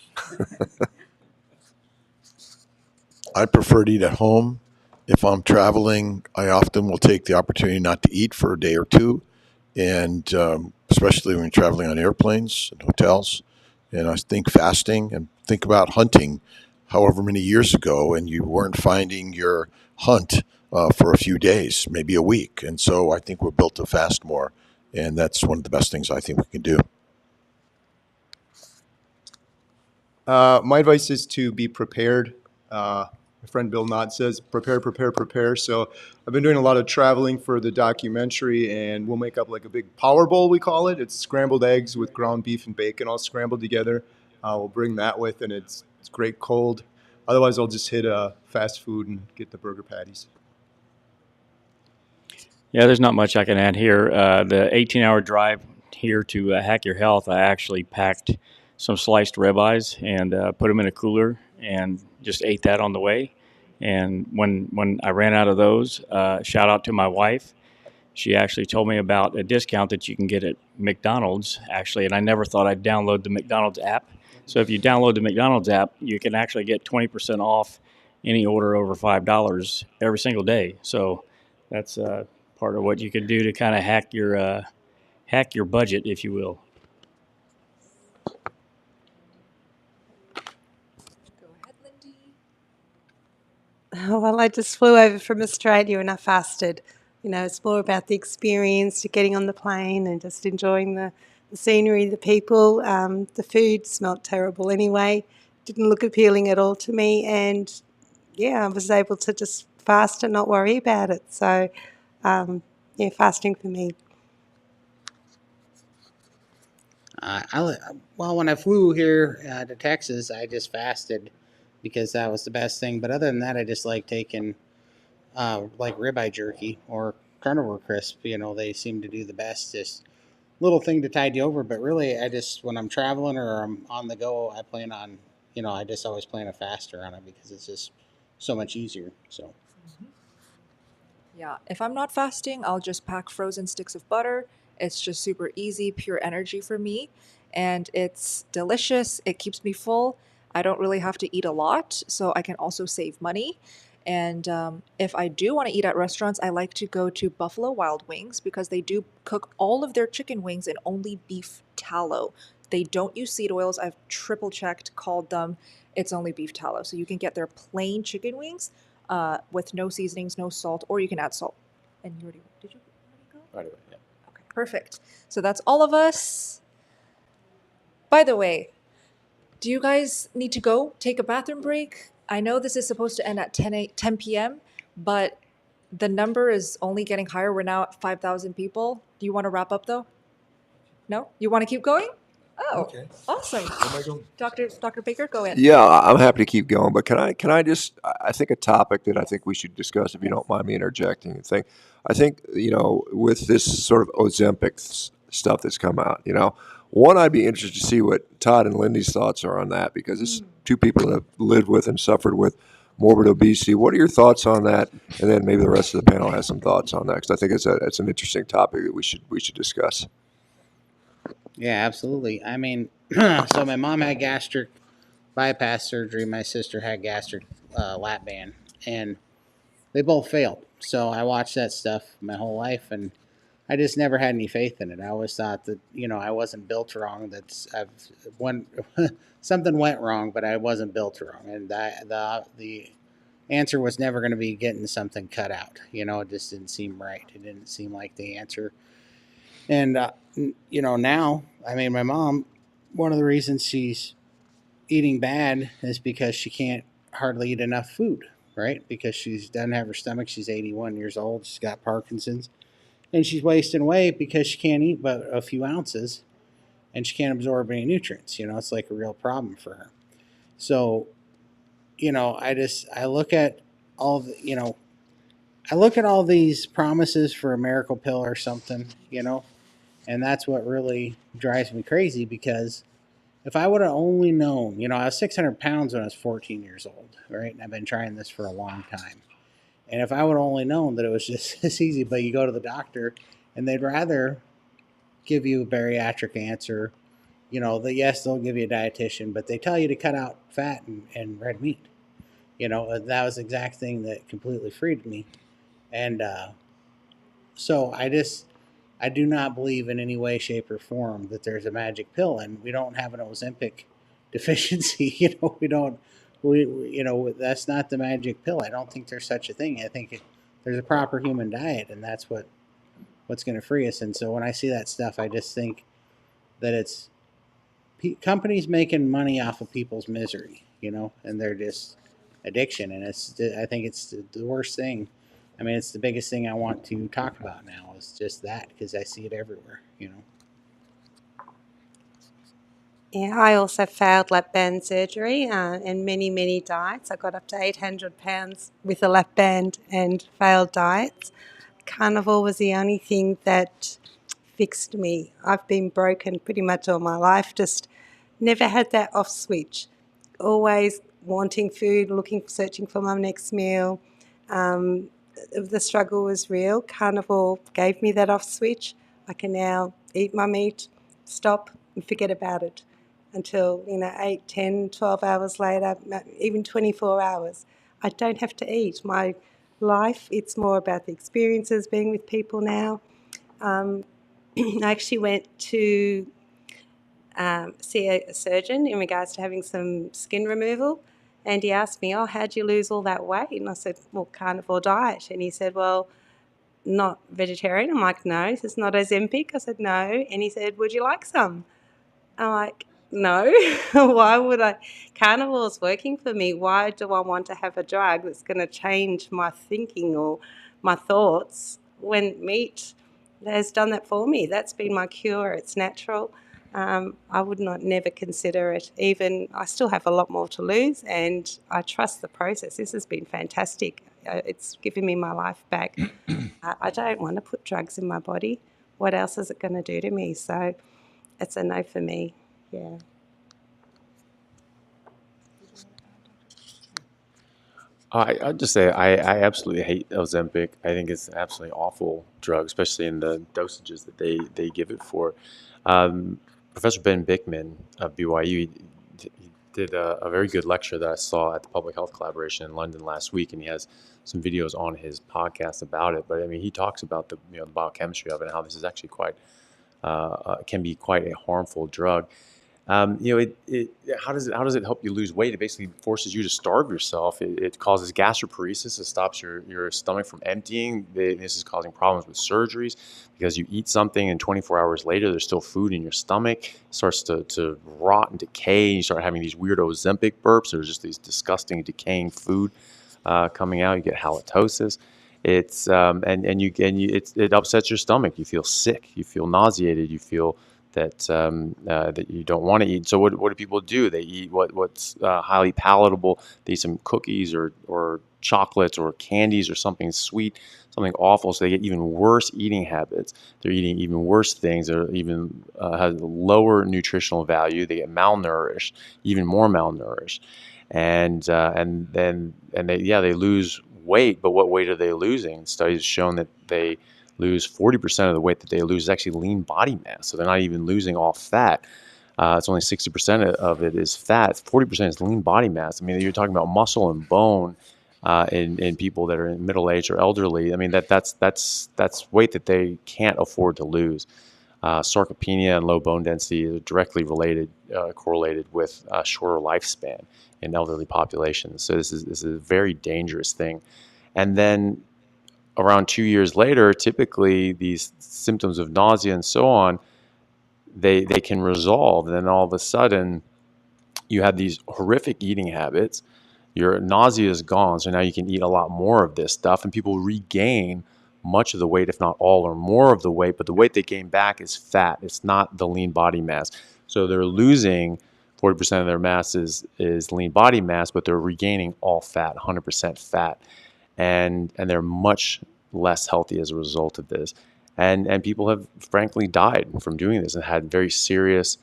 I prefer to eat at home. If I'm traveling, I often will take the opportunity not to eat for a day or two. And especially when you're traveling on airplanes and hotels. And I think fasting and think about hunting however many years ago, and you weren't finding your hunt for a few days, maybe a week. And so I think we're built to fast more. And that's one of the best things I think we can do. My advice is to be prepared. My friend Bill Knott says, prepare, prepare, prepare. So I've been doing a lot of traveling for the documentary, and we'll make up like a big power bowl, we call it. It's scrambled eggs with ground beef and bacon all scrambled together. We'll bring that with, and it's great cold. Otherwise, I'll just hit fast food and get the burger patties. Yeah, there's not much I can add here. The 18-hour drive here to Hack Your Health, I actually packed some sliced ribeyes and put them in a cooler and just ate that on the way. And when I ran out of those, shout out to my wife. She actually told me about a discount that you can get at McDonald's, actually, and I never thought I'd download the McDonald's app. So if you download the McDonald's app, you can actually get 20% off any order over $5 every single day. So that's part of what you can do to kind of hack your budget, if you will. Well, I just flew over from Australia and I fasted. It's more about the experience, getting on the plane and just enjoying the scenery, the people. The food smelled terrible anyway. Didn't look appealing at all to me. And, I was able to just fast and not worry about it. So, fasting for me. When I flew here to Texas, I just fasted because that was the best thing. But other than that, I just like taking like ribeye jerky or carnivore crisp. They seem to do the best. Just little thing to tide you over. But really, when I'm traveling or I'm on the go, I plan on, I just always plan a faster on it because it's just so much easier. So. Yeah, if I'm not fasting, I'll just pack frozen sticks of butter. It's just super easy, pure energy for me. And it's delicious. It keeps me full. I don't really have to eat a lot, so I can also save money. And if I do want to eat at restaurants, I like to go to Buffalo Wild Wings because they do cook all of their chicken wings in only beef tallow. They don't use seed oils. I've triple checked, called them. It's only beef tallow. So you can get their plain chicken wings with no seasonings, no salt, or you can add salt. And you already, did you already go? Right away, yeah. Okay, perfect. So that's all of us. By the way, Do you guys need to go take a bathroom break? I know this is supposed to end at 10 p.m., but the number is only getting higher. We're now at 5,000 people. Do you want to wrap up though? No? You want to keep going? Oh, Okay. awesome. Dr. Baker, go in. Yeah, I'm happy to keep going, but can I just, I think a topic that I think we should discuss, if you don't mind me interjecting, I think, with this sort of Ozempic stuff that's come out, one, I'd be interested to see what Todd and Lindy's thoughts are on that, because it's two people that have lived with and suffered with morbid obesity. What are your thoughts on that? And then maybe the rest of the panel has some thoughts on that, because I think it's an interesting topic that we should discuss. Yeah, absolutely. I mean, so my mom had gastric bypass surgery. My sister had gastric lap band, and they both failed. So I watched that stuff my whole life, and I just never had any faith in it. I always thought that I wasn't built wrong. Something went wrong, but I wasn't built wrong, and the answer was never going to be getting something cut out. It just didn't seem right. It didn't seem like the answer. And, now, I mean, my mom, one of the reasons she's eating bad is because she can't hardly eat enough food, right? Because she doesn't have her stomach. She's 81 years old. She's got Parkinson's. And she's wasting weight because she can't eat but a few ounces and she can't absorb any nutrients. It's like a real problem for her. So, I look at all these promises for a miracle pill or something, and that's what really drives me crazy, because if I would have only known, I was 600 pounds when I was 14 years old, right? And I've been trying this for a long time. And if I would have only known that it was just this easy, but you go to the doctor and they'd rather give you a bariatric answer, yes, they'll give you a dietitian, but they tell you to cut out fat and red meat. That was the exact thing that completely freed me. And so I do not believe in any way, shape, or form that there's a magic pill, and we don't have an Ozempic deficiency. That's not the magic pill. I don't think there's such a thing. I think there's a proper human diet, and that's what's going to free us. And so when I see that stuff, I just think that it's companies making money off of people's misery, and they're just addiction. And I think it's the worst thing. I mean, it's the biggest thing I want to talk about now is just that, because I see it everywhere, Yeah, I also failed lap band surgery and many, many diets. I got up to 800 pounds with a lap band and failed diets. Carnivore was the only thing that fixed me. I've been broken pretty much all my life, just never had that off switch. Always wanting food, searching for my next meal. The struggle was real. Carnivore gave me that off switch. I can now eat my meat, stop and forget about it until 8, 10, 12 hours later, even 24 hours. I don't have to eat. My life, it's more about the experiences, being with people now. I actually went to see a surgeon in regards to having some skin removal. And he asked me, how'd you lose all that weight? And I said, well, carnivore diet. And he said, well, not vegetarian. I'm like, no. He says, not Ozempic. I said, no. And he said, would you like some? I'm like, no. Why would I? Carnivore's working for me. Why do I want to have a drug that's going to change my thinking or my thoughts when meat has done that for me? That's been my cure. It's natural. I would never consider it. Even I still have a lot more to lose, and I trust the process. This has been fantastic. It's given me my life back. I don't want to put drugs in my body. What else is it going to do to me? So it's a no for me. Yeah. I'd just say I absolutely hate Ozempic. I think it's an absolutely awful drug, especially in the dosages that they give it for. Professor Ben Bickman of BYU he did a very good lecture that I saw at the Public Health Collaboration in London last week, and he has some videos on his podcast about it. But I mean, he talks about the biochemistry of it and how this is actually can be quite a harmful drug. How does it help you lose weight? It basically forces you to starve yourself. It causes gastroparesis. It stops your stomach from emptying. This is causing problems with surgeries because you eat something and 24 hours later there's still food in your stomach. It starts to rot and decay. And you start having these weird Ozempic burps. There's just these disgusting decaying food coming out. You get halitosis. It's it upsets your stomach. You feel sick. You feel nauseated. You feel that you don't want to eat. So what do people do? They eat what's highly palatable. They eat some cookies or chocolates or candies or something sweet, something awful. So they get even worse eating habits. They're eating even worse things. They're even have lower nutritional value. They get malnourished, even more malnourished, and they lose weight. But what weight are they losing? Studies have shown that they lose 40% of the weight that they lose is actually lean body mass. So they're not even losing all fat. It's only 60% of it is fat. 40% is lean body mass. I mean, you're talking about muscle and bone in people that are in middle age or elderly. I mean, that's weight that they can't afford to lose. Sarcopenia and low bone density is directly correlated with shorter lifespan in elderly populations. So this is a very dangerous thing. And then around 2 years later, typically these symptoms of nausea and so on, they can resolve. And then all of a sudden, you have these horrific eating habits. Your nausea is gone, so now you can eat a lot more of this stuff, and people regain much of the weight, if not all or more of the weight. But the weight they gain back is fat. It's not the lean body mass. So they're losing 40% of their mass is lean body mass, but they're regaining all fat, 100% fat. And they're much less healthy as a result of this. And people have frankly died from doing this and had very serious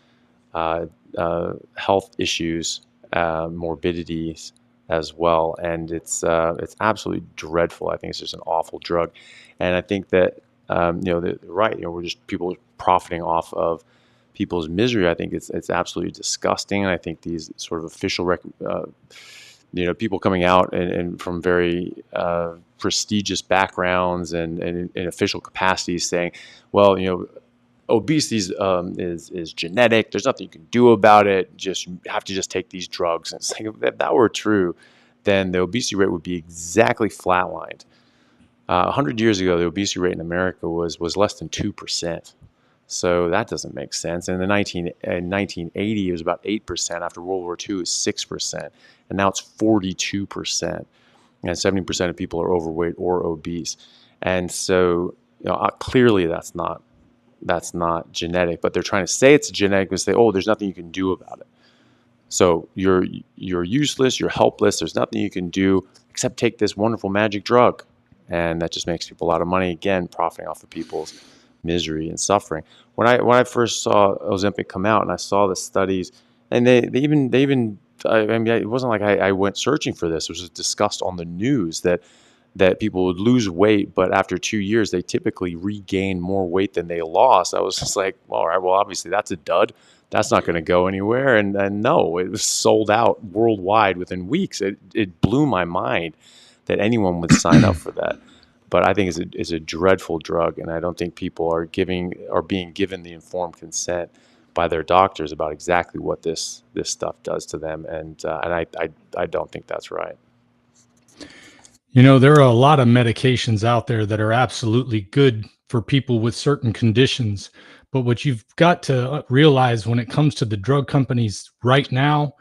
health issues, morbidities as well. And it's absolutely dreadful. I think it's just an awful drug. And I think that, we're just people profiting off of people's misery. I think it's absolutely disgusting. And I think these sort of official people coming out and from very prestigious backgrounds and in official capacities saying, well, obesity is genetic. There's nothing you can do about it. You have to just take these drugs. And it's like, if that were true, then the obesity rate would be exactly flatlined. 100 years ago, the obesity rate in America was less than 2%. So that doesn't make sense. And in 1980, it was about 8%. After World War II, it was 6%. And now it's 42%. And 70% of people are overweight or obese. And so clearly that's not genetic. But they're trying to say it's genetic and say, oh, there's nothing you can do about it. So you're useless, you're helpless, there's nothing you can do except take this wonderful magic drug. And that just makes people a lot of money, again, profiting off of people's misery and suffering. When I first saw Ozempic come out and I saw the studies, and they even I mean, it wasn't like I went searching for this. It was just discussed on the news that people would lose weight, but after 2 years, they typically regain more weight than they lost. I was just like, all right, well, obviously that's a dud. That's not going to go anywhere. And no, it was sold out worldwide within weeks. It blew my mind that anyone would sign up for that. But I think it's a dreadful drug, and I don't think people are being given the informed consent by their doctors about exactly what this stuff does to them, and I don't think that's right. There are a lot of medications out there that are absolutely good for people with certain conditions, but what you've got to realize when it comes to the drug companies right now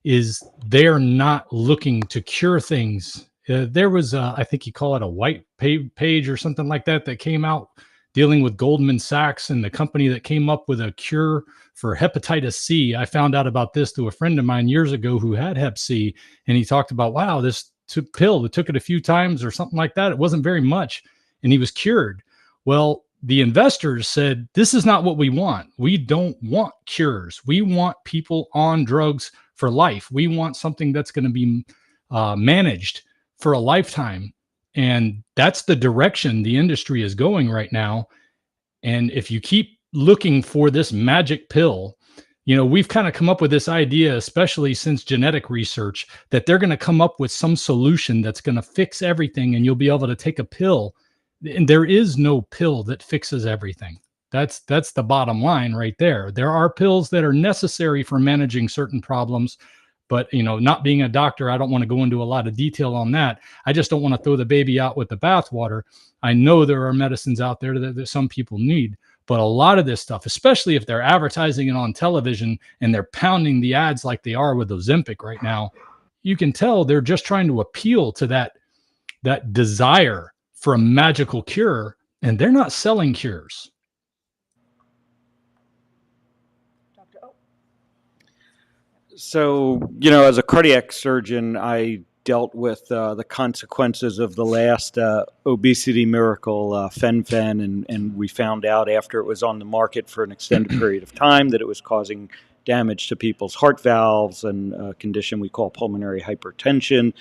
is they're not looking to cure things. There was, I think you call it a white page or something like that came out dealing with Goldman Sachs and the company that came up with a cure for hepatitis C. I found out about this through a friend of mine years ago who had hep C, and he talked about, wow, this pill, it took it a few times or something like that. It wasn't very much, and he was cured. Well, the investors said, this is not what we want. We don't want cures. We want people on drugs for life. We want something that's going to be managed for a lifetime. And that's the direction the industry is going right now. And if you keep looking for this magic pill, we've kind of come up with this idea, especially since genetic research, that they're going to come up with some solution that's going to fix everything and you'll be able to take a pill. And there is no pill that fixes everything. That's the bottom line right there. There are pills that are necessary for managing certain problems, but not being a doctor, I don't want to go into a lot of detail on that. I just don't want to throw the baby out with the bathwater. I know there are medicines out there that some people need, but a lot of this stuff, especially if they're advertising it on television and they're pounding the ads like they are with Ozempic right now, you can tell they're just trying to appeal to that desire for a magical cure, and they're not selling cures. So, as a cardiac surgeon, I dealt with the consequences of the last obesity miracle, Fen-Phen, and we found out after it was on the market for an extended period of time that it was causing damage to people's heart valves and a condition we call pulmonary hypertension.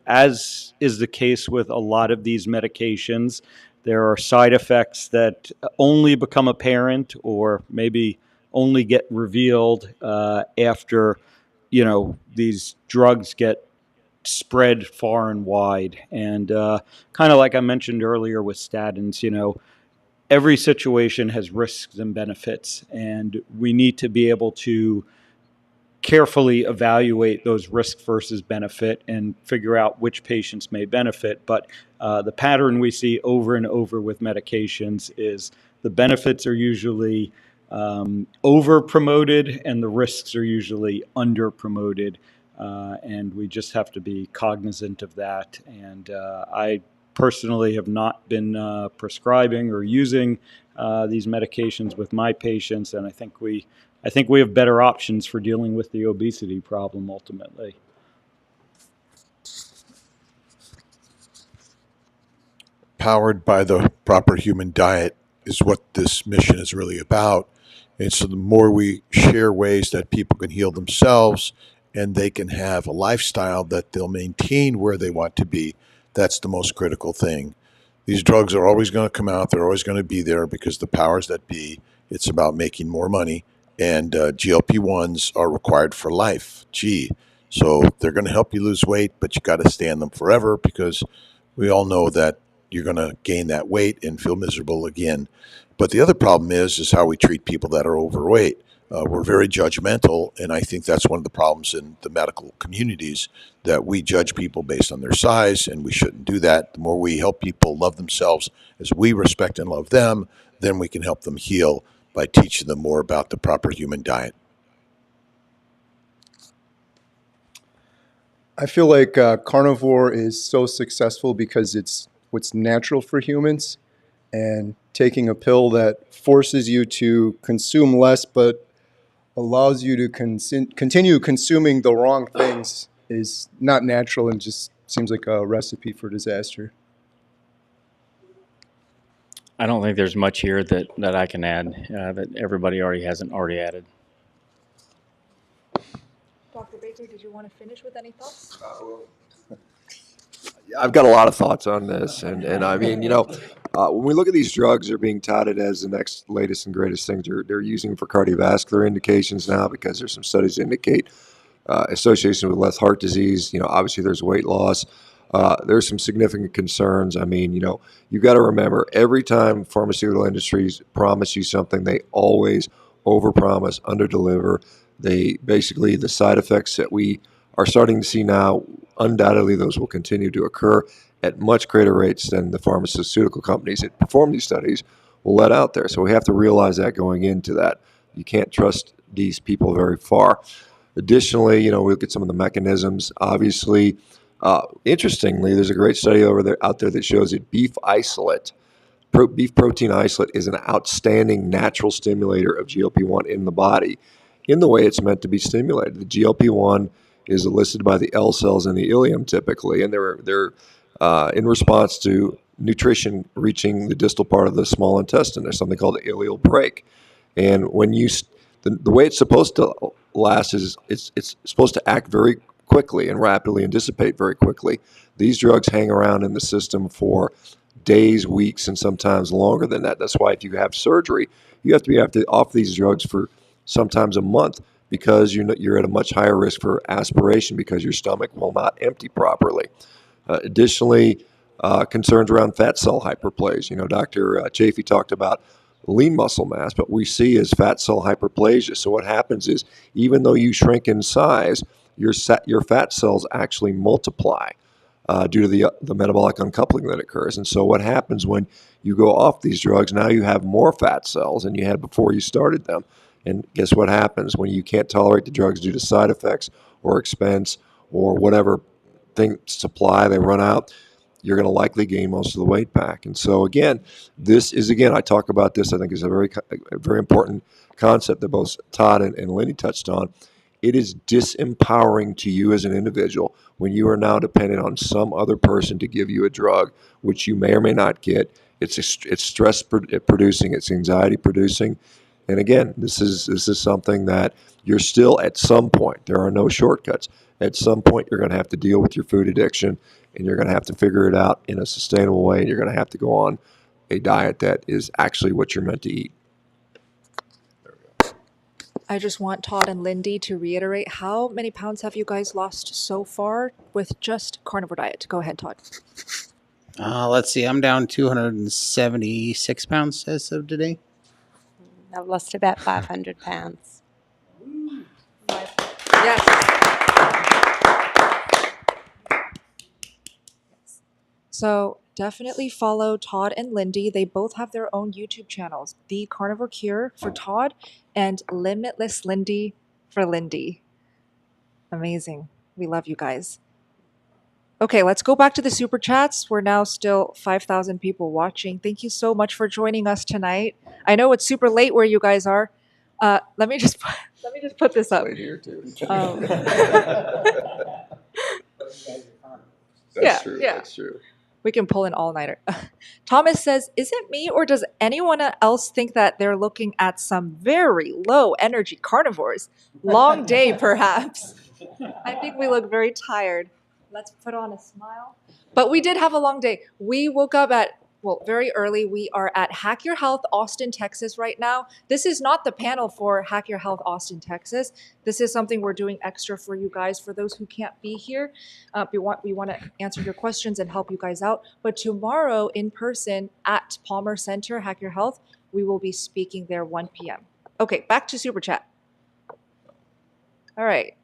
As is the case with a lot of these medications, there are side effects that only become apparent or maybe only get revealed after, these drugs get spread far and wide. And kind of like I mentioned earlier with statins, every situation has risks and benefits, and we need to be able to carefully evaluate those risk versus benefit and figure out which patients may benefit. But the pattern we see over and over with medications is the benefits are usually over promoted and the risks are usually under promoted. And we just have to be cognizant of that. And I personally have not been prescribing or using these medications with my patients, and I think we have better options for dealing with the obesity problem ultimately. Powered by the proper human diet is what this mission is really about. And so the more we share ways that people can heal themselves and they can have a lifestyle that they'll maintain where they want to be, that's the most critical thing. These drugs are always going to come out. They're always going to be there because the powers that be, it's about making more money. And GLP-1s are required for life. So they're going to help you lose weight, but you got to stay on them forever because we all know that you're going to gain that weight and feel miserable again. But the other problem is how we treat people that are overweight. We're very judgmental, and I think that's one of the problems in the medical communities, that we judge people based on their size, and we shouldn't do that. The more we help people love themselves as we respect and love them, then we can help them heal by teaching them more about the proper human diet. I feel like carnivore is so successful because it's what's natural for humans, and taking a pill that forces you to consume less but allows you to continue consuming the wrong things is not natural and just seems like a recipe for disaster. I don't think there's much here that I can add that everybody hasn't already added. Dr. Baker, did you want to finish with any thoughts? I've got a lot of thoughts on this, and I mean, when we look at these drugs, they're being touted as the next latest and greatest things. They're using for cardiovascular indications now because there's some studies that indicate association with less heart disease. Obviously there's weight loss. There's some significant concerns. I mean, you've got to remember, every time pharmaceutical industries promise you something, they always overpromise, underdeliver. They basically, the side effects that we are starting to see now, undoubtedly those will continue to occur at much greater rates than the pharmaceutical companies that perform these studies will let out there. So we have to realize that going into that. You can't trust these people very far. Additionally, we look at some of the mechanisms. Obviously, interestingly, there's a great study out there that shows that beef protein isolate is an outstanding natural stimulator of GLP-1 in the body in the way it's meant to be stimulated. The GLP-1 is elicited by the L cells in the ileum typically, and they're in response to nutrition reaching the distal part of the small intestine. There's something called the ileal brake. And when the way it's supposed to last is it's supposed to act very quickly and rapidly and dissipate very quickly. These drugs hang around in the system for days, weeks, and sometimes longer than that. That's why if you have surgery, you have to off these drugs for sometimes a month, because you're at a much higher risk for aspiration because your stomach will not empty properly. Additionally, concerns around fat cell hyperplasia. You know, Dr. Chaffee talked about lean muscle mass, but we see is fat cell hyperplasia. So what happens is, even though you shrink in size, your fat cells actually multiply due to the metabolic uncoupling that occurs. And so what happens when you go off these drugs, now you have more fat cells than you had before you started them. And guess what happens when you can't tolerate the drugs due to side effects or expense or whatever supply they run out? You're going to likely gain most of the weight back. And so again, I talk about this, I think is a very important concept that both Todd and Lindy touched on. It is disempowering to you as an individual when you are now dependent on some other person to give you a drug, which you may or may not get. It's stress producing, it's anxiety producing. And again, this is something that you're still, at some point, there are no shortcuts. At some point, you're going to have to deal with your food addiction, and you're going to have to figure it out in a sustainable way, and you're going to have to go on a diet that is actually what you're meant to eat. I just want Todd and Lindy to reiterate, how many pounds have you guys lost so far with just carnivore diet? Go ahead, Todd. Let's see. I'm down 276 pounds as of today. I've lost about 500 pounds. Yes. So definitely follow Todd and Lindy. They both have their own YouTube channels. The Carnivore Cure for Todd and Limitless Lindy for Lindy. Amazing. We love you guys. Okay, let's go back to the super chats. We're now still 5,000 people watching. Thank you so much for joining us tonight. I know it's super late where you guys are. Let me just put this up. Right here too. That's true. Yeah. That's true. We can pull an all-nighter. Thomas says, is it me or does anyone else think that they're looking at some very low energy carnivores? Long day, perhaps. I think we look very tired. Let's put on a smile. But we did have a long day. We woke up very early. We are at Hack Your Health, Austin, Texas right now. This is not the panel for Hack Your Health, Austin, Texas. This is something we're doing extra for you guys. For those who can't be here, we want to answer your questions and help you guys out. But tomorrow in person at Palmer Center, Hack Your Health, we will be speaking there 1 p.m. Okay, back to Super Chat. All right.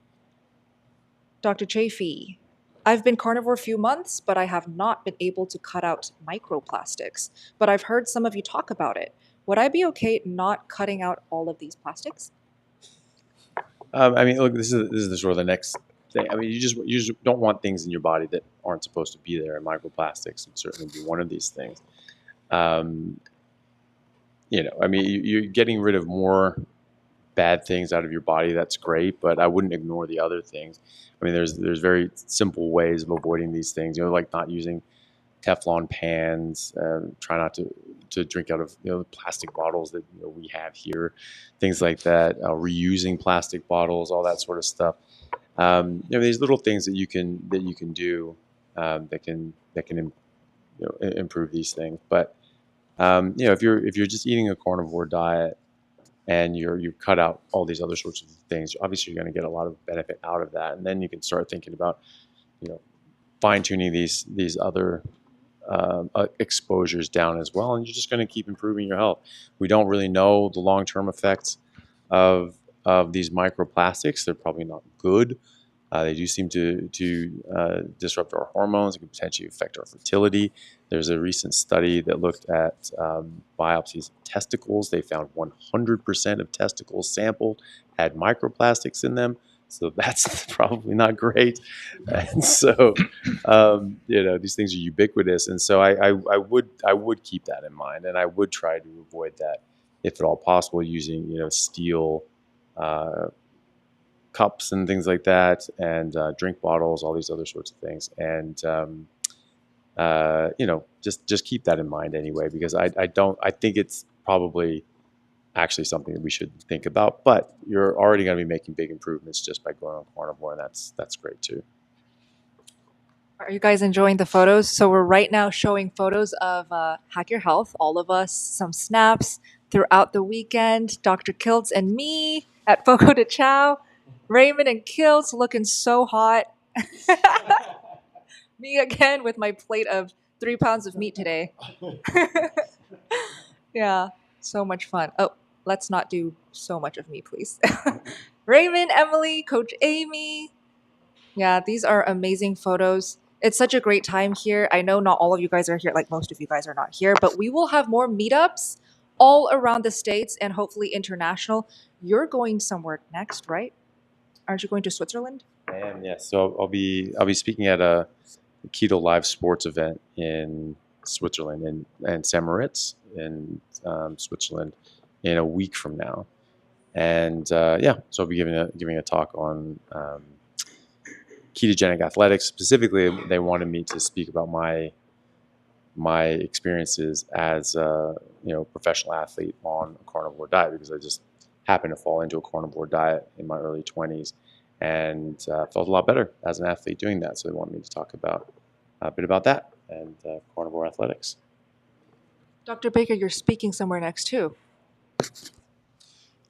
Dr. Chaffee. I've been carnivore a few months, but I have not been able to cut out microplastics. But I've heard some of you talk about it. Would I be okay not cutting out all of these plastics? I mean, look, this is the sort of the next thing. I mean, you just don't want things in your body that aren't supposed to be there, and microplastics would certainly be one of these things. I mean, you're getting rid of more bad things out of your body. That's great, but I wouldn't ignore the other things. I mean, there's very simple ways of avoiding these things. Like not using Teflon pans, try not to drink out of the plastic bottles that we have here, things like that. Reusing plastic bottles, all that sort of stuff. These little things that you can do that can improve these things. But if you're just eating a carnivore diet and you cut out all these other sorts of things, obviously you're going to get a lot of benefit out of that, and then you can start thinking about fine tuning these other exposures down as well, and you're just going to keep improving your health. We don't really know the long-term effects of these microplastics. They're probably not good. They do seem to disrupt our hormones. It can potentially affect our fertility. There's a recent study that looked at biopsies of testicles. They found 100% of testicles sampled had microplastics in them. So that's probably not great. And so, these things are ubiquitous. And so I would keep that in mind, and I would try to avoid that if at all possible, using steel cups and things like that, and drink bottles, all these other sorts of things. And just keep that in mind anyway, because I think it's probably actually something that we should think about. But you're already going to be making big improvements just by going on carnivore, and that's great too. Are you guys enjoying the photos? So we're right now showing photos of Hack Your Health, all of us, some snaps throughout the weekend. Dr. Kiltz and me at Fogo de Chao. Raymond and Kiltz looking so hot. Me again with my plate of 3 pounds of meat today. Yeah, so much fun. Oh, let's not do so much of me, please. Raymond, Emily, Coach Amy. Yeah, these are amazing photos. It's such a great time here. I know not all of you guys are here, like most of you guys are not here, but we will have more meetups all around the States and hopefully international. You're going somewhere next, right? Aren't you going to Switzerland? I am, yes. So I'll be speaking at a Keto Live sports event in Switzerland and St. Moritz in Switzerland in a week from now, and so I'll be giving a talk on ketogenic athletics. Specifically, they wanted me to speak about my experiences as a professional athlete on a carnivore diet, because I just happened to fall into a carnivore diet in my early 20s and felt a lot better as an athlete doing that. So they wanted me to talk about a bit about that and carnivore athletics. Dr. Baker, you're speaking somewhere next too.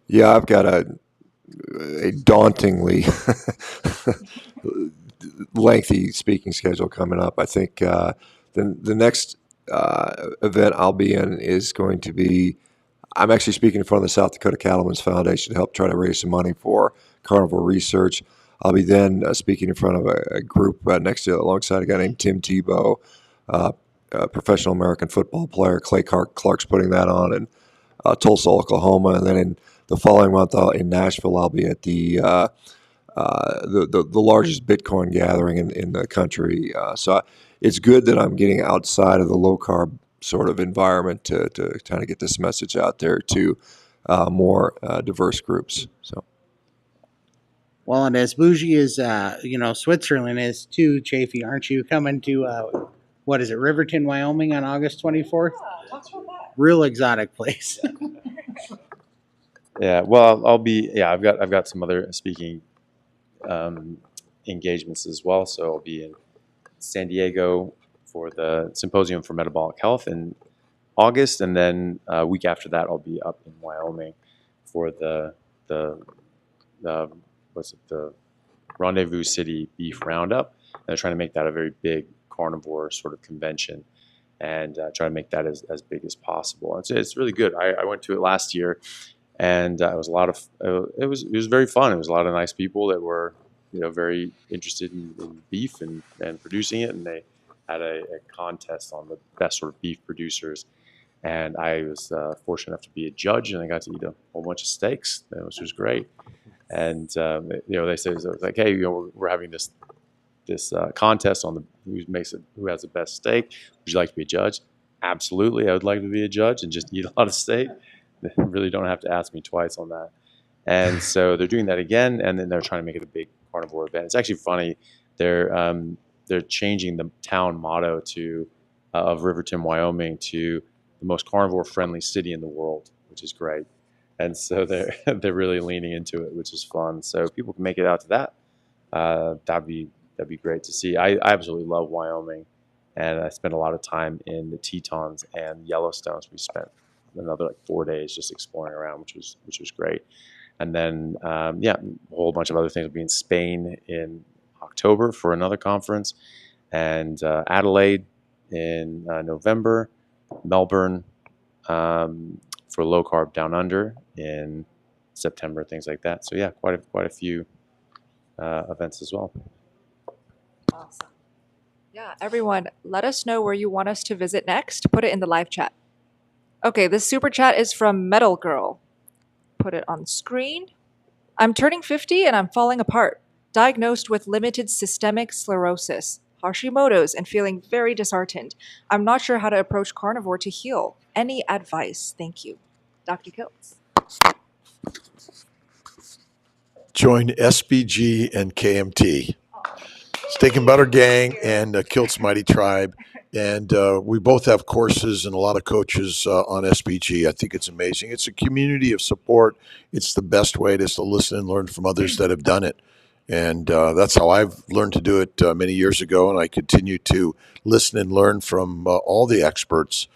Yeah, I've got a dauntingly lengthy speaking schedule coming up. I think the next event I'll be in is going to be, I'm actually speaking in front of the South Dakota Cattlemen's Foundation to help try to raise some money for carnivore research. I'll be then speaking in front of a group alongside a guy named Tim Tebow, a professional American football player. Clay Clark's putting that on in Tulsa, Oklahoma, and then in the following month in Nashville, I'll be at the largest Bitcoin gathering in the country. So it's good that I'm getting outside of the low carb sort of environment to kind of get this message out there to more diverse groups. So. Well, and as bougie as Switzerland is too, Chaffee, aren't you coming to what is it, Riverton, Wyoming on August 24th? What's with that? Real exotic place. Yeah, well, I'll be. Yeah, I've got some other speaking engagements as well. So I'll be in San Diego for the Symposium for Metabolic Health in August, and then a week after that, I'll be up in Wyoming for the Rendezvous City Beef Roundup. And they're trying to make that a very big carnivore sort of convention, and try to make that as big as possible. It's really good. I went to it last year. And it was a lot of it was very fun. It was a lot of nice people that were very interested in beef and producing it. And they had a contest on the best sort of beef producers. And I was fortunate enough to be a judge, and I got to eat a whole bunch of steaks, which was great. And they said, it was like, hey, we're having this contest on who has the best steak. Would you like to be a judge? Absolutely, I would like to be a judge and just eat a lot of steak. They really don't have to ask me twice on that. And so they're doing that again, and then they're trying to make it a big carnivore event. It's actually funny. They're changing the town motto of Riverton, Wyoming, to the most carnivore-friendly city in the world, which is great. And so they're really leaning into it, which is fun. So if people can make it out to that, that'd be great to see. I absolutely love Wyoming, and I spent a lot of time in the Tetons and Yellowstone. So we spent another 4 days just exploring around, which was great. And then a whole bunch of other things. We'll be in Spain in October for another conference, and Adelaide in November, Melbourne for low carb down under in September, things like that. So yeah, quite a few events as well. Awesome. Yeah, everyone, let us know where you want us to visit next. Put it in the live chat. Okay, this super chat is from Metal Girl. Put it on screen. I'm turning 50 and I'm falling apart. Diagnosed with limited systemic sclerosis, Hashimoto's, and feeling very disheartened. I'm not sure how to approach carnivore to heal. Any advice? Thank you. Dr. Kiltz. Join SBG and KMT. Steak and Butter Gang and Kiltz Mighty Tribe. And we both have courses and a lot of coaches on SBG. I think it's amazing. It's a community of support. It's the best way to listen and learn from others that have done it. And that's how I've learned to do it many years ago. And I continue to listen and learn from all the experts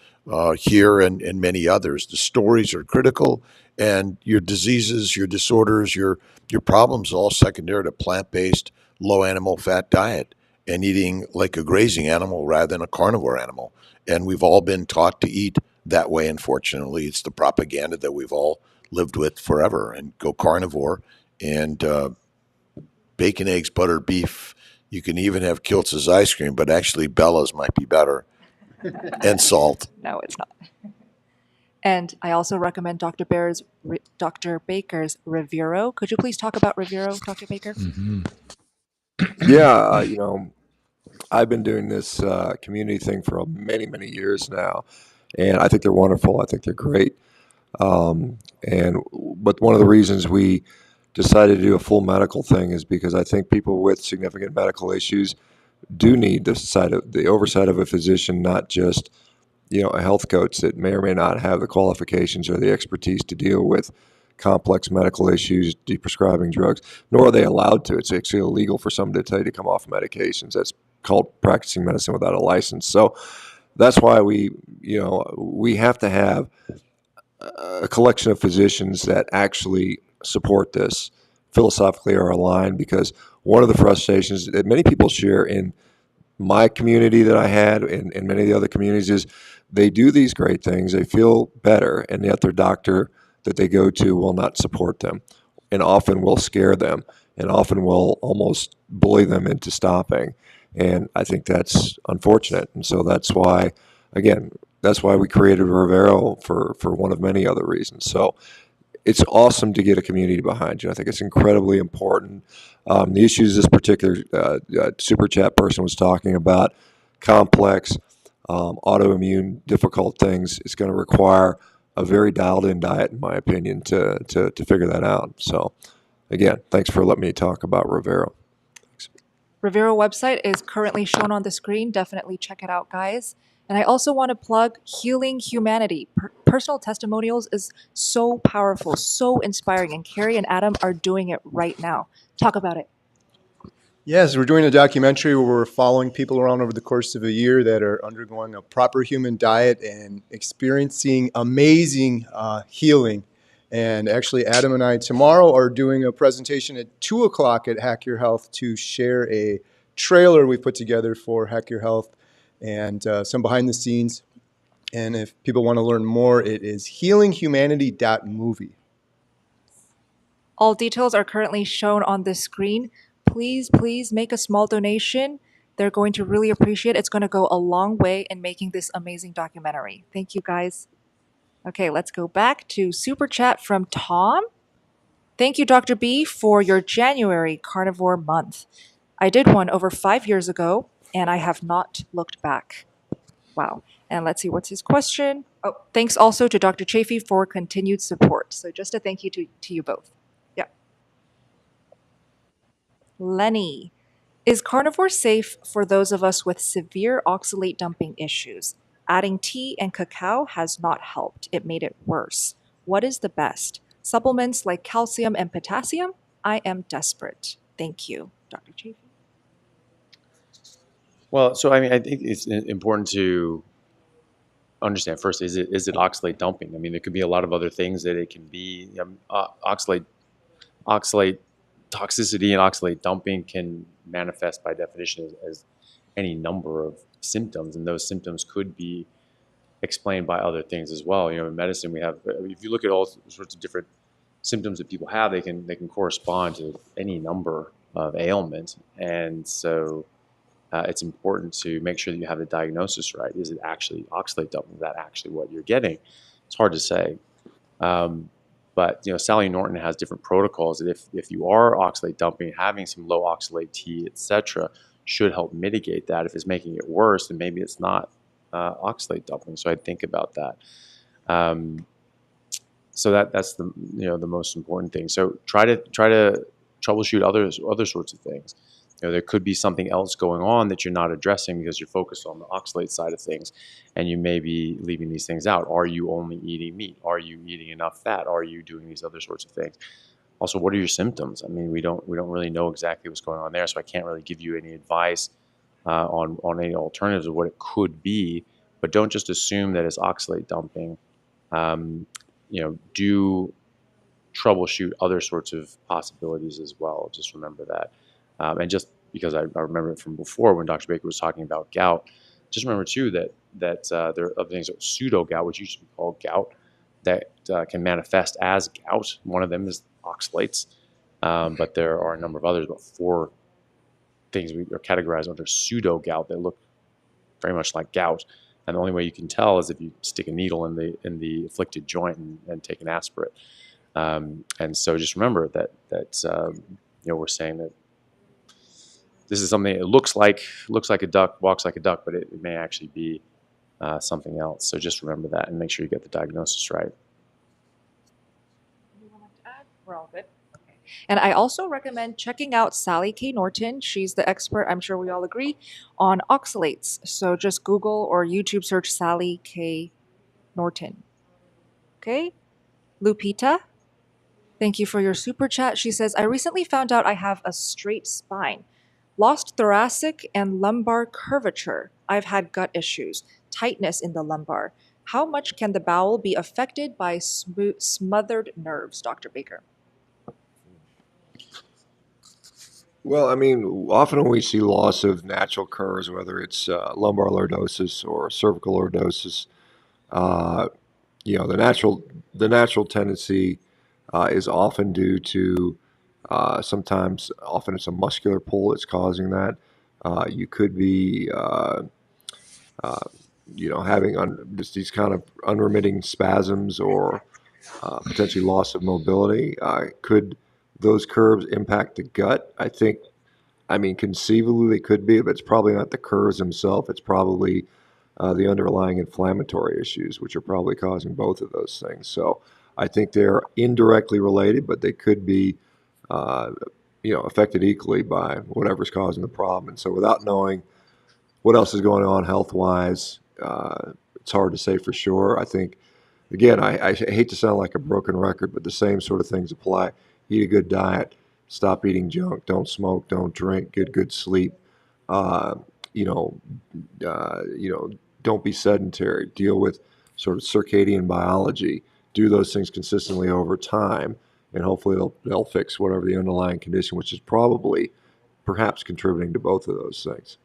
here and many others. The stories are critical, and your diseases, your disorders, your problems are all secondary to plant-based, low animal fat diet. and eating like a grazing animal rather than a carnivore animal. And we've all been taught to eat that way, unfortunately. It's the propaganda that we've all lived with forever, and go carnivore and bacon, eggs, butter, beef. You can even have Kiltz's ice cream, but actually Bella's might be better. And salt. No, it's not. And I also recommend Dr. Baker's Revero. Could you please talk about Revero, Dr. Baker? Yeah, I've been doing this community thing for many, many years now, and I think they're wonderful. I think they're great. But one of the reasons we decided to do a full medical thing is because I think people with significant medical issues do need the oversight of a physician, not just a health coach that may or may not have the qualifications or the expertise to deal with complex medical issues, deprescribing drugs, nor are they allowed to. It's actually illegal for someone to tell you to come off medications. That's called practicing medicine without a license. So that's why we have to have a collection of physicians that actually support this, philosophically are aligned, because one of the frustrations that many people share in my community that I had and many of the other communities is they do these great things, they feel better, and yet their doctor that they go to will not support them, and often will scare them, and often will almost bully them into stopping. And I think that's unfortunate. And so that's why we created Rivero for one of many other reasons. So it's awesome to get a community behind you. I think it's incredibly important. The issues this particular super chat person was talking about, complex, autoimmune, difficult things, it's going to require a very dialed-in diet, in my opinion, to figure that out. So, again, thanks for letting me talk about Rivero. Rivero website is currently shown on the screen. Definitely check it out, guys. And I also want to plug Healing Humanity. Personal testimonials is so powerful, so inspiring, and Kerry and Adam are doing it right now. Talk about it. Yes, we're doing a documentary where we're following people around over the course of a year that are undergoing a proper human diet and experiencing amazing healing. And actually, Adam and I tomorrow are doing a presentation at 2 o'clock at Hack Your Health to share a trailer we put together for Hack Your Health and some behind the scenes. And if people want to learn more, it is healinghumanity.movie. All details are currently shown on the screen. Please make a small donation. They're going to really appreciate it. It's going to go a long way in making this amazing documentary. Thank you, guys. Okay, let's go back to Super Chat from Tom. Thank you, Dr. B, for your January Carnivore month. I did one over 5 years ago, and I have not looked back. Wow. And let's see, what's his question? Oh, thanks also to Dr. Chaffee for continued support. So just a thank you to you both. Yeah. Lenny, is carnivore safe for those of us with severe oxalate dumping issues? Adding tea and cacao has not helped. It made it worse. What is the best? Supplements like calcium and potassium? I am desperate. Thank you, Dr. Chaffee. Well, so I think it's important to understand first, is it oxalate dumping? I mean, there could be a lot of other things that it can be. Oxalate toxicity and oxalate dumping can manifest by definition as any number of symptoms, and those symptoms could be explained by other things as well. In medicine, we have, if you look at all sorts of different symptoms that people have, they can correspond to any number of ailments, and so it's important to make sure that you have the diagnosis right. Is it actually oxalate dumping? Is that actually what you're getting? It's hard to say. But Sally Norton has different protocols that if you are oxalate dumping, having some low oxalate tea, etc., should help mitigate that. If it's making it worse, then maybe it's not oxalate dumping. So I'd think about that. So that's the the most important thing. So try to troubleshoot other sorts of things. There could be something else going on that you're not addressing because you're focused on the oxalate side of things, and you may be leaving these things out. Are you only eating meat? Are you eating enough fat? Are you doing these other sorts of things? Also, what are your symptoms? I mean, we don't really know exactly what's going on there, so I can't really give you any advice on any alternatives of what it could be. But don't just assume that it's oxalate dumping. Do troubleshoot other sorts of possibilities as well. Just remember that. And just because I remember it from before when Dr. Baker was talking about gout. Just remember too that there are other things like pseudo gout, which used to be called gout, that can manifest as gout. One of them is oxalates, but there are a number of others, about 4 things we are categorized under pseudo gout that look very much like gout. And the only way you can tell is if you stick a needle in the afflicted joint and take an aspirate. And so just remember that we're saying that this is something that looks like a duck, walks like a duck, but it may actually be something else. So just remember that and make sure you get the diagnosis right. Anyone like to add? We're all good. Okay. And I also recommend checking out Sally K. Norton. She's the expert, I'm sure we all agree, on oxalates. So just Google or YouTube search Sally K. Norton. Okay? Lupita, thank you for your super chat. She says, I recently found out I have a straight spine, lost thoracic and lumbar curvature. I've had gut issues, tightness in the lumbar. How much can the bowel be affected by smothered nerves, Dr. Baker? Well, I mean, often when we see loss of natural curves, whether it's lumbar lordosis or cervical lordosis, the natural tendency is often due to often it's a muscular pull that's causing that. You could be, having just these kind of unremitting spasms or potentially loss of mobility. Could those curves impact the gut? Conceivably they could be, but it's probably not the curves themselves. It's probably the underlying inflammatory issues, which are probably causing both of those things. So I think they're indirectly related, but they could be, affected equally by whatever's causing the problem. And so without knowing what else is going on health-wise, it's hard to say for sure. I think, again, I hate to sound like a broken record, but the same sort of things apply. Eat a good diet, stop eating junk, don't smoke, don't drink, get good sleep. Don't be sedentary. Deal with sort of circadian biology. Do those things consistently over time, and hopefully they'll fix whatever the underlying condition, which is probably perhaps contributing to both of those things.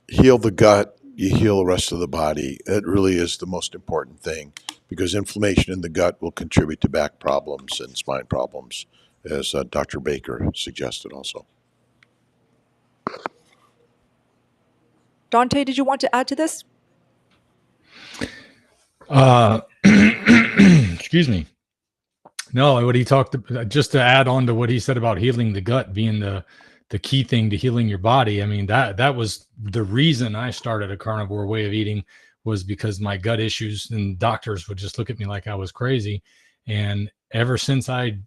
Heal the gut, you heal the rest of the body. That really is the most important thing, because inflammation in the gut will contribute to back problems and spine problems, as Dr. Baker suggested also. Dante, did you want to add to this? Excuse me. No, what he talked about, just to add on to what he said about healing the gut being the key thing to healing your body. I mean, that was the reason I started a carnivore way of eating, was because my gut issues, and doctors would just look at me like I was crazy. And ever since I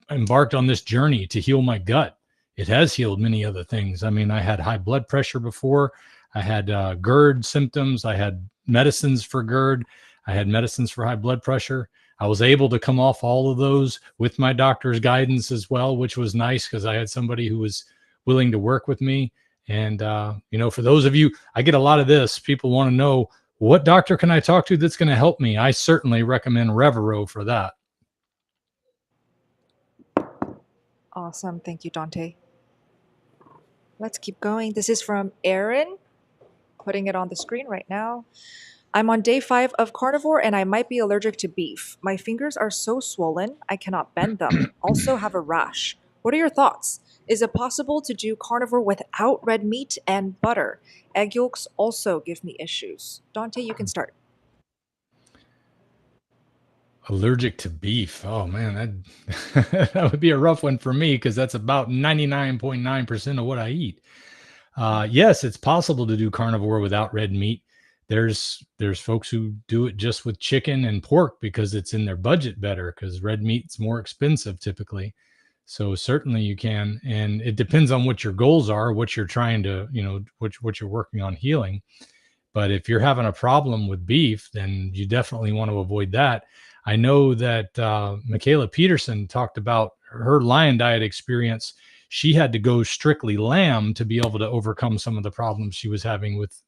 embarked on this journey to heal my gut, it has healed many other things. I mean, I had high blood pressure before. I had GERD symptoms. I had medicines for GERD. I had medicines for high blood pressure. I was able to come off all of those with my doctor's guidance as well, which was nice because I had somebody who was willing to work with me. And, for those of you, I get a lot of this. People want to know, what doctor can I talk to that's going to help me? I certainly recommend Revero for that. Awesome. Thank you, Dante. Let's keep going. This is from Aaron. Putting it on the screen right now. I'm on day 5 of carnivore and I might be allergic to beef. My fingers are so swollen, I cannot bend them. Also have a rash. What are your thoughts? Is it possible to do carnivore without red meat and butter? Egg yolks also give me issues. Dante, you can start. Allergic to beef. Oh man, that would be a rough one for me, because that's about 99.9% of what I eat. Yes, it's possible to do carnivore without red meat. There's folks who do it just with chicken and pork because it's in their budget better, because red meat's more expensive typically. So certainly you can, and it depends on what your goals are, what you're trying to, what you're working on healing. But if you're having a problem with beef, then you definitely want to avoid that. I know that Michaela Peterson talked about her lion diet experience. She had to go strictly lamb to be able to overcome some of the problems she was having with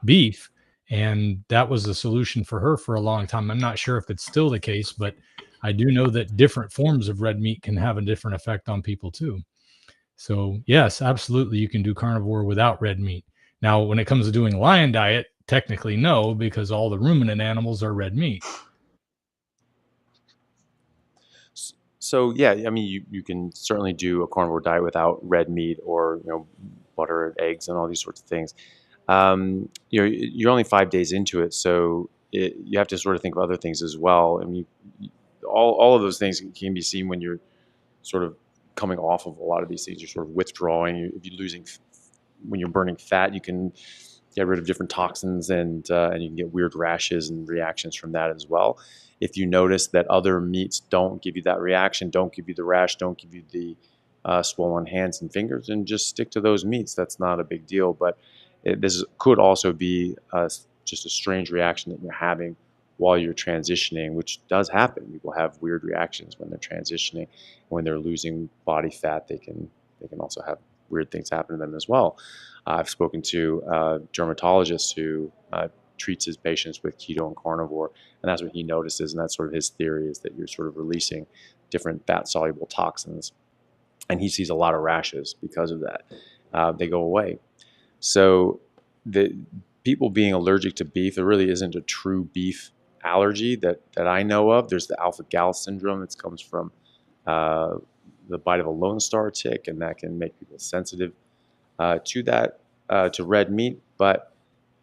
beef. And that was the solution for her for a long time. I'm not sure if it's still the case, but I do know that different forms of red meat can have a different effect on people too. So yes, absolutely, you can do carnivore without red meat. Now, when it comes to doing lion diet, technically no, because all the ruminant animals are red meat. So yeah, I mean, you can certainly do a carnivore diet without red meat or butter, eggs, and all these sorts of things. You're only 5 days into it, so you have to sort of think of other things as well. I mean, all of those things can be seen when you're sort of coming off of a lot of these things. You're sort of withdrawing. If you're when you're burning fat, you can get rid of different toxins, and you can get weird rashes and reactions from that as well. If you notice that other meats don't give you that reaction, don't give you the rash, don't give you the swollen hands and fingers, and just stick to those meats. That's not a big deal, but this could also be just a strange reaction that you're having while you're transitioning, which does happen. People have weird reactions when they're transitioning. When they're losing body fat, they can also have weird things happen to them as well. I've spoken to a dermatologist who treats his patients with keto and carnivore, and that's what he notices, and that's sort of his theory, is that you're sort of releasing different fat-soluble toxins, and he sees a lot of rashes because of that. They go away. So the people being allergic to beef, there really isn't a true beef allergy that I know of. There's the alpha-gal syndrome that comes from the bite of a Lone Star tick, and that can make people sensitive to red meat. But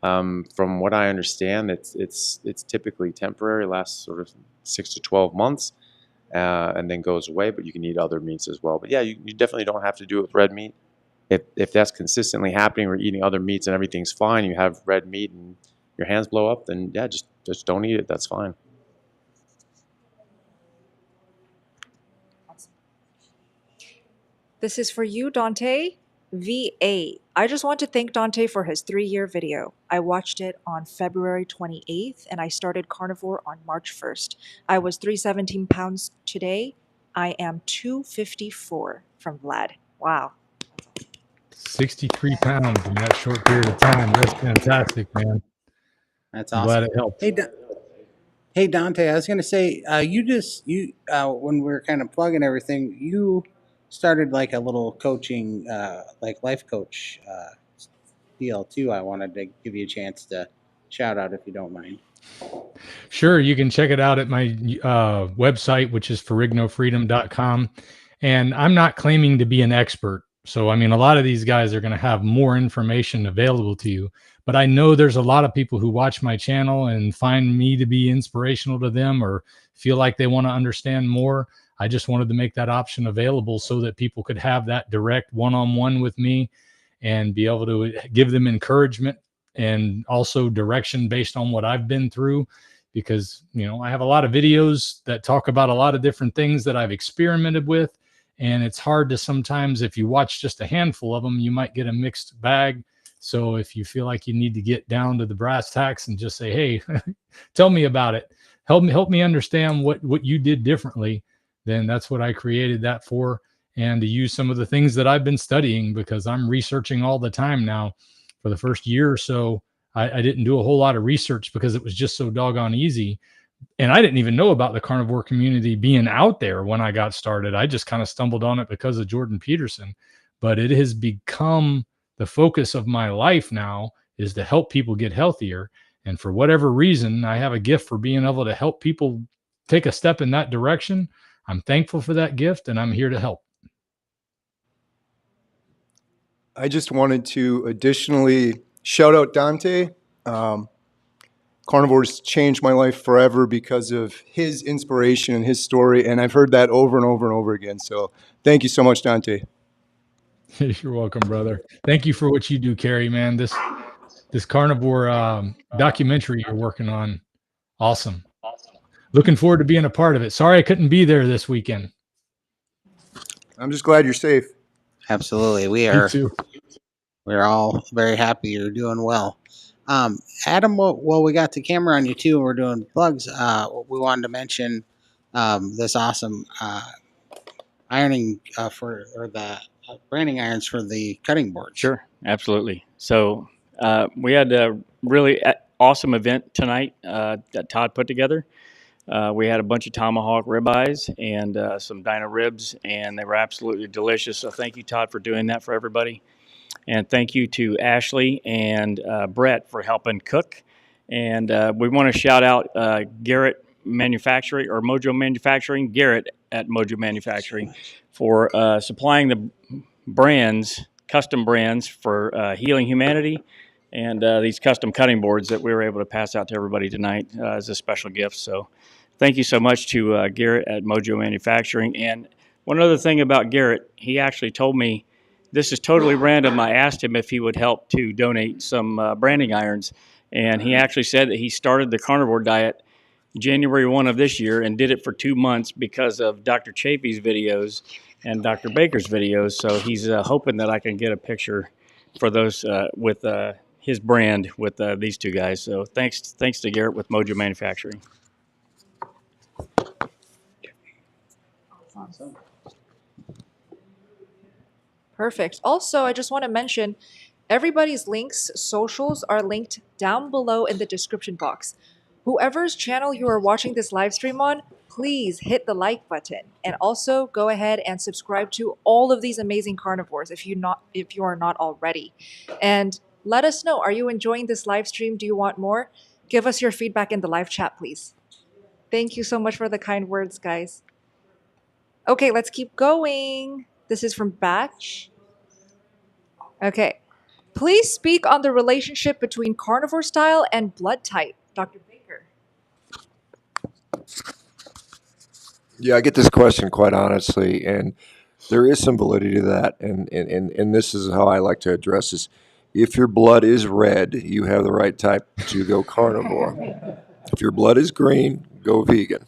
from what I understand, it's typically temporary, lasts sort of 6 to 12 months, and then goes away. But you can eat other meats as well. But yeah, you definitely don't have to do it with red meat. If that's consistently happening, or eating other meats and everything's fine, you have red meat and your hands blow up, then yeah, just don't eat it. That's fine. This is for you, Dante. VA. I just want to thank Dante for his 3-year video. I watched it on February 28th, and I started carnivore on March 1st. I was 317 pounds today. I am 254 from Vlad. Wow. 63 pounds in that short period of time. That's fantastic, man. That's I'm awesome. glad it helped. Hey, Dante, I was going to say, when we were kind of plugging everything, you started like a little coaching, like life coach deal too. I wanted to give you a chance to shout out if you don't mind. Sure, you can check it out at my website, which is ferrignofreedom.com. And I'm not claiming to be an expert. So, I mean, a lot of these guys are going to have more information available to you. But I know there's a lot of people who watch my channel and find me to be inspirational to them, or feel like they want to understand more. I just wanted to make that option available so that people could have that direct one-on-one with me and be able to give them encouragement and also direction based on what I've been through. Because, I have a lot of videos that talk about a lot of different things that I've experimented with. And it's hard to sometimes, if you watch just a handful of them, you might get a mixed bag. So if you feel like you need to get down to the brass tacks and just say, hey, tell me about it. Help me understand what you did differently. Then that's what I created that for. And to use some of the things that I've been studying, because I'm researching all the time now. For the first year or so, I didn't do a whole lot of research because it was just so doggone easy. And I didn't even know about the carnivore community being out there when I got started. I just kind of stumbled on it because of Jordan Peterson. But it has become the focus of my life now, is to help people get healthier. And for whatever reason, I have a gift for being able to help people take a step in that direction. I'm thankful for that gift, and I'm here to help. I just wanted to additionally shout out Dante. Carnivore's changed my life forever because of his inspiration and his story, and I've heard that over and over and over again. So thank you so much, Dante. You're welcome, brother. Thank you for what you do, Kerry, man. This carnivore documentary you're working on, awesome. Looking forward to being a part of it. Sorry I couldn't be there this weekend. I'm just glad you're safe. Absolutely. Me too. We're all very happy you're doing well. Adam, well, we got the camera on you too, and we're doing plugs. We wanted to mention this awesome ironing the branding irons for the cutting boards. Sure, absolutely. So we had a really awesome event tonight that Todd put together. We had a bunch of tomahawk ribeyes and some Dyna ribs, and they were absolutely delicious. So thank you, Todd, for doing that for everybody. And thank you to Ashley and Brett for helping cook. And we want to shout out Garrett Manufacturing or Mojo Manufacturing, Garrett at Mojo Manufacturing, for supplying the brands, custom brands for Healing Humanity, and these custom cutting boards that we were able to pass out to everybody tonight as a special gift. So thank you so much to Garrett at Mojo Manufacturing. And one other thing about Garrett, he actually told me, this is totally random, I asked him if he would help to donate some branding irons. And he actually said that he started the carnivore diet January 1 of this year and did it for 2 months because of Dr. Chaffee's videos and Dr. Baker's videos. So he's hoping that I can get a picture for those with his brand with these two guys. So thanks to Garrett with Mojo Manufacturing. Awesome. Perfect. Also, I just want to mention everybody's links, socials are linked down below in the description box. Whoever's channel you are watching this live stream on, please hit the like button, and also go ahead and subscribe to all of these amazing carnivores if you are not already. And let us know, are you enjoying this live stream? Do you want more? Give us your feedback in the live chat, please. Thank you so much for the kind words, guys. Okay, let's keep going. This is from Batch. Okay. Please speak on the relationship between carnivore style and blood type. Dr. Baker. Yeah, I get this question quite honestly, and there is some validity to that. And this is how I like to address this. If your blood is red, you have the right type to go carnivore. If your blood is green, go vegan.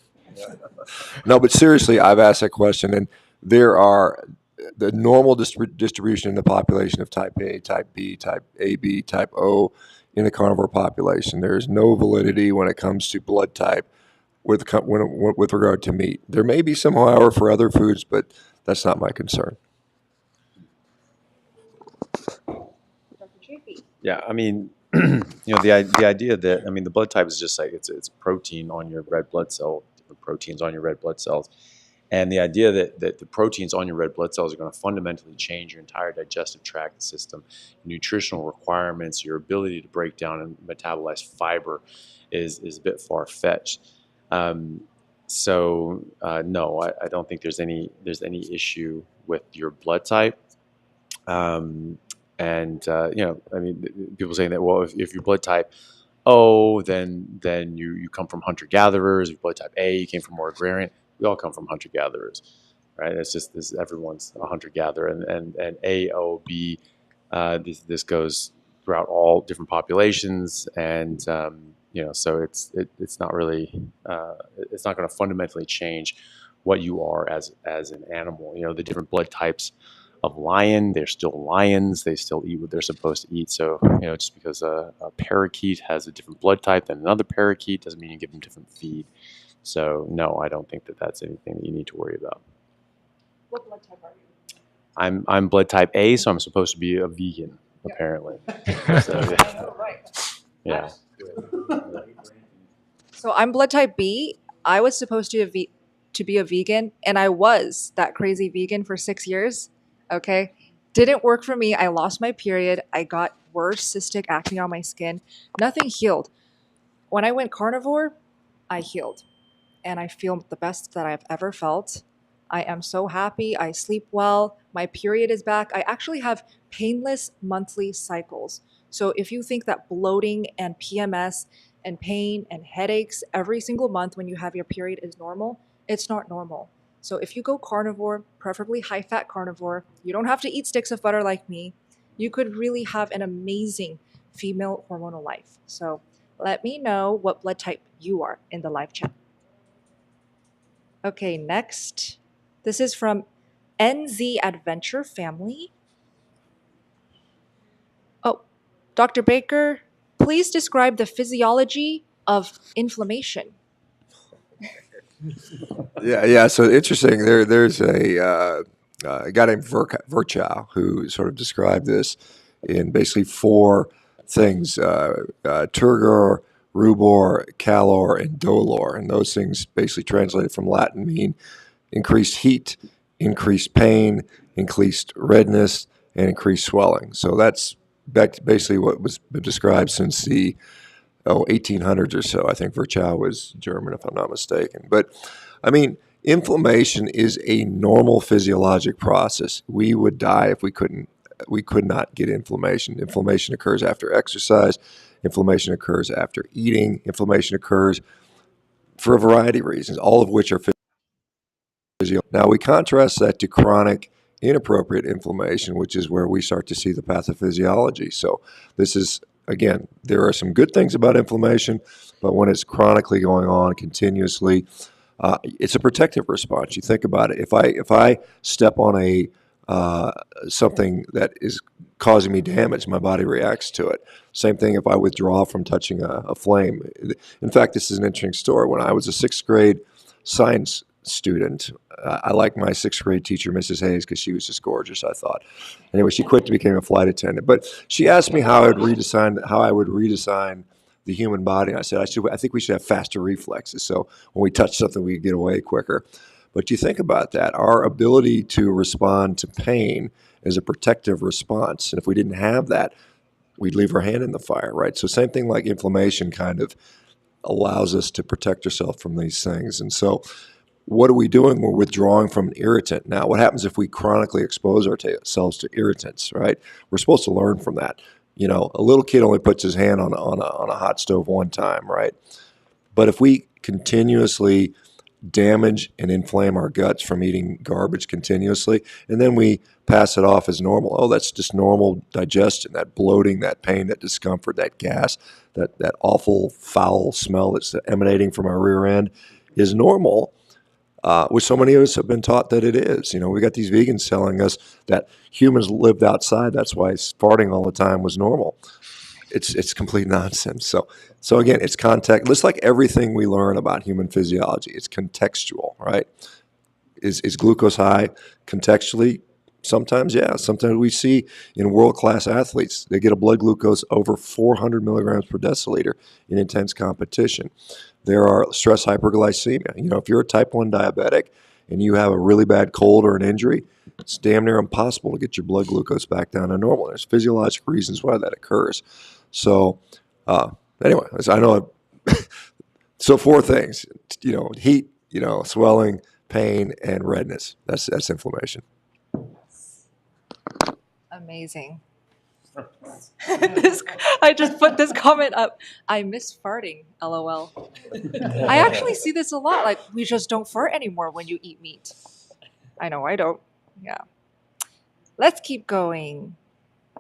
No, but seriously, I've asked that question, and there are the normal distribution in the population of type A, type B, type AB, type O in the carnivore population. There is no validity when it comes to blood type with regard to meat. There may be some, however, for other foods, but that's not my concern. Yeah, I mean, the idea that, I mean, the blood type is just like it's protein on your red blood cell, different proteins on your red blood cells. And the idea that the proteins on your red blood cells are going to fundamentally change your entire digestive tract system, nutritional requirements, your ability to break down and metabolize fiber is a bit far-fetched. So no, I don't think there's any issue with your blood type. I mean, people saying that, well, if your blood type O, then you come from hunter-gatherers. If blood type A, you came from more agrarian. We all come from hunter-gatherers, right? It's just this. Everyone's a hunter-gatherer, and A, O, B. This goes throughout all different populations, and so it's not really it's not going to fundamentally change what you are as an animal. The different blood types of lion, they're still lions. They still eat what they're supposed to eat. So just because a parakeet has a different blood type than another parakeet doesn't mean you give them different feed. So no, I don't think that that's anything that you need to worry about. What blood type are you? I'm blood type A, so I'm supposed to be a vegan, apparently. So, I know, right? Yeah. So I'm blood type B. I was supposed to be a vegan, and I was that crazy vegan for 6 years. Okay, didn't work for me. I lost my period. I got worse cystic acne on my skin. Nothing healed. When I went carnivore, I healed. And I feel the best that I've ever felt. I am so happy. I sleep well. My period is back. I actually have painless monthly cycles. So if you think that bloating and PMS and pain and headaches every single month when you have your period is normal, it's not normal. So if you go carnivore, preferably high-fat carnivore, you don't have to eat sticks of butter like me. You could really have an amazing female hormonal life. So let me know what blood type you are in the live chat. Okay, next. This is from NZ Adventure Family. Oh, Dr. Baker, please describe the physiology of inflammation. Yeah. So interesting. There's a guy named Virchow who sort of described this in basically 4 things: turgor, rubor, calor, and dolor. And those things basically translated from Latin mean increased heat, increased pain, increased redness, and increased swelling. So that's basically what was been described since the 1800s or so. I think Virchow was German, if I'm not mistaken. But I mean, inflammation is a normal physiologic process. We would die if we could not get inflammation. Inflammation occurs after exercise. Inflammation occurs after eating. Inflammation occurs for a variety of reasons, all of which are physiological. Now, we contrast that to chronic inappropriate inflammation, which is where we start to see the pathophysiology. So this is, again, there are some good things about inflammation, but when it's chronically going on continuously, it's a protective response. You think about it. If I step on a something that is causing me damage, my body reacts to it. Same thing if I withdraw from touching a flame. In fact, this is an interesting story. When I was a sixth grade science student, I liked my sixth grade teacher, Mrs. Hayes, because she was just gorgeous, I thought. Anyway, she quit to become a flight attendant. But she asked me how I would redesign the human body. And I said, I think we should have faster reflexes. So when we touch something, we get away quicker. But you think about that, our ability to respond to pain is a protective response. And if we didn't have that, we'd leave our hand in the fire, right? So same thing like inflammation kind of allows us to protect ourselves from these things. And so what are we doing? We're withdrawing from an irritant. Now, what happens if we chronically expose ourselves to irritants, right? We're supposed to learn from that. You know, a little kid only puts his hand on a hot stove one time, right? But if we continuously damage and inflame our guts from eating garbage continuously, and then we pass it off as normal. Oh, that's just normal digestion, that bloating, that pain, that discomfort, that gas, that awful foul smell that's emanating from our rear end is normal, which so many of us have been taught that it is. You know, we got these vegans telling us that humans lived outside, that's why farting all the time was normal. It's complete nonsense. So again, it's context. Just like everything we learn about human physiology, it's contextual, right? Is glucose high contextually? Sometimes, yeah. Sometimes we see in world-class athletes, they get a blood glucose over 400 milligrams per deciliter in intense competition. There are stress hyperglycemia. You know, if you're a type 1 diabetic and you have a really bad cold or an injury, it's damn near impossible to get your blood glucose back down to normal. There's physiologic reasons why that occurs. So anyway, I know. So 4 things, you know, heat, you know, swelling, pain, and redness. That's inflammation. Amazing. I just put this comment up. I miss farting, LOL. I actually see this a lot. Like, we just don't fart anymore when you eat meat. I know I don't. Yeah. Let's keep going.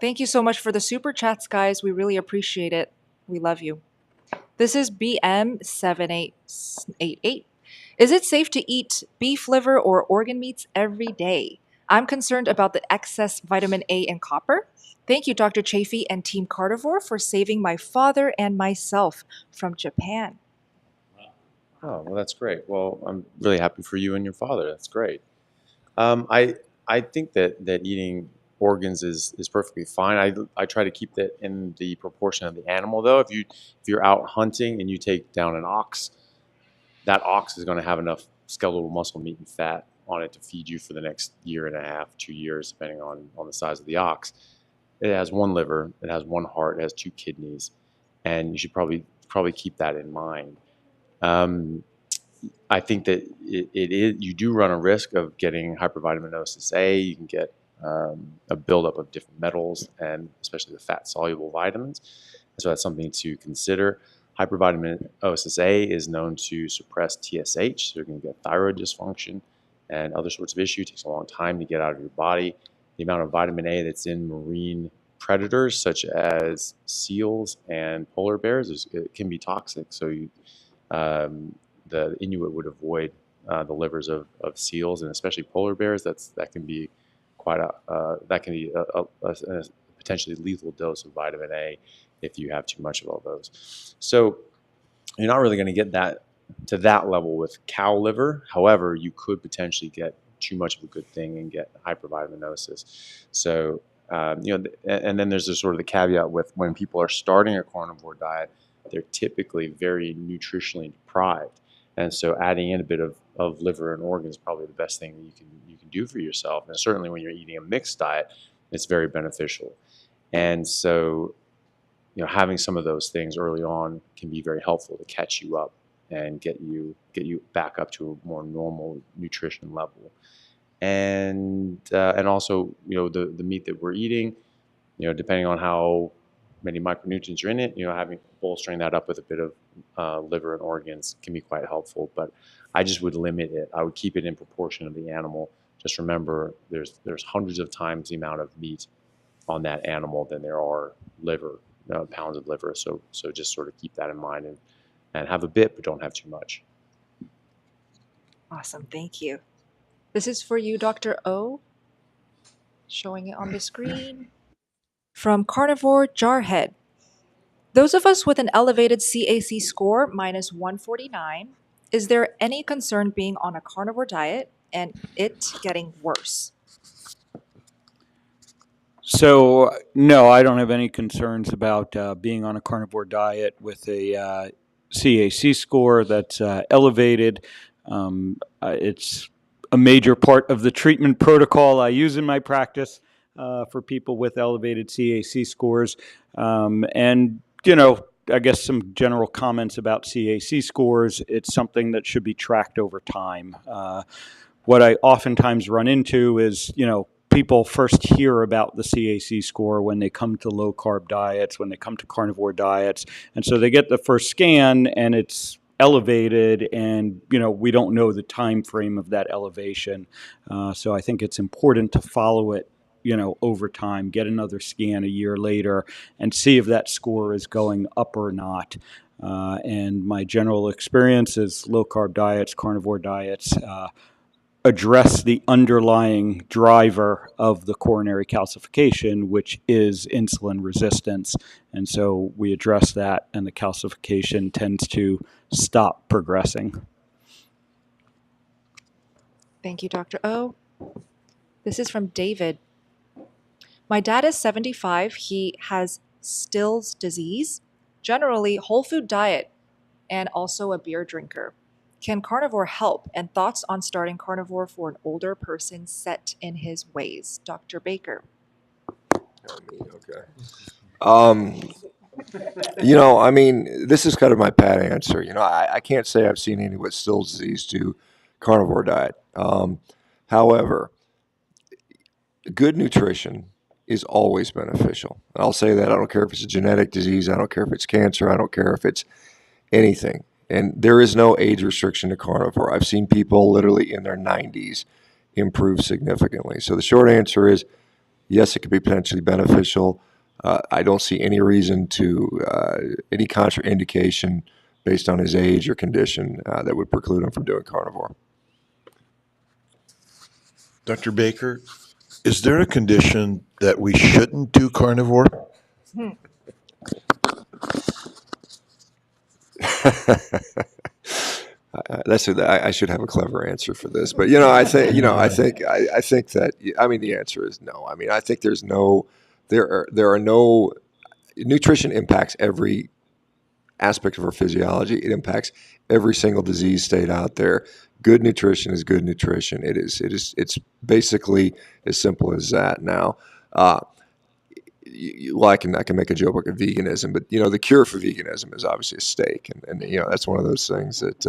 Thank you so much for the super chats, guys. We really appreciate it. We love you. This is BM7888. Is it safe to eat beef liver or organ meats every day? I'm concerned about the excess vitamin A and copper. Thank you, Dr. Chaffee and Team Carnivore, for saving my father and myself from Japan. Oh, well, that's great. Well, I'm really happy for you and your father. That's great. I think that eating organs is perfectly fine. I try to keep that in the proportion of the animal, though. If you're out hunting and you take down an ox, that ox is going to have enough skeletal muscle, meat, and fat on it to feed you for the next 1.5 to 2 years, depending on the size of the ox. It has 1 liver, it has 1 heart, it has 2 kidneys, and you should probably keep that in mind. I think that you do run a risk of getting hypervitaminosis A. You can get a buildup of different metals, and especially the fat-soluble vitamins. So that's something to consider. Hypervitaminosis A is known to suppress TSH, so you're going to get thyroid dysfunction and other sorts of issues. It takes a long time to get out of your body. The amount of vitamin A that's in marine predators, such as seals and polar bears, it can be toxic. So the Inuit would avoid the livers of seals, and especially polar bears. That can be a potentially lethal dose of vitamin A if you have too much of all those. So you're not really going to get that to that level with cow liver. However, you could potentially get too much of a good thing and get hypervitaminosis. So and then there's sort of the caveat with when people are starting a carnivore diet, they're typically very nutritionally deprived. And so adding in a bit of liver and organs is probably the best thing that you can do for yourself. And certainly when you're eating a mixed diet, it's very beneficial. And so, having some of those things early on can be very helpful to catch you up and get you back up to a more normal nutrition level. And also, the meat that we're eating, depending on how many micronutrients are in it, having bolstering that up with a bit of liver and organs can be quite helpful. But I just would limit it. I would keep it in proportion of the animal. Just remember, there's hundreds of times the amount of meat on that animal than there are pounds of liver. So just sort of keep that in mind and have a bit, but don't have too much. Awesome. Thank you. This is for you, Dr. O. Showing it on the screen. From Carnivore Jarhead. Those of us with an elevated CAC score minus 149, is there any concern being on a carnivore diet and it getting worse? So, no, I don't have any concerns about being on a carnivore diet with a CAC score that's elevated. It's a major part of the treatment protocol I use in my practice for people with elevated CAC scores. I guess some general comments about CAC scores. It's something that should be tracked over time. What I oftentimes run into is, people first hear about the CAC score when they come to low-carb diets, when they come to carnivore diets. And so they get the first scan and it's elevated, and we don't know the time frame of that elevation. So I think it's important to follow it over time, get another scan a year later and see if that score is going up or not. And my general experience is low-carb diets, carnivore diets, address the underlying driver of the coronary calcification, which is insulin resistance. And so we address that, and the calcification tends to stop progressing. Thank you, Dr. O. This is from David. My dad is 75. He has Still's disease, generally whole food diet, and also a beer drinker. Can carnivore help? And thoughts on starting carnivore for an older person set in his ways? Dr. Baker. Okay. This is kind of my pat answer. I can't say I've seen any with Still's disease do carnivore diet. However, good nutrition is always beneficial. I'll say that. I don't care if it's a genetic disease. I don't care if it's cancer. I don't care if it's anything. And there is no age restriction to carnivore. I've seen people literally in their 90s improve significantly. So the short answer is, yes, it could be potentially beneficial. I don't see any reason to, any contraindication based on his age or condition that would preclude him from doing carnivore. Dr. Baker, is there a condition that we shouldn't do carnivore? I should have a clever answer for this, but I think that the answer is no. I think there are no nutrition impacts every aspect of our physiology. It impacts every single disease state out there. Good nutrition is good nutrition. It's basically as simple as that. Now, I can make a joke about veganism, but the cure for veganism is obviously a steak, and that's one of those things that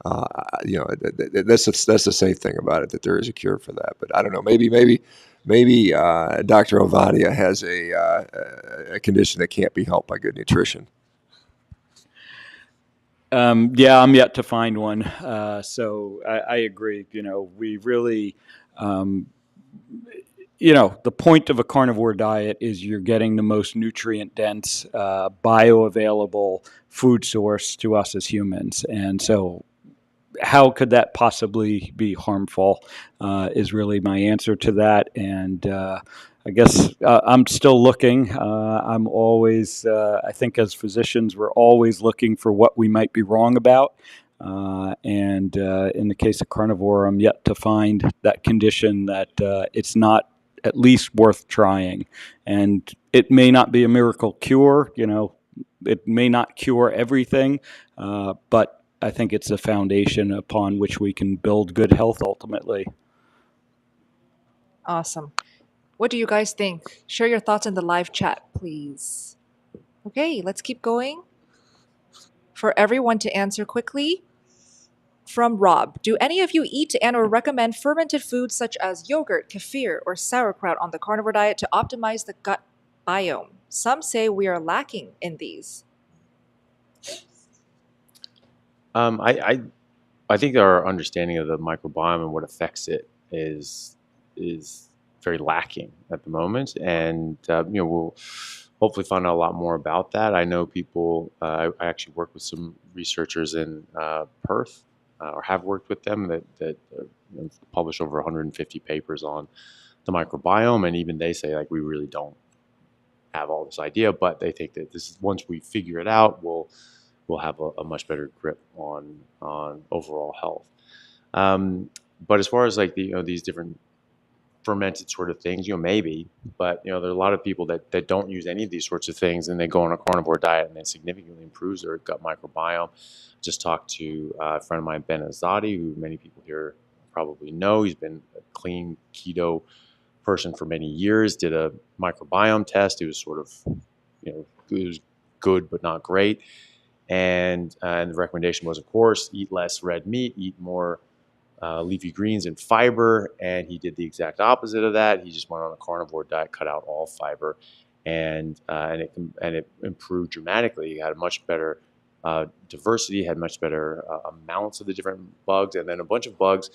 that's the safe thing about it, that there is a cure for that. But I don't know, maybe Dr. Ovadia has a condition that can't be helped by good nutrition. Yeah, I'm yet to find one. So I agree. We really. The point of a carnivore diet is you're getting the most nutrient-dense, bioavailable food source to us as humans. And so how could that possibly be harmful is really my answer to that. And I guess I'm still looking. I'm always, I think as physicians, we're always looking for what we might be wrong about. And in the case of carnivore, I'm yet to find that condition that it's not at least worth trying. And it may not be a miracle cure. it may not cure everything, but I think it's a foundation upon which we can build good health ultimately. Awesome. What do you guys think? Share your thoughts in the live chat, please. Okay, let's keep going. For everyone to answer quickly. From Rob, do any of you eat and or recommend fermented foods such as yogurt, kefir, or sauerkraut on the carnivore diet to optimize the gut biome? Some say we are lacking in these. I think our understanding of the microbiome and what affects it is very lacking at the moment, and we'll hopefully find out a lot more about that. I know people. I actually work with some researchers in Perth, or have worked with them that published over 150 papers on the microbiome, and even they say like we really don't have all this idea, but they think that this is once we figure it out, we'll have a much better grip on overall health. But as far as like these different fermented sort of things, maybe, but there are a lot of people that don't use any of these sorts of things, and they go on a carnivore diet and it significantly improves their gut microbiome. Just talked to a friend of mine, Ben Azadi, who many people here probably know. He's been a clean keto person for many years, did a microbiome test. It was sort of, it was good but not great. And the recommendation was, of course, eat less red meat, eat more leafy greens and fiber. And he did the exact opposite of that. He just went on a carnivore diet, cut out all fiber, and it improved dramatically. He had a much better diversity, had much better amounts of the different bugs, and then a bunch of bugs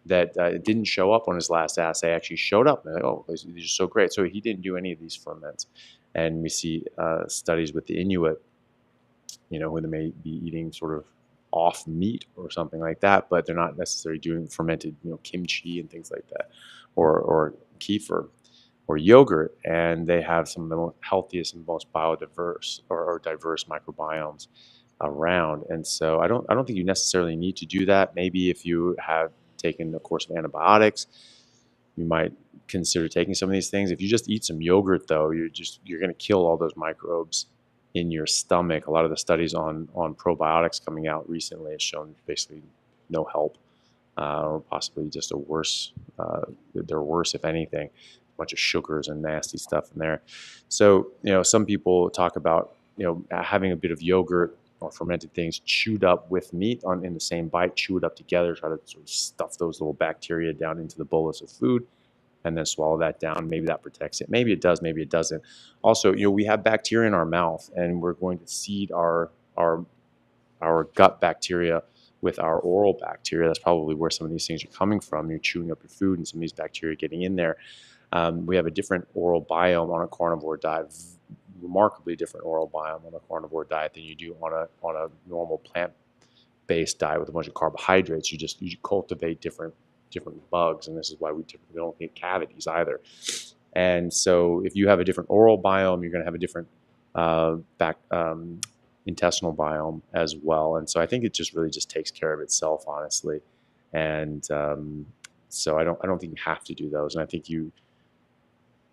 that didn't show up on his last assay actually showed up. And they're like, oh, these are so great. So he didn't do any of these ferments. And we see studies with the Inuit, when they may be eating sort of off meat or something like that, but they're not necessarily doing fermented, kimchi and things like that, or kefir or yogurt, and they have some of the most healthiest and most biodiverse or diverse microbiomes around. And so I don't think you necessarily need to do that. Maybe if you have taken a course of antibiotics, you might consider taking some of these things. If you just eat some yogurt, though, you're going to kill all those microbes in your stomach. A lot of the studies on probiotics coming out recently has shown basically no help, or possibly just a worse. They're worse, if anything. A bunch of sugars and nasty stuff in there. So some people talk about having a bit of yogurt or fermented things chewed up with meat in the same bite, chew it up together, try to sort of stuff those little bacteria down into the bolus of food, and then swallow that down. Maybe that protects it. Maybe it does, maybe it doesn't. Also, we have bacteria in our mouth, and we're going to seed our gut bacteria with our oral bacteria. That's probably where some of these things are coming from. You're chewing up your food and some of these bacteria getting in there. We have a different oral biome on a carnivore diet, remarkably different oral biome on a carnivore diet than you do on a normal plant-based diet with a bunch of carbohydrates. You cultivate different bugs, and this is why we typically don't get cavities either. And so if you have a different oral biome, you're going to have a different intestinal biome as well. And so I think it just really just takes care of itself, honestly. And so I don't think you have to do those. And I think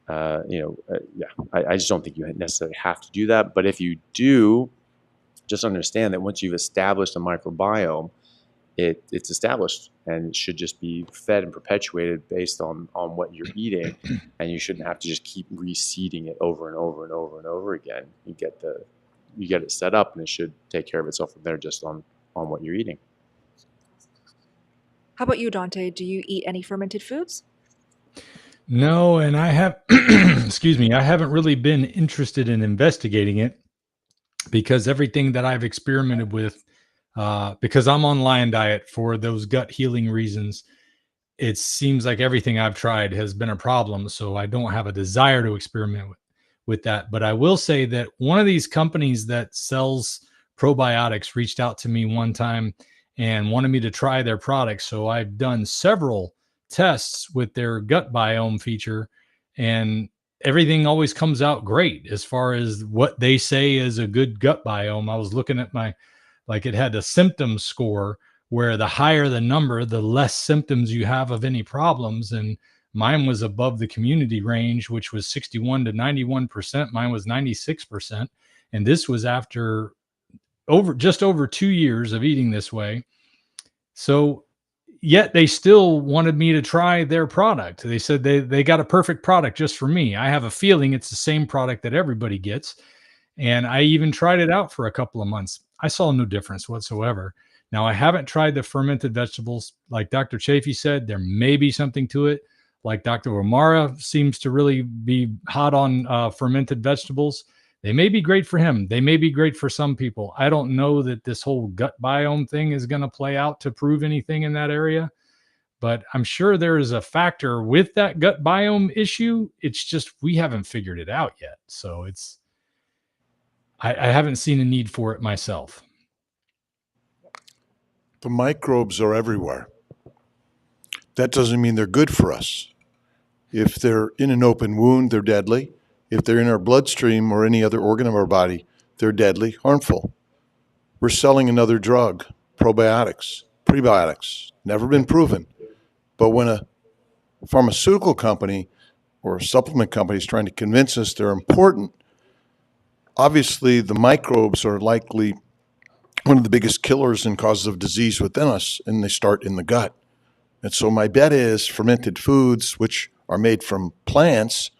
I just don't think you necessarily have to do that. But if you do, just understand that once you've established a microbiome, it's established, and it should just be fed and perpetuated based on what you're eating, and you shouldn't have to just keep reseeding it over and over and over and over again. You get it set up, and it should take care of itself from there just on what you're eating. How about you, Dante? Do you eat any fermented foods? No, and I have, excuse me, I haven't really been interested in investigating it, because everything that I've experimented with, because I'm on lion diet for those gut healing reasons, it seems like everything I've tried has been a problem. So I don't have a desire to experiment with that. But I will say that one of these companies that sells probiotics reached out to me one time and wanted me to try their products. So I've done several tests with their gut biome feature, and everything always comes out great as far as what they say is a good gut biome. I was looking at it had a symptom score where the higher the number, the less symptoms you have of any problems. And mine was above the community range, which was 61 to 91%. Mine was 96%. And this was after just over 2 years of eating this way. So yet they still wanted me to try their product. They said they got a perfect product just for me. I have a feeling it's the same product that everybody gets. And I even tried it out for a couple of months. I saw no difference whatsoever. Now, I haven't tried the fermented vegetables. Like Dr. Chaffee said, there may be something to it. Like Dr. Omara seems to really be hot on fermented vegetables. They may be great for him. They may be great for some people. I don't know that this whole gut biome thing is going to play out to prove anything in that area, but I'm sure there is a factor with that gut biome issue. It's just we haven't figured it out yet. So I haven't seen a need for it myself. The microbes are everywhere. That doesn't mean they're good for us. If they're in an open wound, they're deadly. If they're in our bloodstream or any other organ of our body, they're deadly, harmful. We're selling another drug, probiotics, prebiotics, never been proven. But when a pharmaceutical company or a supplement company is trying to convince us they're important, obviously the microbes are likely one of the biggest killers and causes of disease within us, and they start in the gut. And so my bet is fermented foods, which are made from plants,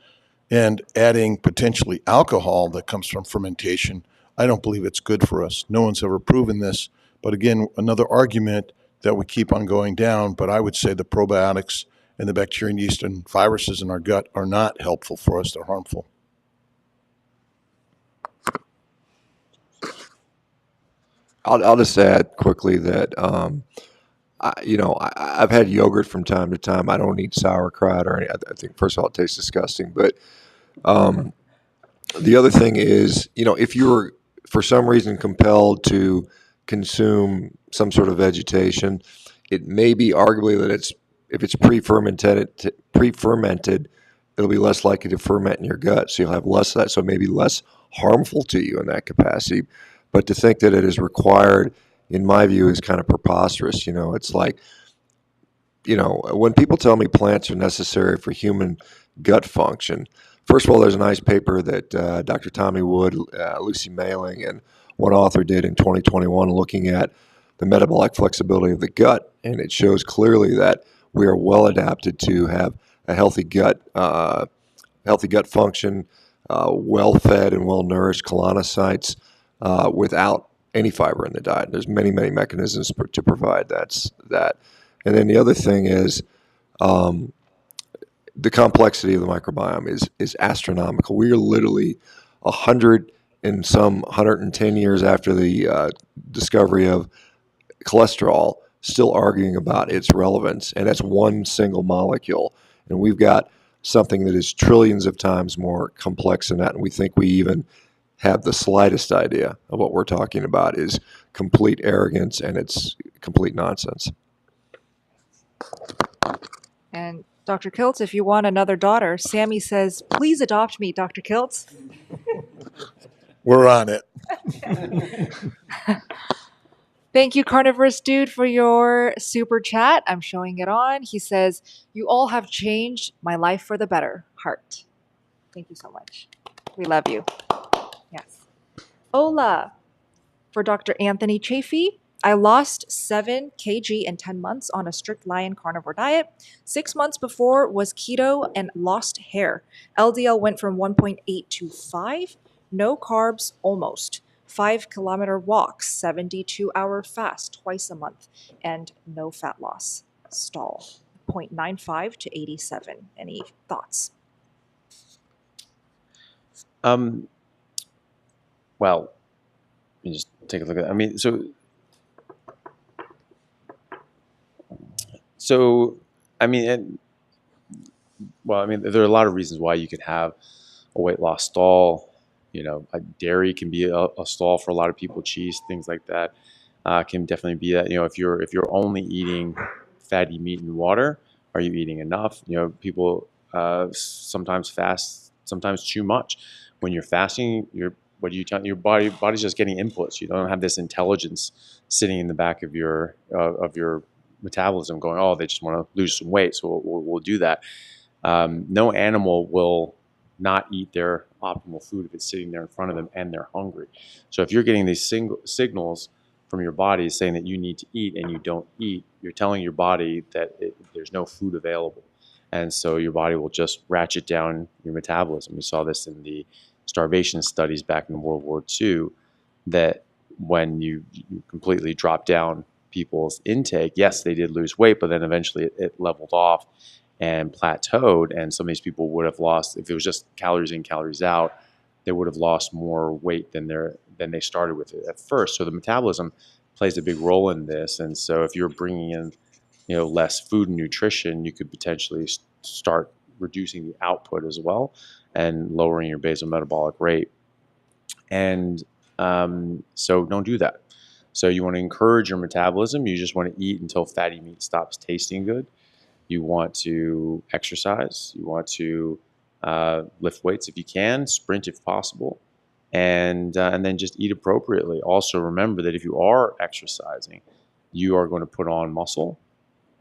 and adding potentially alcohol that comes from fermentation, I don't believe it's good for us. No one's ever proven this. But again, another argument that we keep on going down, but I would say the probiotics and the bacteria and yeast and viruses in our gut are not helpful for us. They're harmful. I'll just add quickly that I've had yogurt from time to time. I don't eat sauerkraut or any. I think first of all it tastes disgusting, but the other thing is, if you're for some reason compelled to consume some sort of vegetation, it may be arguably that if it's pre-fermented, it'll be less likely to ferment in your gut, so you'll have less of that. So it may be less harmful to you in that capacity. But to think that it is required, in my view, is kind of preposterous. It's like, when people tell me plants are necessary for human gut function, first of all, there's a nice paper that Dr. Tommy Wood, Lucy Mailing, and one author did in 2021 looking at the metabolic flexibility of the gut, and it shows clearly that we are well adapted to have a healthy gut function, well-fed and well-nourished colonocytes without any fiber in the diet. There's many, many mechanisms to provide that. And then the other thing is the complexity of the microbiome is astronomical. We are literally 110 years after the discovery of cholesterol, still arguing about its relevance, and that's one single molecule. And we've got something that is trillions of times more complex than that, and we think we even have the slightest idea of what we're talking about is complete arrogance, and it's complete nonsense. And Dr. Kiltz, if you want another daughter, Sammy says, please adopt me, Dr. Kiltz. We're on it. Thank you, Carnivorous Dude, for your super chat. I'm showing it on. He says, you all have changed my life for the better. Heart. Thank you so much. We love you. Yes. Hola. For Dr. Anthony Chaffee, I lost 7 kg in 10 months on a strict lion carnivore diet. 6 months before was keto and lost hair. LDL went from 1.8 to 5. No carbs, almost. 5-kilometer walks, 72-hour fast twice a month, and no fat loss. Stall. 0.95 to 87. Any thoughts? Well, you just take a look at it. I mean, there are a lot of reasons why you could have a weight loss stall. Dairy can be a stall for a lot of people. Cheese, things like that, can definitely be that. If you're only eating fatty meat and water, are you eating enough? People sometimes fast, sometimes too much. When you're fasting, what are you telling your body? Body's just getting inputs. You don't have this intelligence sitting in the back of your metabolism going, oh, they just want to lose some weight, so we'll do that. No animal will not eat their optimal food if it's sitting there in front of them and they're hungry. So if you're getting these signals from your body saying that you need to eat and you don't eat, you're telling your body that there's no food available. And so your body will just ratchet down your metabolism. We saw this in the starvation studies back in World War II, that when you completely drop down people's intake, yes, they did lose weight, but then eventually it leveled off and plateaued. And some of these people would have lost, if it was just calories in, calories out, they would have lost more weight than they started with it at first. So the metabolism plays a big role in this. And so if you're bringing in, less food and nutrition, you could potentially start reducing the output as well and lowering your basal metabolic rate. And so don't do that. So you want to encourage your metabolism. You just want to eat until fatty meat stops tasting good. You want to exercise. You want to lift weights if you can, sprint if possible, and then just eat appropriately. Also remember that if you are exercising, you are going to put on muscle,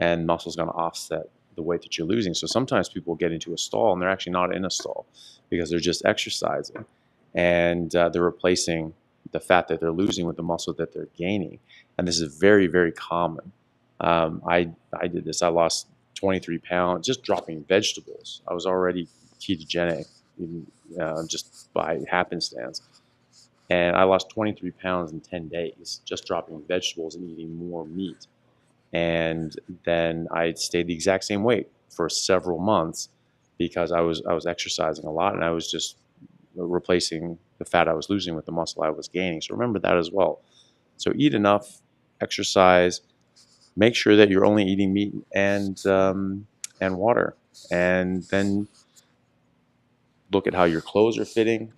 and muscle is going to offset the weight that you're losing. So sometimes people get into a stall and they're actually not in a stall because they're just exercising, and they're replacing the fat that they're losing with the muscle that they're gaining. And this is very, very common. I did this. I lost 23 pounds just dropping vegetables. I was already ketogenic, just by happenstance. And I lost 23 pounds in 10 days, just dropping vegetables and eating more meat. And then I stayed the exact same weight for several months because I was exercising a lot, and I was just replacing the fat I was losing with the muscle I was gaining. So remember that as well. So eat enough, exercise, make sure that you're only eating meat and water, and then look at how your clothes are fitting,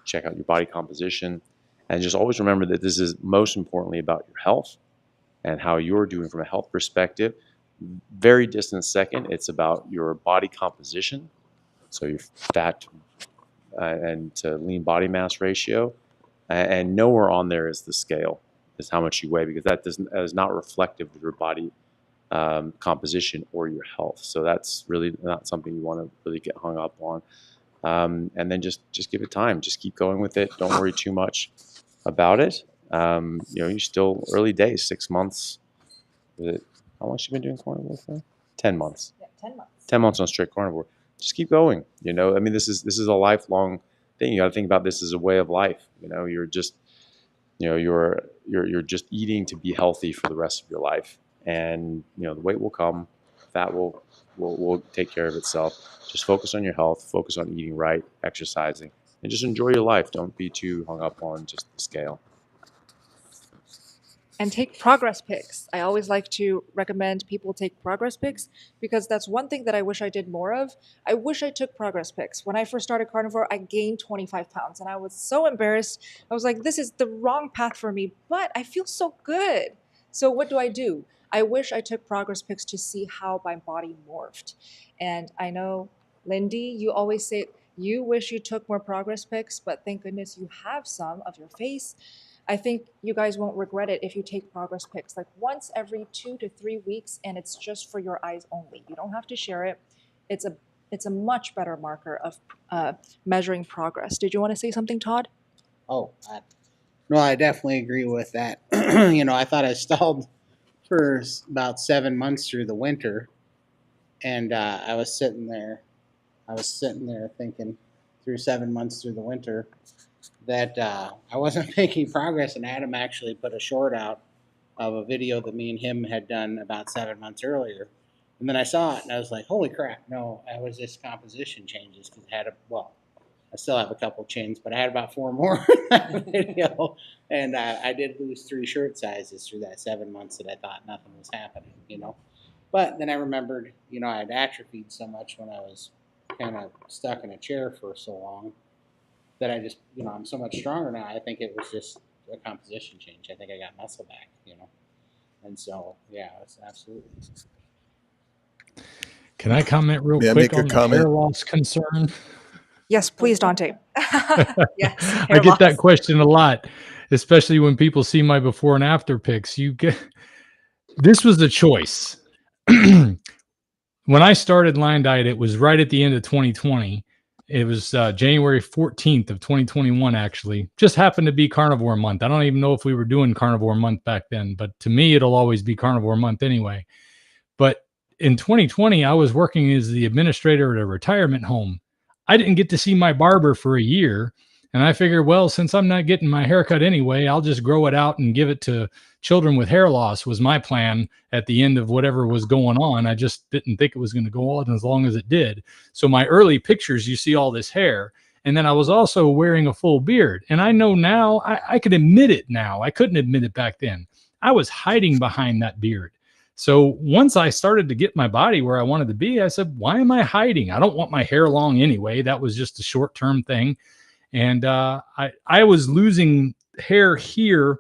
check out your body composition, and just always remember that this is most importantly about your health and how you're doing from a health perspective. Very distant second, it's about your body composition, so your fat and to lean body mass ratio, and nowhere on there is the scale, is how much you weigh, because that is not reflective of your body composition or your health. So that's really not something you want to really get hung up on. And then just give it time. Just keep going with it. Don't worry too much about it. You're still early days, 6 months. How long have you been doing carnivore for? 10 months. Yeah, 10 months. 10 months on strict carnivore. Just keep going. This is a lifelong thing. You got to think about this as a way of life. You're just, you're just eating to be healthy for the rest of your life. And, the weight will come, fat will take care of itself. Just focus on your health, focus on eating right, exercising, and just enjoy your life. Don't be too hung up on just the scale. And take progress pics. I always like to recommend people take progress pics because that's one thing that I wish I did more of. I wish I took progress pics. When I first started carnivore, I gained 25 pounds and I was so embarrassed. I was like, this is the wrong path for me, but I feel so good. So what do? I wish I took progress pics to see how my body morphed. And I know, Lindy, you always say you wish you took more progress pics, but thank goodness you have some of your face. I think you guys won't regret it if you take progress pics like once every 2 to 3 weeks, and it's just for your eyes only. You don't have to share it. It's a much better marker of measuring progress. Did you want to say something, Todd? No, I definitely agree with that. I thought I stalled for about 7 months through the winter, and I was sitting there thinking through 7 months through the winter that I wasn't making progress, and Adam actually put a short out of a video that me and him had done about 7 months earlier. And then I saw it, and I was like, holy crap, no, I was just composition changes, because I still have a couple changes, but I had about 4 more in that video. And I did lose 3 shirt sizes through that 7 months that I thought nothing was happening, But then I remembered, I had atrophied so much when I was kind of stuck in a chair for so long that I just, I'm so much stronger now. I think it was just a composition change. I think I got muscle back, And so, yeah, it's absolutely. Can I comment real quick on the hair loss concern? Yes, please, Dante. Yes, I get that question a lot, especially when people see my before and after pics. This was the choice. When I started Lion Diet, it was right at the end of 2020, It was January 14th of 2021, actually. Just happened to be Carnivore Month. I don't even know if we were doing Carnivore Month back then, but to me, it'll always be Carnivore Month anyway. But in 2020, I was working as the administrator at a retirement home. I didn't get to see my barber for a year. And I figured, well, since I'm not getting my hair cut anyway, I'll just grow it out and give it to children with hair loss was my plan at the end of whatever was going on. I just didn't think it was going to go on as long as it did. So my early pictures, you see all this hair. And then I was also wearing a full beard. And I know now, I can admit it now. I couldn't admit it back then. I was hiding behind that beard. So once I started to get my body where I wanted to be, I said, why am I hiding? I don't want my hair long anyway. That was just a short-term thing. And I was losing hair here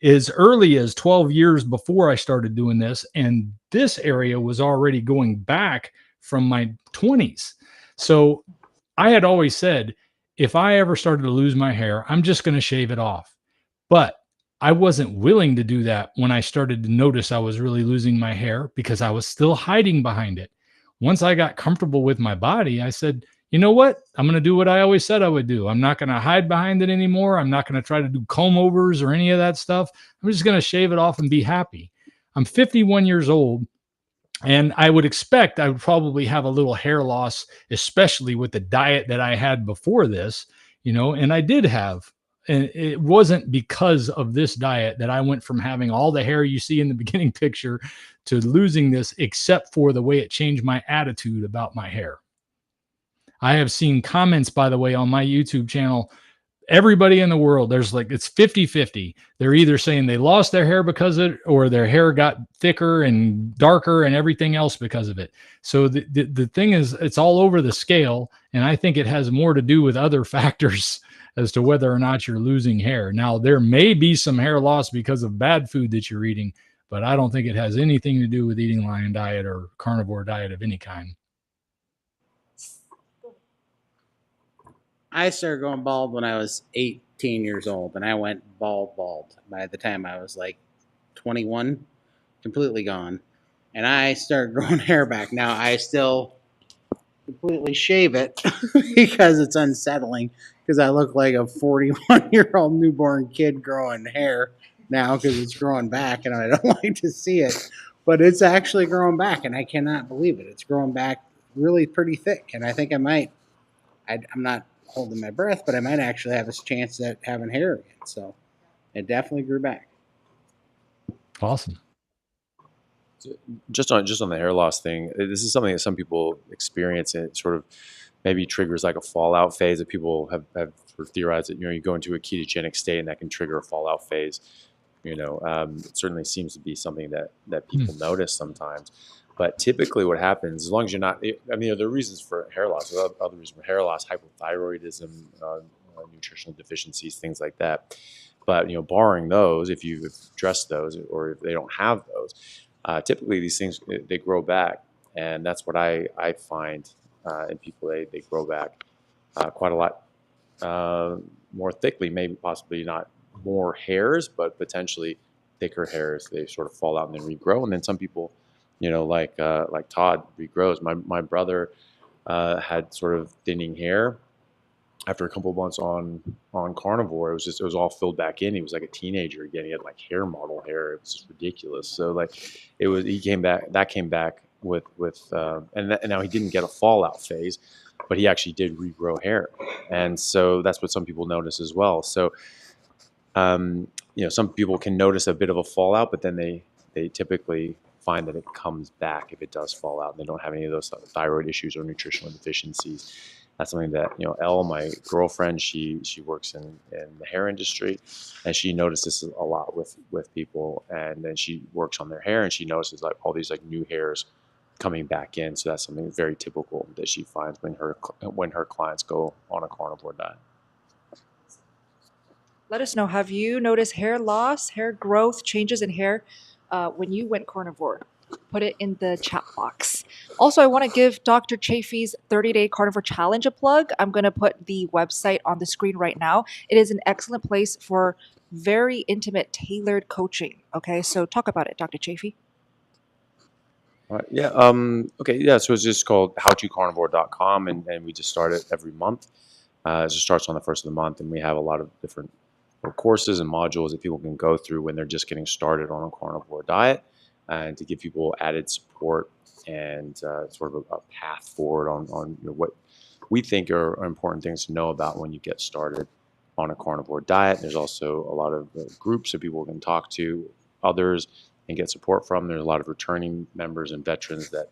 as early as 12 years before I started doing this. And this area was already going back from my 20s. So I had always said, if I ever started to lose my hair, I'm just going to shave it off. But I wasn't willing to do that when I started to notice I was really losing my hair because I was still hiding behind it. Once I got comfortable with my body, I said, you know what? I'm going to do what I always said I would do. I'm not going to hide behind it anymore. I'm not going to try to do comb overs or any of that stuff. I'm just going to shave it off and be happy. I'm 51 years old, and I would expect I would probably have a little hair loss, especially with the diet that I had before this, and I did have. And it wasn't because of this diet that I went from having all the hair you see in the beginning picture to losing this, except for the way it changed my attitude about my hair. I have seen comments, by the way, on my YouTube channel. Everybody in the world, it's 50-50. They're either saying they lost their hair because of it or their hair got thicker and darker and everything else because of it. So the thing is, it's all over the scale. And I think it has more to do with other factors as to whether or not you're losing hair. Now, there may be some hair loss because of bad food that you're eating, but I don't think it has anything to do with eating lion diet or carnivore diet of any kind. I started going bald when I was 18 years old, and I went bald. By the time I was like 21, completely gone. And I started growing hair back. Now, I still completely shave it because it's unsettling, because I look like a 41-year-old newborn kid growing hair now because it's growing back, and I don't like to see it. But it's actually growing back, and I cannot believe it. It's growing back really pretty thick, and I think I'm not holding my breath, but I might actually have a chance at having hair again. So it definitely grew back. Awesome. Just on the hair loss thing, this is something that some people experience, and it sort of maybe triggers like a fallout phase that people have sort of theorized that, you go into a ketogenic state and that can trigger a fallout phase. It certainly seems to be something that people notice sometimes. But typically what happens, as long as you're not, there are reasons for hair loss. There are other reasons for hair loss, hypothyroidism, nutritional deficiencies, things like that. But, barring those, if you've addressed those or if they don't have those, typically these things, they grow back. And that's what I find in people. They grow back quite a lot more thickly, maybe possibly not more hairs, but potentially thicker hairs. They sort of fall out and then regrow. And then some people, like Todd, regrows. My brother had sort of thinning hair after a couple of months on carnivore. It was all filled back in. He was like a teenager again. He had like hair model hair. It was just ridiculous. So he came back with and now he didn't get a fallout phase, but he actually did regrow hair. And so that's what some people notice as well. So some people can notice a bit of a fallout, but then they typically find that it comes back if it does fall out and they don't have any of those thyroid issues or nutritional deficiencies. That's something that, Elle, my girlfriend, she works in the hair industry, and she notices a lot with people, and then she works on their hair and she notices like all these like new hairs coming back in. So that's something very typical that she finds when her clients go on a carnivore diet. Let us know, have you noticed hair loss, hair growth, changes in hair when you went carnivore? Put it in the chat box. Also, I want to give Dr. Chaffee's 30-day carnivore challenge a plug. I'm going to put the website on the screen right now. It is an excellent place for very intimate, tailored coaching. Okay, so talk about it, Dr. Chaffee. Yeah. Okay. Yeah. So it's just called howtocarnivore.com, and we just start it every month. It just starts on the first of the month, and we have a lot of different courses and modules that people can go through when they're just getting started on a carnivore diet, and to give people added support and sort of a path forward on what we think are important things to know about when you get started on a carnivore diet. There's also a lot of groups that people can talk to others and get support from. There's a lot of returning members and veterans that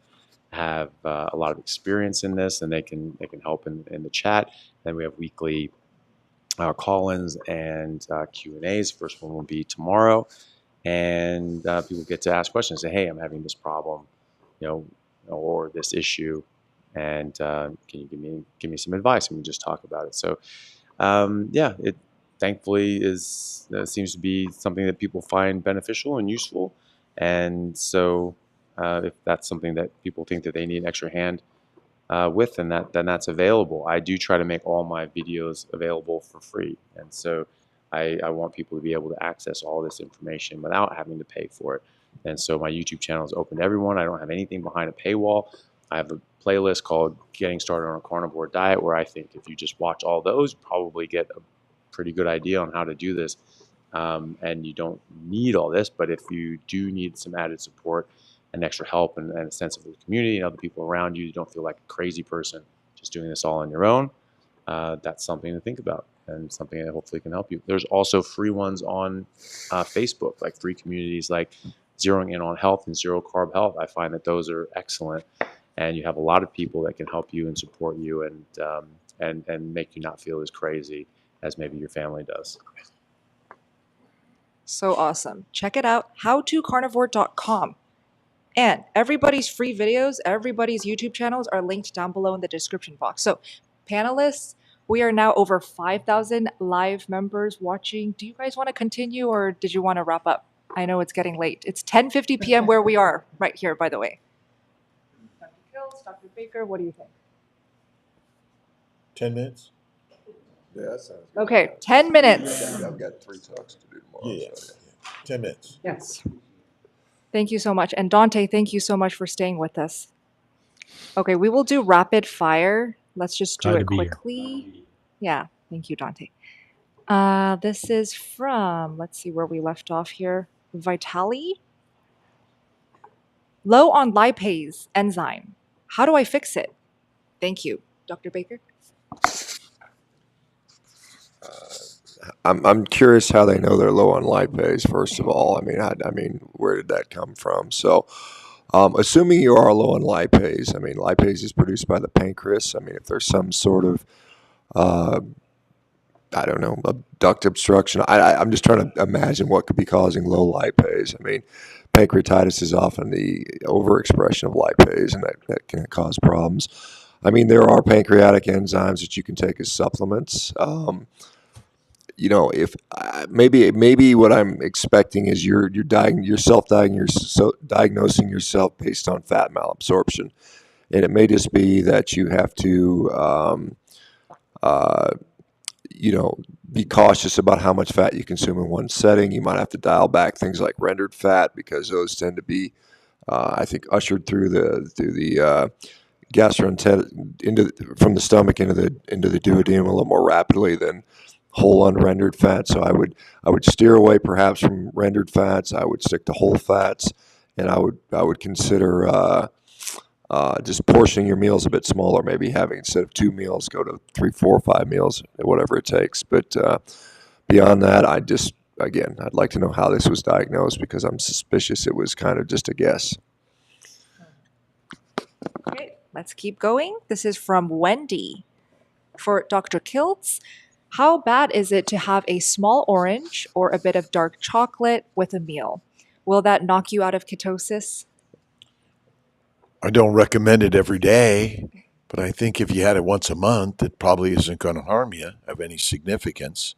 have a lot of experience in this, and they can help in the chat. Then we have weekly call-ins and Q&As. First one will be tomorrow, and people get to ask questions. Say, hey, I'm having this problem, or this issue, and can you give me some advice? And we just talk about it. So, it thankfully seems to be something that people find beneficial and useful. And so, if that's something that people think that they need an extra hand with, then that's available. I do try to make all my videos available for free, and so I want people to be able to access all this information without having to pay for it. And so my YouTube channel is open to everyone. I don't have anything behind a paywall. I have a playlist called Getting Started on a Carnivore Diet, where I think if you just watch all those, you probably get a pretty good idea on how to do this. And you don't need all this, but if you do need some added support and extra help and a sense of the community and other people around you, you don't feel like a crazy person just doing this all on your own, that's something to think about and something that hopefully can help you. There's also free ones on Facebook, like free communities like Zeroing In on Health and Zero Carb Health. I find that those are excellent, and you have a lot of people that can help you and support you and make you not feel as crazy as maybe your family does. So awesome. Check it out, howtocarnivore.com. And everybody's free videos, everybody's YouTube channels are linked down below in the description box. So, panelists, we are now over 5,000 live members watching. Do you guys want to continue, or did you want to wrap up? I know it's getting late. It's 10:50 p.m. where we are right here, by the way. Dr. Kiltz, Dr. Baker, what do you think? 10 minutes? Yeah, that sounds good. Okay, 10 minutes. I've got 3 talks to do tomorrow. Yeah. So, yeah. 10 minutes. Yes. Thank you so much. And Dante, thank you so much for staying with us. Okay, we will do rapid fire. Let's just do Glad it to be here. quickly. Yeah, thank you, Dante. This is from, let's see where we left off here. Vitali. Low on lipase enzyme. How do I fix it? Thank you. Dr. Baker? I'm curious how they know they're low on lipase. First of all, I mean, where did that come from? So, assuming you are low on lipase, lipase is produced by the pancreas. If there's some sort of, I don't know, a duct obstruction, I'm just trying to imagine what could be causing low lipase. Pancreatitis is often the overexpression of lipase, and that can cause problems. There are pancreatic enzymes that you can take as supplements. If maybe what I'm expecting is you're self-diagnosing yourself based on fat malabsorption, and it may just be that you have to be cautious about how much fat you consume in one setting. You might have to dial back things like rendered fat, because those tend to be I think ushered through the gastrointestinal from the stomach into the duodenum a little more rapidly than whole unrendered fat. So I would steer away perhaps from rendered fats. I would stick to whole fats, and I would consider just portioning your meals a bit smaller. Maybe having, instead of 2 meals, go to 3, 4, 5 meals, whatever it takes. But beyond that, I'd like to know how this was diagnosed, because I'm suspicious it was kind of just a guess. Okay, let's keep going. This is from Wendy. For Dr. Kiltz, how bad is it to have a small orange or a bit of dark chocolate with a meal? Will that knock you out of ketosis? I don't recommend it every day, but I think if you had it once a month, it probably isn't going to harm you of any significance.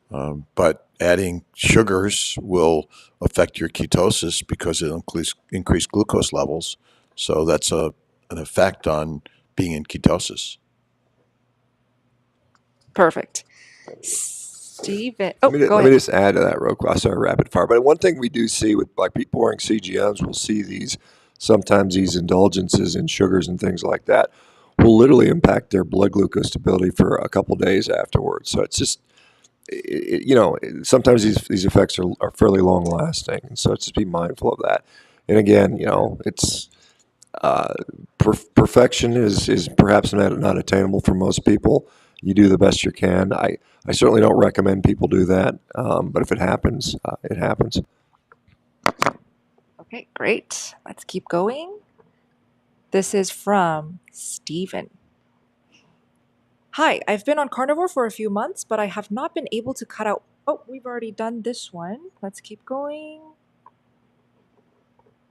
But adding sugars will affect your ketosis because it increase glucose levels. So that's an effect on being in ketosis. Perfect. Steven. Let me just add to that real quick. Sorry, rapid fire. But one thing we do see with people wearing CGMs, we'll see these sometimes these indulgences in sugars and things like that will literally impact their blood glucose stability for a couple days afterwards. So it's just, sometimes these effects are fairly long lasting. And so just be mindful of that. And again, it's perfection is perhaps not attainable for most people. You do the best you can. I certainly don't recommend people do that. But if it happens, it happens. Okay, great. Let's keep going. This is from Steven. Hi, I've been on carnivore for a few months, but I have not been able to cut out. Oh, we've already done this one. Let's keep going.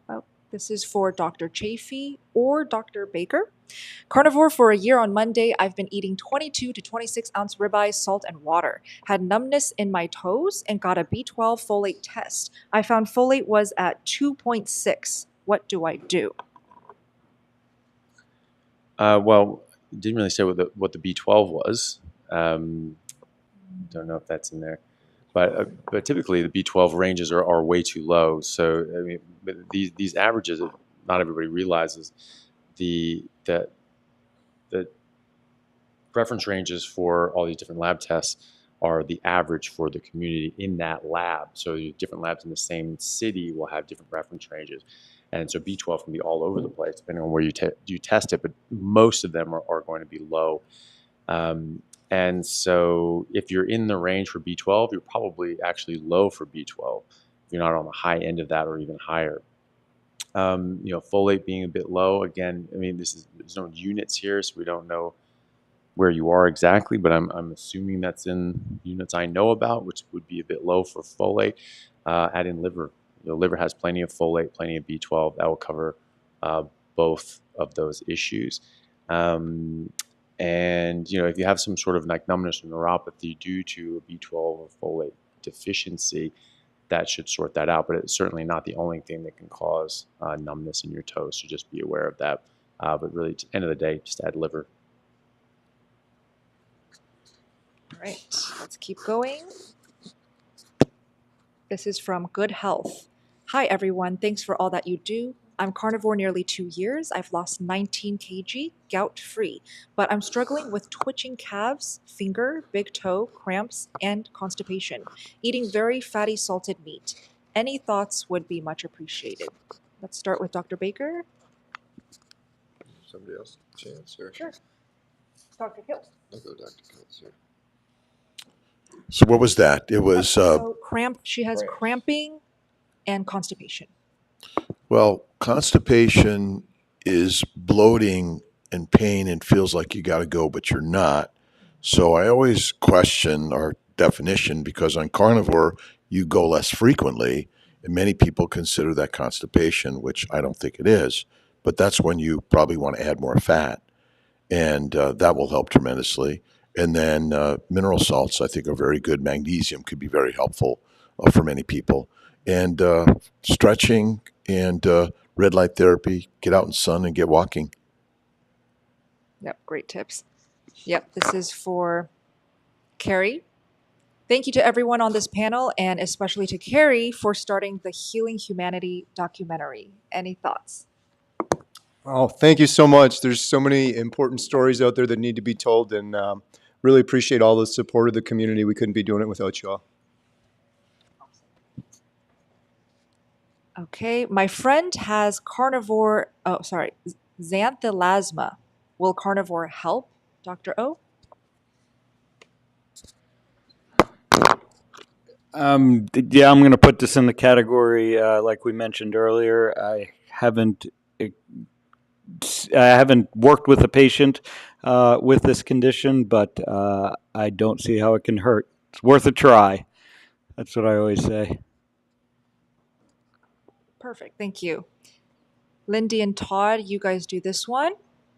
Oh, this is for Dr. Chaffee or Dr. Baker. Carnivore for a year on Monday. I've been eating 22 to 26 ounce ribeye, salt, and water. Had numbness in my toes and got a B12 folate test. I found folate was at 2.6. What do I do? Well, didn't really say what the B12 was. Don't know if that's in there, but typically the B12 ranges are way too low. So I mean, but these averages, not everybody realizes the reference ranges for all these different lab tests are the average for the community in that lab. So different labs in the same city will have different reference ranges. And so B12 can be all over the place depending on where you test it, but most of them are going to be low. And so if you're in the range for B12, you're probably actually low for B12. You're not on the high end of that or even higher. Folate being a bit low, again, I mean, there's no units here, so we don't know where you are exactly, but I'm assuming that's in units I know about, which would be a bit low for folate. Add in liver. The liver has plenty of folate, plenty of B12. That will cover both of those issues. And if you have some sort of like numbness or neuropathy due to a B12 or folate deficiency, that should sort that out. But it's certainly not the only thing that can cause numbness in your toes. So just be aware of that. But really, at the end of the day, just add liver. All right, let's keep going. This is from Good Health. Hi, everyone. Thanks for all that you do. I'm carnivore nearly 2 years. I've lost 19 kg, gout-free, but I'm struggling with twitching calves, finger, big toe, cramps, and constipation. Eating very fatty salted meat. Any thoughts would be much appreciated. Let's start with Dr. Baker. Somebody else chance or? Sure. Dr. Kiltz. I'll go Dr. Kiltz here. So what was that? It was So she has cramping and constipation. well, constipation is bloating and pain and feels like you got to go, but you're not. So I always question our definition because on carnivore, you go less frequently, and many people consider that constipation, which I don't think it is. But that's when you probably want to add more fat, and that will help tremendously. And then mineral salts, I think, are very good. Magnesium could be very helpful for many people. And stretching and red light therapy, get out in the sun and get walking. Yep, great tips. Yep, this is for Kerry. Thank you to everyone on this panel, and especially to Kerry for starting the Healing Humanity documentary. Any thoughts? Oh, thank you so much. There's so many important stories out there that need to be told, and really appreciate all the support of the community. We couldn't be doing it without you all. Okay, my friend has xanthelasma. Will carnivore help, Dr. O? I'm going to put this in the category like we mentioned earlier. I haven't worked with a patient with this condition, but I don't see how it can hurt. It's worth a try. That's what I always say. Perfect, thank you. Lindy and Todd, you guys do this one.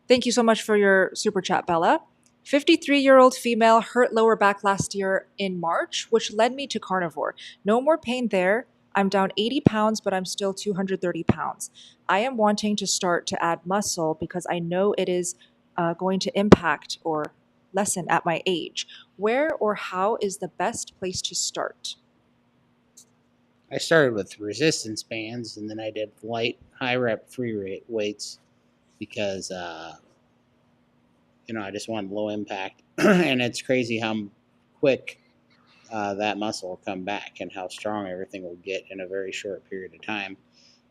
Thank you so much for your super chat, Bella. 53-year-old female hurt lower back last year in March, which led me to carnivore. No more pain there. I'm down 80 pounds, but I'm still 230 pounds. I am wanting to start to add muscle because I know it is going to impact or lessen at my age. Where or how is the best place to start? I started with resistance bands, and then I did light, high rep free weights because I just wanted low impact. And it's crazy how quick that muscle will come back and how strong everything will get in a very short period of time.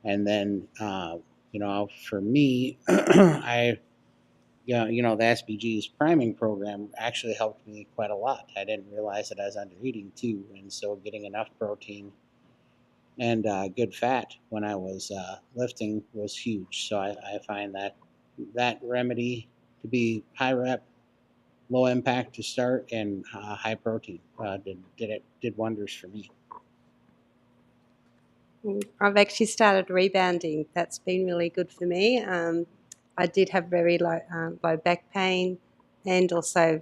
And then, for me, the SBG's priming program actually helped me quite a lot. I didn't realize that I was under eating too, and so getting enough protein and good fat when I was lifting was huge. So I find that remedy to be high rep, low impact to start, and high protein did wonders for me. I've actually started rebounding. That's been really good for me. I did have very low back pain, and also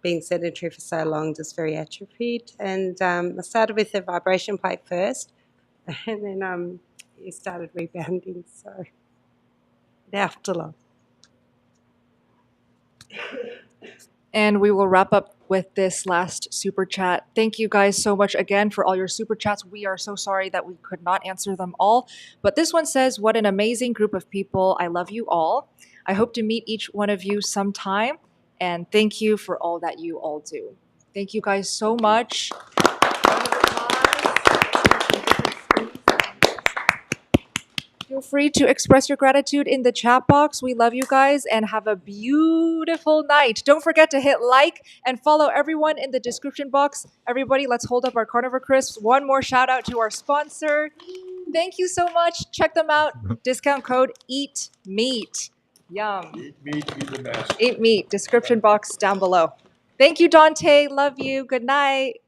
being sedentary for so long, just very atrophied. And I started with the vibration plate first, and then it started rebounding. So after long. And we will wrap up with this last super chat. Thank you guys so much again for all your super chats. We are so sorry that we could not answer them all. But this one says, what an amazing group of people. I love you all. I hope to meet each one of you sometime. And thank you for all that you all do. Thank you guys so much. Feel free to express your gratitude in the chat box. We love you guys and have a beautiful night. Don't forget to hit like and follow everyone in the description box. Everybody, let's hold up our Carnivore Crisps. One more shout out to our sponsor. Thank you so much. Check them out. Discount code EAT MEAT. Yum. Eat meat, be the best. Eat meat. Description box down below. Thank you, Dante. Love you. Good night.